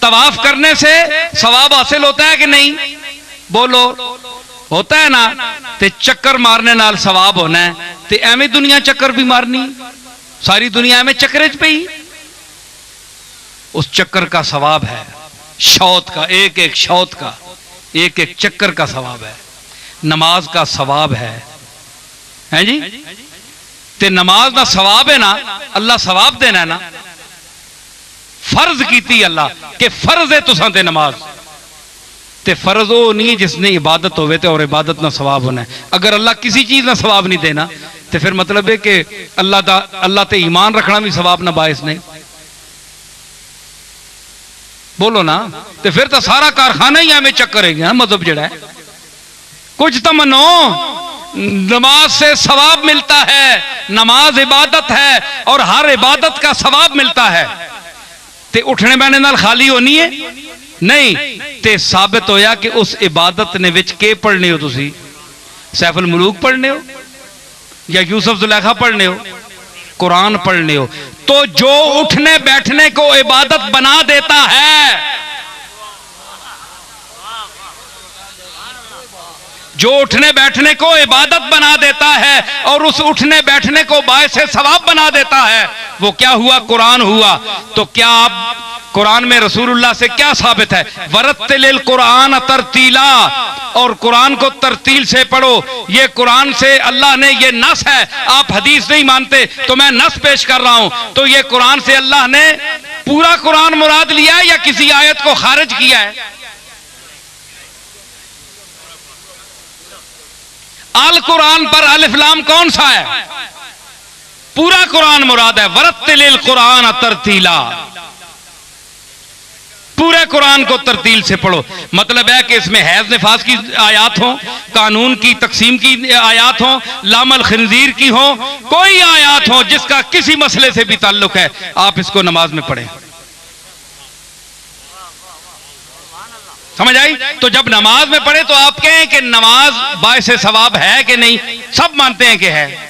तवाफ करने से सवाब हासिल होता है कि नहीं? बोलो, होता है ना? ते चक्कर मारने नाल सवाब होना है, ते एवें दुनिया चक्कर भी मारनी, सारी दुनिया में चक्कर च पई, उस चक्कर का सवाब है, शौत का, एक एक शौत का, एक एक चक्कर का सवाब है, नमाज का सवाब है जी। ते नमाज का सवाब है ना, अल्लाह सवाब देना है ना, फर्ज कीती अल्लाह कि फर्ज है तुसां ते नमाज, ते फर्ज वो नहीं जिसने इबादत होवे ते और इबादत ना सवाब होना है। अगर अल्लाह किसी चीज ना सवाब नहीं देना तो फिर मतलब है कि अल्लाह ते ईमान रखना भी सवाब ना बायस नहीं। बोलो ना, तो फिर तो सारा कारखाना ही हमें चक्कर है मतलब जड़ा है। कुछ तो मनो, नमाज से सवाब मिलता है, नमाज इबादत है और हर इबादत का सवाब मिलता है। ते उठने बैठने नाल खाली होनी है नहीं, ते साबित होया कि उस इबादत ने विच के पढ़ने हो तुसी? सैफुल मुलूक पढ़ने हो या यूसुफ जुलेखा पढ़ने हो? कुरान पढ़ने हो। तो जो उठने बैठने को इबादत बना देता है, जो उठने बैठने को इबादत बना देता है और उस उठने बैठने को बायसे सवाब बना देता है, वो क्या हुआ? कुरान हुआ। तो क्या आप कुरान में रसूलुल्लाह से क्या साबित है? वरत्तिलिल कुरान तरतीला, और कुरान को तरतील से पढ़ो। ये कुरान से अल्लाह ने, ये नस है, आप हदीस नहीं मानते तो मैं नस पेश कर रहा हूं। तो ये कुरान से अल्लाह ने पूरा कुरान मुराद लिया है या किसी आयत को खारिज किया है? अल कुरान पर अलिफ लाम कौन सा है? पूरा कुरान मुराद है। वरत्तिलिल कुरान तरतीला, पूरे कुरान को तरतील से पढ़ो। मतलब है कि इसमें हैज निफास की आयात हो, कानून की तकसीम की आयात हो, लामल खिंजीर की हो, कोई आयात हो जिसका किसी मसले से भी ताल्लुक है, आप इसको नमाज में पढ़ें। समझ आई? तो जब नमाज में पढ़े तो आप कहें कि नमाज बायसे सवाब है कि नहीं? सब मानते हैं कि है।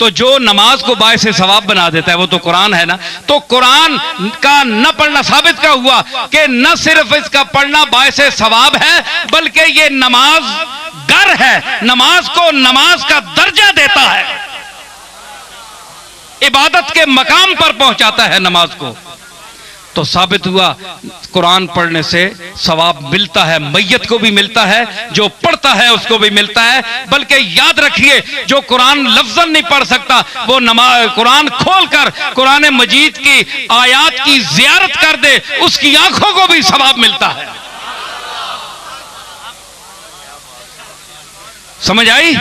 तो जो नमाज को बायसे सवाब बना देता है वो तो कुरान है ना। तो कुरान का न पढ़ना साबित क्या हुआ कि न सिर्फ इसका पढ़ना बायसे सवाब है, बल्कि ये नमाज गर है, नमाज को नमाज का दर्जा देता है, इबादत के मकाम पर पहुंचाता है नमाज को। तो साबित हुआ कुरान पढ़ने से सवाब मिलता है, मैयत को भी मिलता है, जो पढ़ता है उसको भी मिलता है। बल्कि याद रखिए, जो कुरान लफ्ज़न नहीं पढ़ सकता वो नमाज कुरान खोलकर कुरान मजीद की आयात की जियारत कर दे, उसकी आंखों को भी सवाब मिलता है। समझ आई?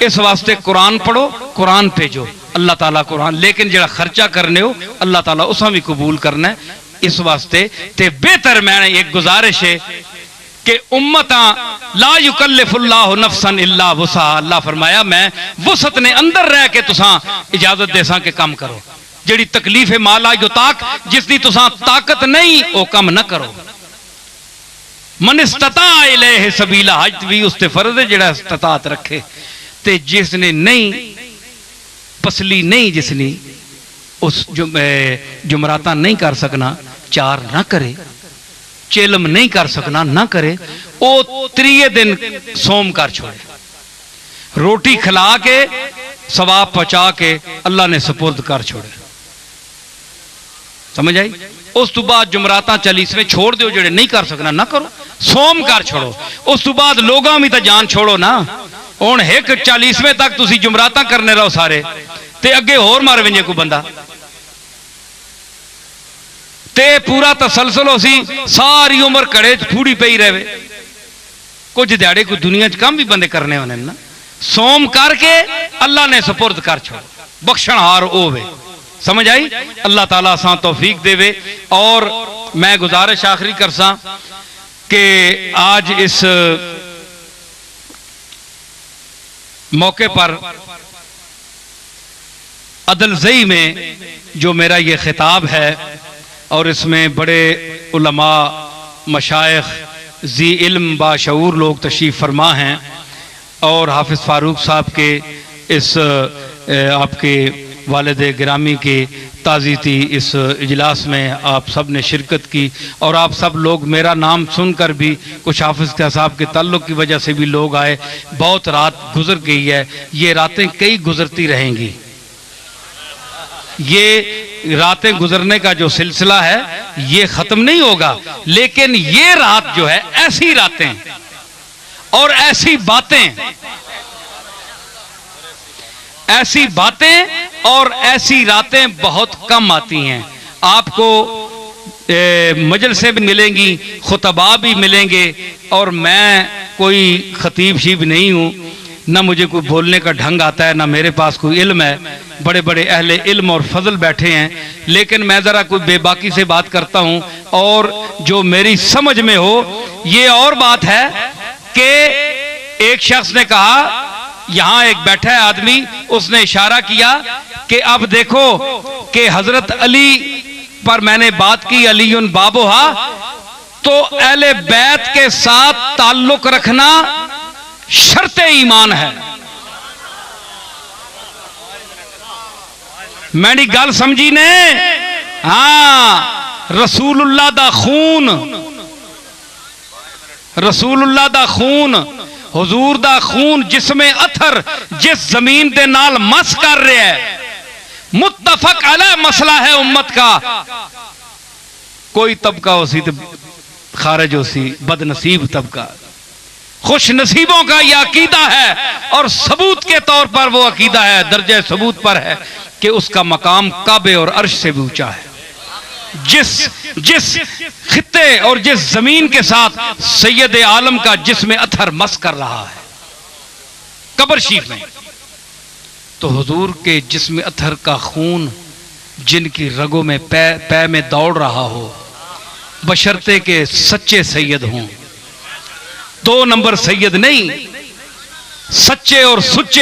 इस वास्ते कुरान पढ़ो, कुरान भेजो, अल्लाह ताला कुरान, लेकिन जरा खर्चा करने हो अल्लाह ताला उसा भी कबूल करना है। इस वास्ते ते बेहतर मैंने एक गुजारिश है कि उम्मता ला युकल्लिफुल्लाहु नफ्सन इल्ला वुसा, अल्लाह फरमाया मैं वुसत ने अंदर रह के तुसा इजाजत देसा के काम करो। जेड़ी तकलीफ है माला युताक, जिसकी तुसा ताकत नहीं वो कम न करो। मन इस्तता इलैहि सबीला, हज भी उसते फर्ज है जेड़ा इस्ततात रखे। ते जिसने नहीं पसली नहीं, जिसने उस जुमराता नहीं कर सकना, चार ना करे, चेलम नहीं कर सकना ना करे, वो त्रीये दिन सोम कर छोड़े। रोटी खिला के सवाब पहुंचा के अल्लाह ने सुपुर्द कर छोड़े। समझ आई? उस तो बाद जुमराता 40वें छोड़ दो, जेड़े नहीं कर सकना ना करो, सोम कर छोड़ो। उस तो बाद लोगों में तो जान छोड़ो ना। हुण एक 40वें तक तुसी जुमराता करने रहो सारे, ते अगे होर मार वेंजे कोई बंदा, ते पूरा तसलसल हो सी, सारी उम्र कड़े फूड़ी पई रहे। कुछ दिहाड़े कोई दुनिया च काम भी बंदे करने होने ना। सोम करके अल्लाह ने सुपुर्द कर छोड़ो, बख्शणहार होवे। समझ आई? अल्लाह ताला असां तौफीक देवे। और मैं गुजारिश आखिरी करसा कि आज इस मौके पर अदलजई में जो मेरा ये खिताब है, और इसमें बड़े उलमा, मशाइख, जी इल्म, बाशऊर लोग तशरीफ़ फरमा हैं, और हाफिज़ फारूक साहब के इस आपके वालिद गिरामी के ताज़ीती इस इजलास में आप सब ने शिरकत की। और आप सब लोग मेरा नाम सुनकर भी, कुछ हाफिज़ साहब के ताल्लुक़ की वजह से भी लोग आए। बहुत रात गुजर गई है, ये रातें कई गुजरती रहेंगी। ये रातें गुजरने का जो सिलसिला है ये ख़त्म नहीं होगा, लेकिन ये रात जो है, ऐसी रातें और ऐसी बातें और ऐसी रातें बहुत कम आती हैं। आपको मजलिसें भी मिलेंगी, खुतबा भी मिलेंगे, और मैं कोई खतीब शीब नहीं हूँ, ना मुझे कोई बोलने का ढंग आता है, ना मेरे पास कोई इल्म है। बड़े बड़े अहले इल्म और फजल बैठे हैं, लेकिन मैं ज़रा कोई बेबाकी से बात करता हूँ, और जो मेरी समझ में हो। ये और बात है कि एक शख्स ने कहा, यहाँ एक बैठा है आदमी, उसने इशारा किया कि अब देखो कि हजरत अली पर मैंने बात की, अलीयुन बाबोहा, तो अहले बैत के साथ ताल्लुक रखना शर्ते ईमान है। मैंने गल समझी ने? हाँ, रसूलुल्लाह दा खून, रसूलुल्लाह दा खून, हुजूर दा खून जिसमें अथर जिस जमीन दे नाल मस कर रहा है, मुत्तफक अलैह मसला है उम्मत का। कोई तबका हो सी तो खारिज हो सी, बदनसीब तबका, खुश नसीबों का यह अकीदा है, और सबूत के तौर पर वो अकीदा है, दर्जे सबूत पर है कि उसका मकाम काबे और अर्श से भी ऊंचा है। जिस खित्ते और जिस जमीन के साथ सैयद आलम का जिसमें अथर मस कर रहा है कब्र शरीफ में, तो हुजूर के जिस्म अथर का खून जिनकी रगों में पै में दौड़ रहा हो, बशर्ते के सच्चे सैयद हों। 2 नंबर सैयद नहीं, सच्चे और सुच्चे